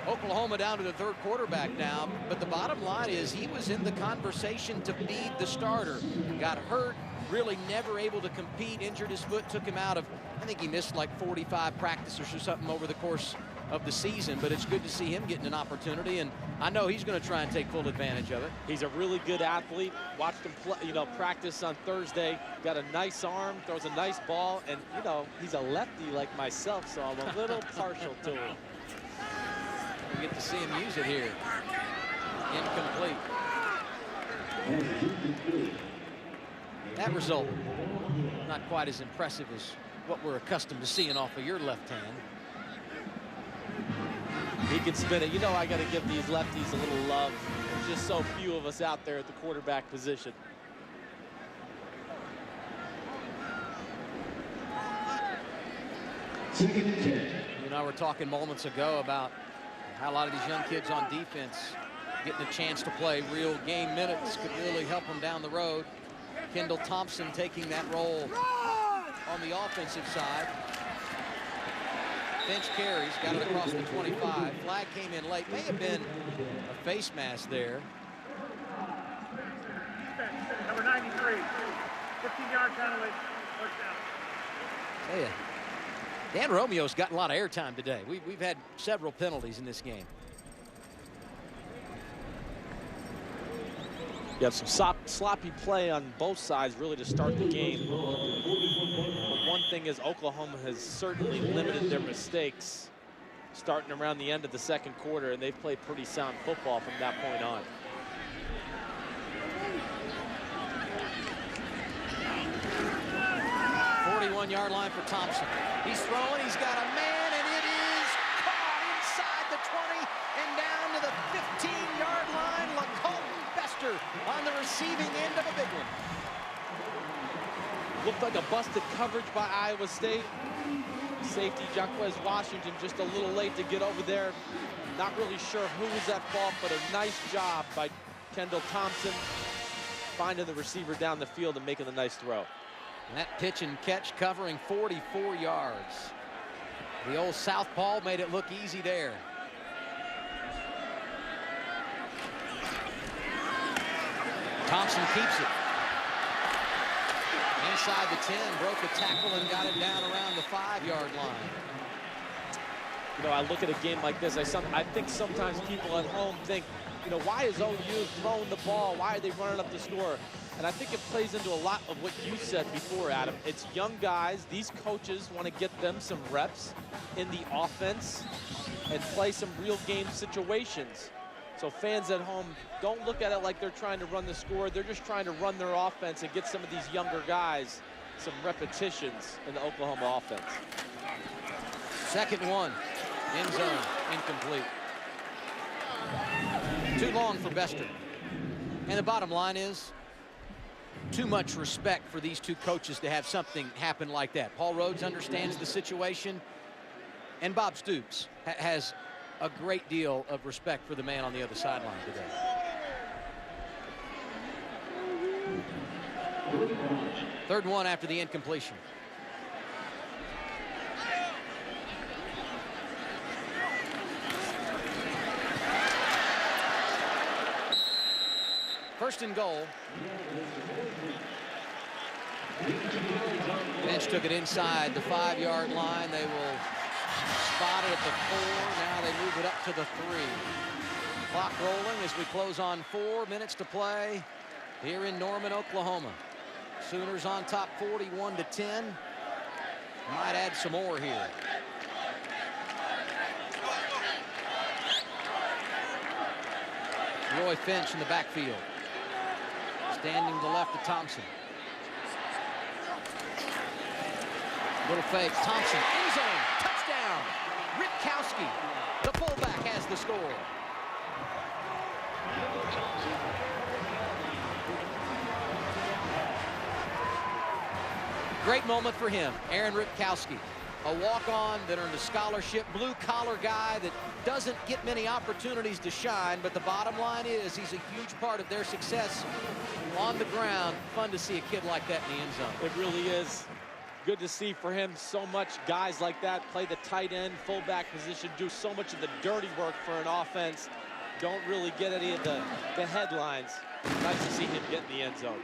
Oklahoma down to the third quarterback now, but the bottom line is he was in the conversation to be the starter. Got hurt, really never able to compete, injured his foot, took him out of, I think he missed like 45 practices or something over the course of the season, but it's good to see him getting an opportunity, and I know he's going to try and take full advantage of it. He's a really good athlete. Watched him play, practice on Thursday. Got a nice arm, throws a nice ball, and he's a lefty like myself, so I'm a little partial to him. We get to see him use it here. Incomplete. That result, not quite as impressive as what we're accustomed to seeing off of your left hand. He can spin it. I got to give these lefties a little love. There's just so few of us out there at the quarterback position. You and I were talking moments ago about how a lot of these young kids on defense getting a chance to play real game minutes could really help them down the road. Kendall Thompson taking that role on the offensive side. Bench carries, got it across the 25. Flag came in late. May have been a face mask there. Number 93, 15-yard penalty, first down. Hey, Dan Romeo's gotten a lot of airtime today. We've had several penalties in this game. You have some sloppy play on both sides really to start the game. But one thing is Oklahoma has certainly limited their mistakes starting around the end of the second quarter, and they've played pretty sound football from that point on. Yard line for Thompson. He's throwing, he's got a man, and it is caught inside the 20 and down to the 15-yard line. LaColton Bester on the receiving end of a big one. Looked like a busted coverage by Iowa State. Safety Jaquez Washington just a little late to get over there. Not really sure who was at fault, but a nice job by Kendall Thompson finding the receiver down the field and making a nice throw. And that pitch and catch covering 44 yards. The old southpaw made it look easy there. Thompson keeps it. Inside the 10, broke the tackle and got it down around the 5-yard line. You know, I look at a game like this, I think sometimes people at home think, you know, why is OU throwing the ball? Why are they running up the score? And I think it plays into a lot of what you said before, Adam. It's young guys. These coaches want to get them some reps in the offense and play some real game situations. So fans at home, don't look at it like they're trying to run the score. They're just trying to run their offense and get some of these younger guys some repetitions in the Oklahoma offense. 2nd and 1. End zone, incomplete. Too long for Bester. And the bottom line is, too much respect for these two coaches to have something happen like that. Paul Rhodes understands the situation, and Bob Stoops has a great deal of respect for the man on the other sideline today. Third and 1 after the incompletion. First and goal. Bench took it inside the 5-yard line. They will spot it at the 4. Now they move it up to the 3. Clock rolling as we close on 4 minutes to play here in Norman, Oklahoma. Sooners on top 41-10. Might add some more here. Roy Finch in the backfield. Standing to the left of Thompson. Little fake. Thompson, end zone, touchdown. Ripkowski, the fullback, has the score. Great moment for him, Aaron Ripkowski. A walk-on that earned a scholarship, blue-collar guy that doesn't get many opportunities to shine, but the bottom line is he's a huge part of their success on the ground. Fun to see a kid like that in the end zone. It really is. Good to see for him. So much guys like that play the tight end, fullback position, do so much of the dirty work for an offense. Don't really get any of the headlines. Nice to see him get in the end zone.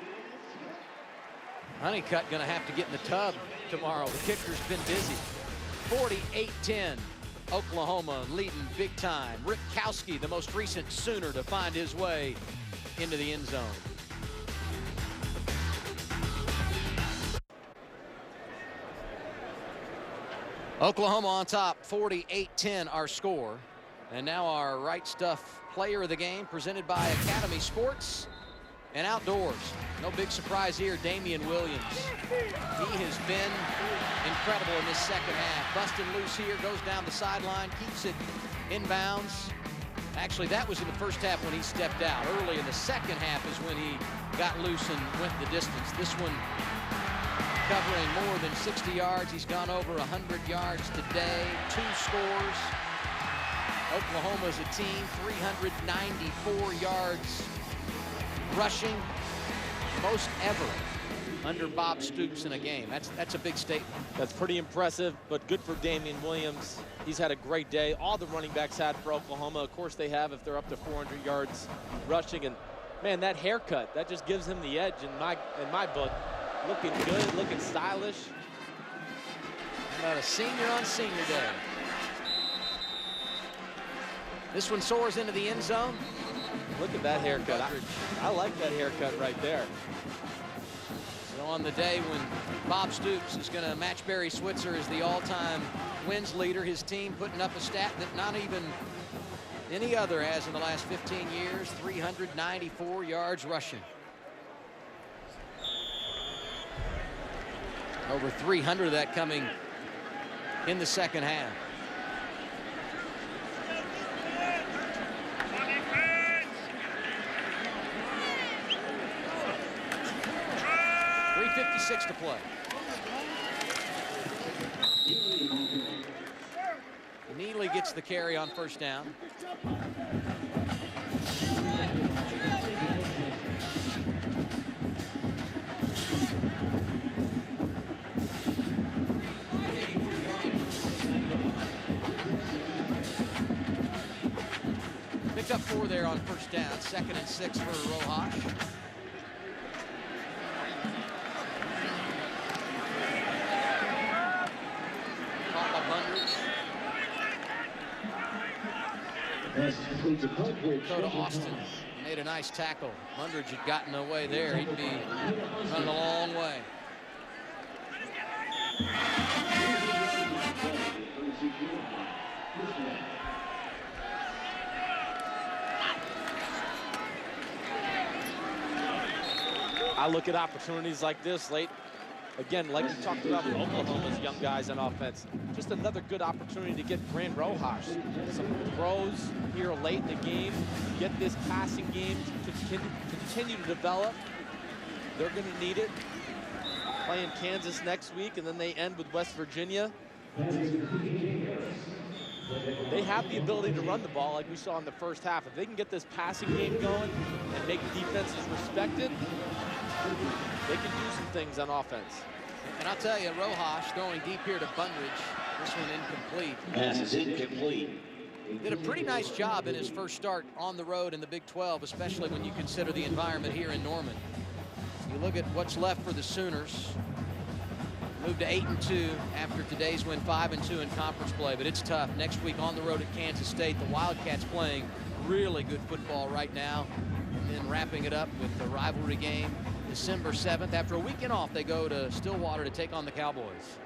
Honeycutt going to have to get in the tub tomorrow. The kicker's been busy. 48-10. Oklahoma leading big time. Ripkowski, the most recent Sooner to find his way into the end zone. Oklahoma on top, 48-10 our score. And now our Right Stuff player of the game, presented by Academy Sports and Outdoors. No big surprise here, Damian Williams. He has been incredible in this second half. Busting loose here, goes down the sideline, keeps it inbounds. Actually, that was in the first half when he stepped out. Early in the second half is when he got loose and went the distance. This one covering more than 60 yards. He's gone over 100 yards today. 2 scores. Oklahoma's a team, 394 yards rushing, most ever under Bob Stoops in a game. That's a big statement. That's pretty impressive, but good for Damian Williams. He's had a great day. All the running backs had for Oklahoma. Of course they have if they're up to 400 yards rushing. And man, that haircut, that just gives him the edge in my book. Looking good, looking stylish. How about a senior on senior day? This one soars into the end zone. Look at that haircut. I like that haircut right there. So on the day when Bob Stoops is going to match Barry Switzer as the all-time wins leader, his team putting up a stat that not even any other has in the last 15 years, 394 yards rushing. Over 300 of that coming in the second half. .356 to play. Neely gets the carry on first down. Picked up 4 there on first down. 2nd and 6 for Rojas. Caught by Bundridge. Go to Austin. Made a nice tackle. Bundridge had gotten away there. He'd be running a long way. I look at opportunities like this late. Again, like we talked about with Oklahoma's young guys on offense, just another good opportunity to get Grant Rojas some throws here late in the game, get this passing game to continue to develop. They're going to need it. Playing Kansas next week, and then they end with West Virginia. They have the ability to run the ball like we saw in the first half. If they can get this passing game going and make defenses respected, they can do some things on offense. And I'll tell you, Rojas going deep here to Bundridge. This one incomplete. Pass is incomplete. Did a pretty nice job in his first start on the road in the Big 12, especially when you consider the environment here in Norman. You look at what's left for the Sooners. Moved to 8-2 after today's win, 5-2 in conference play, but it's tough. Next week on the road at Kansas State, the Wildcats playing really good football right now. And then wrapping it up with the rivalry game December 7th. After a weekend off, they go to Stillwater to take on the Cowboys.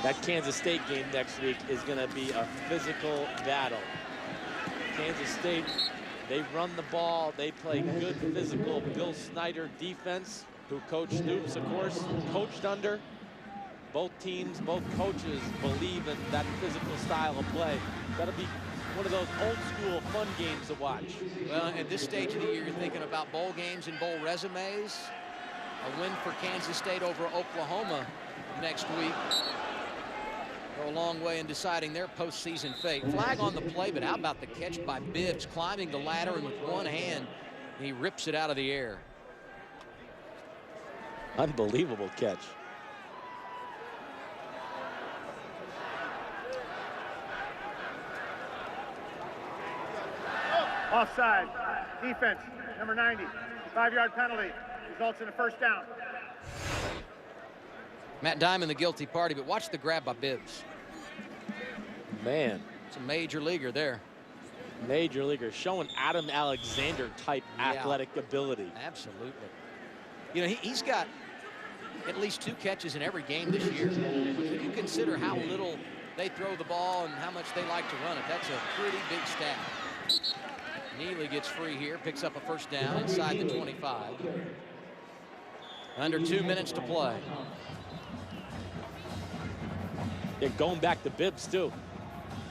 That Kansas State game next week is going to be a physical battle. Kansas State, they run the ball. They play good physical Bill Snyder defense, who Coach Stoops, of course, coached under. Both teams, both coaches believe in that physical style of play. That'll be one of those old school fun games to watch. Well, at this stage of the year, you're thinking about bowl games and bowl resumes. A win for Kansas State over Oklahoma next week go a long way in deciding their postseason fate. Flag on the play, but how about the catch by Bibbs, climbing the ladder, and with one hand, he rips it out of the air. Unbelievable catch. Offside. Defense, number 90. 5-yard penalty. Results in a first down. Matt Diamond, the guilty party, but watch the grab by Bibbs. Man. It's a major leaguer there. Major leaguer, showing Adam Alexander type athletic ability. Absolutely. You know, he's got at least 2 catches in every game this year. When you consider how little they throw the ball and how much they like to run it, that's a pretty big stat. Neely gets free here, picks up a first down inside the 25. Under 2 minutes to play. Yeah, going back to Bibbs too.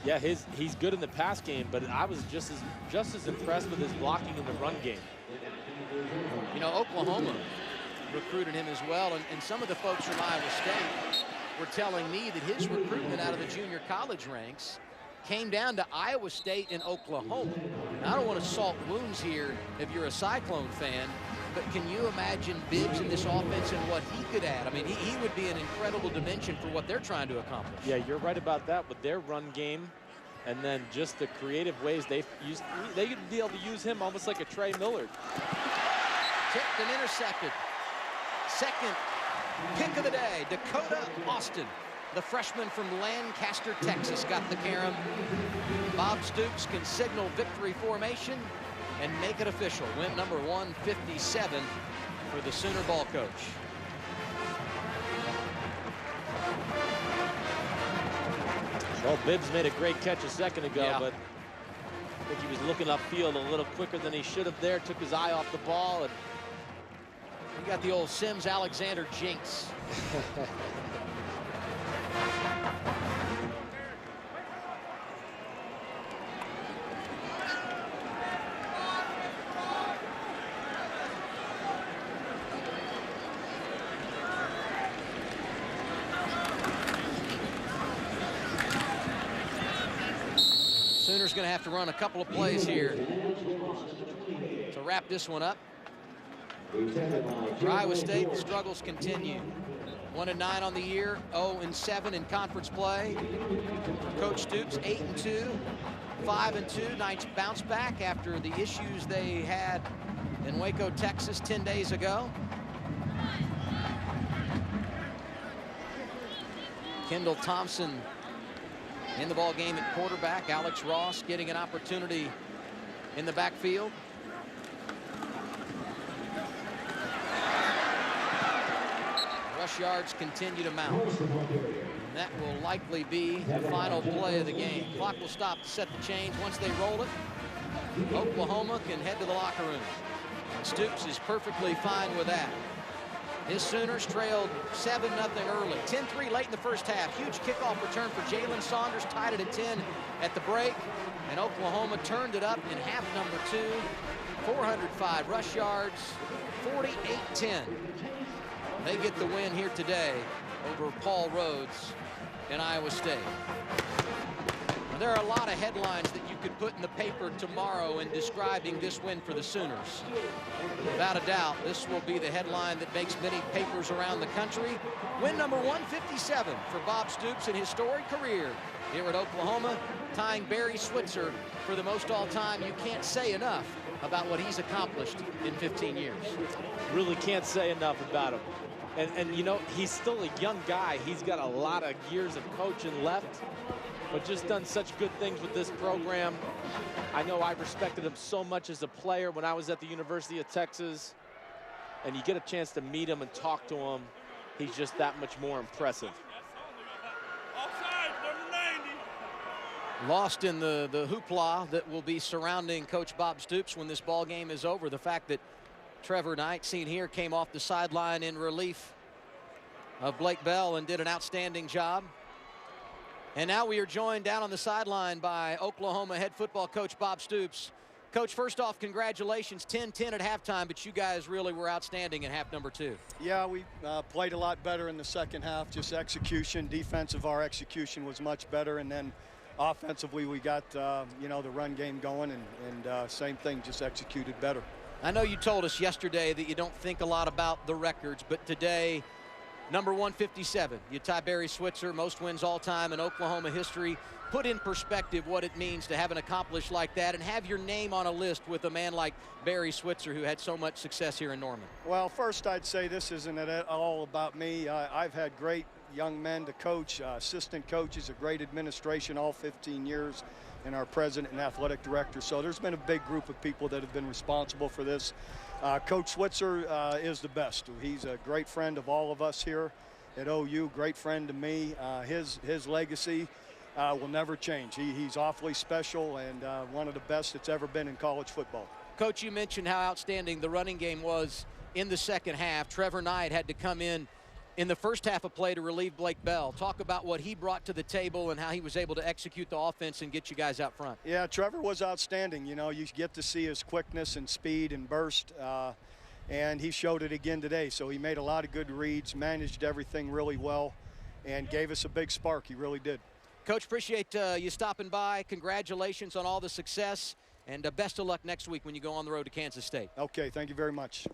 Yeah, he's good in the pass game, but I was just as impressed with his blocking in the run game. You know, Oklahoma recruited him as well, and some of the folks from Iowa State were telling me that his recruitment out of the junior college ranks came down to Iowa State and Oklahoma. Now, I don't want to salt wounds here if you're a Cyclone fan, but can you imagine Bibbs in this offense and what he could add? I mean, he would be an incredible dimension for what they're trying to accomplish. Yeah, you're right about that with their run game, and then just the creative ways they could be able to use him almost like a Trey Millard. Tipped and intercepted. Second pick of the day, Dakota Austin. The freshman from Lancaster, Texas, got the carom. Bob Stoops can signal victory formation and make it official. Win number 157 for the Sooner ball coach. Well, Bibbs made a great catch a second ago, but I think he was looking upfield a little quicker than he should have there. Took his eye off the ball. And you got the old Sims-Alexander jinx. going to have to run a couple of plays here to wrap this one up. For Iowa State, the struggles continue. 1-9 on the year, 0-7 in conference play. Coach Stoops, 8-2, 5-2. Nice bounce back after the issues they had in Waco, Texas 10 days ago. Kendall Thompson in the ball game at quarterback. Alex Ross getting an opportunity in the backfield. Rush yards continue to mount. And that will likely be the final play of the game. Clock will stop to set the chains. Once they roll it, Oklahoma can head to the locker room. Stoops is perfectly fine with that. His Sooners trailed 7-0 early. 10-3 late in the first half. Huge kickoff return for Jalen Saunders, tied it at 10 at the break. And Oklahoma turned it up in half number 2. 405 rush yards, 48-10. They get the win here today over Paul Rhodes in Iowa State. Now, there are a lot of headlines that you could put in the paper tomorrow in describing this win for the Sooners. Without a doubt, this will be the headline that makes many papers around the country. Win number 157 for Bob Stoops in his storied career here at Oklahoma, tying Barry Switzer for the most all-time. You can't say enough about what he's accomplished in 15 years. Really can't say enough about him. And you know, he's still a young guy. He's got a lot of years of coaching left, but just done such good things with this program. I know I respected him so much as a player when I was at the University of Texas, and you get a chance to meet him and talk to him, he's just that much more impressive. Lost in the hoopla that will be surrounding Coach Bob Stoops when this ball game is over. The fact that Trevor Knight, seen here, came off the sideline in relief of Blake Bell and did an outstanding job. And now we are joined down on the sideline by Oklahoma head football coach Bob Stoops. Coach, first off, congratulations, 10-10 at halftime, but you guys really were outstanding in half number 2. Yeah, we played a lot better in the second half, just execution. Defensive, our execution was much better, and then offensively we got, you know, the run game going, and same thing, just executed better. I know you told us yesterday that you don't think a lot about the records, but today, number 157, you tie Barry Switzer, most wins all time in Oklahoma history. Put in perspective what it means to have an accomplished like that and have your name on a list with a man like Barry Switzer, who had so much success here in Norman. Well, first I'd say this isn't at all about me. I've had great young men to coach, assistant coaches, a great administration all 15 years, and our president and athletic director. So there's been a big group of people that have been responsible for this. Coach Switzer is the best. He's a great friend of all of us here at OU, great friend to me. His legacy will never change. He's awfully special and one of the best that's ever been in college football. Coach, you mentioned how outstanding the running game was in the second half. Trevor Knight had to come in the first half of play to relieve Blake Bell. Talk about what he brought to the table and how he was able to execute the offense and get you guys out front. Yeah, Trevor was outstanding. You know, you get to see his quickness and speed and burst, and he showed it again today. So he made a lot of good reads, managed everything really well, and gave us a big spark. He really did. Coach, appreciate you stopping by. Congratulations on all the success, and best of luck next week when you go on the road to Kansas State. Okay, thank you very much.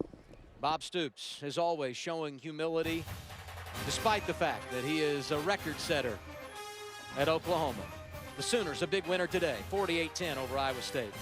Bob Stoops, as always, showing humility despite the fact that he is a record setter at Oklahoma. The Sooners a big winner today, 48-10 over Iowa State.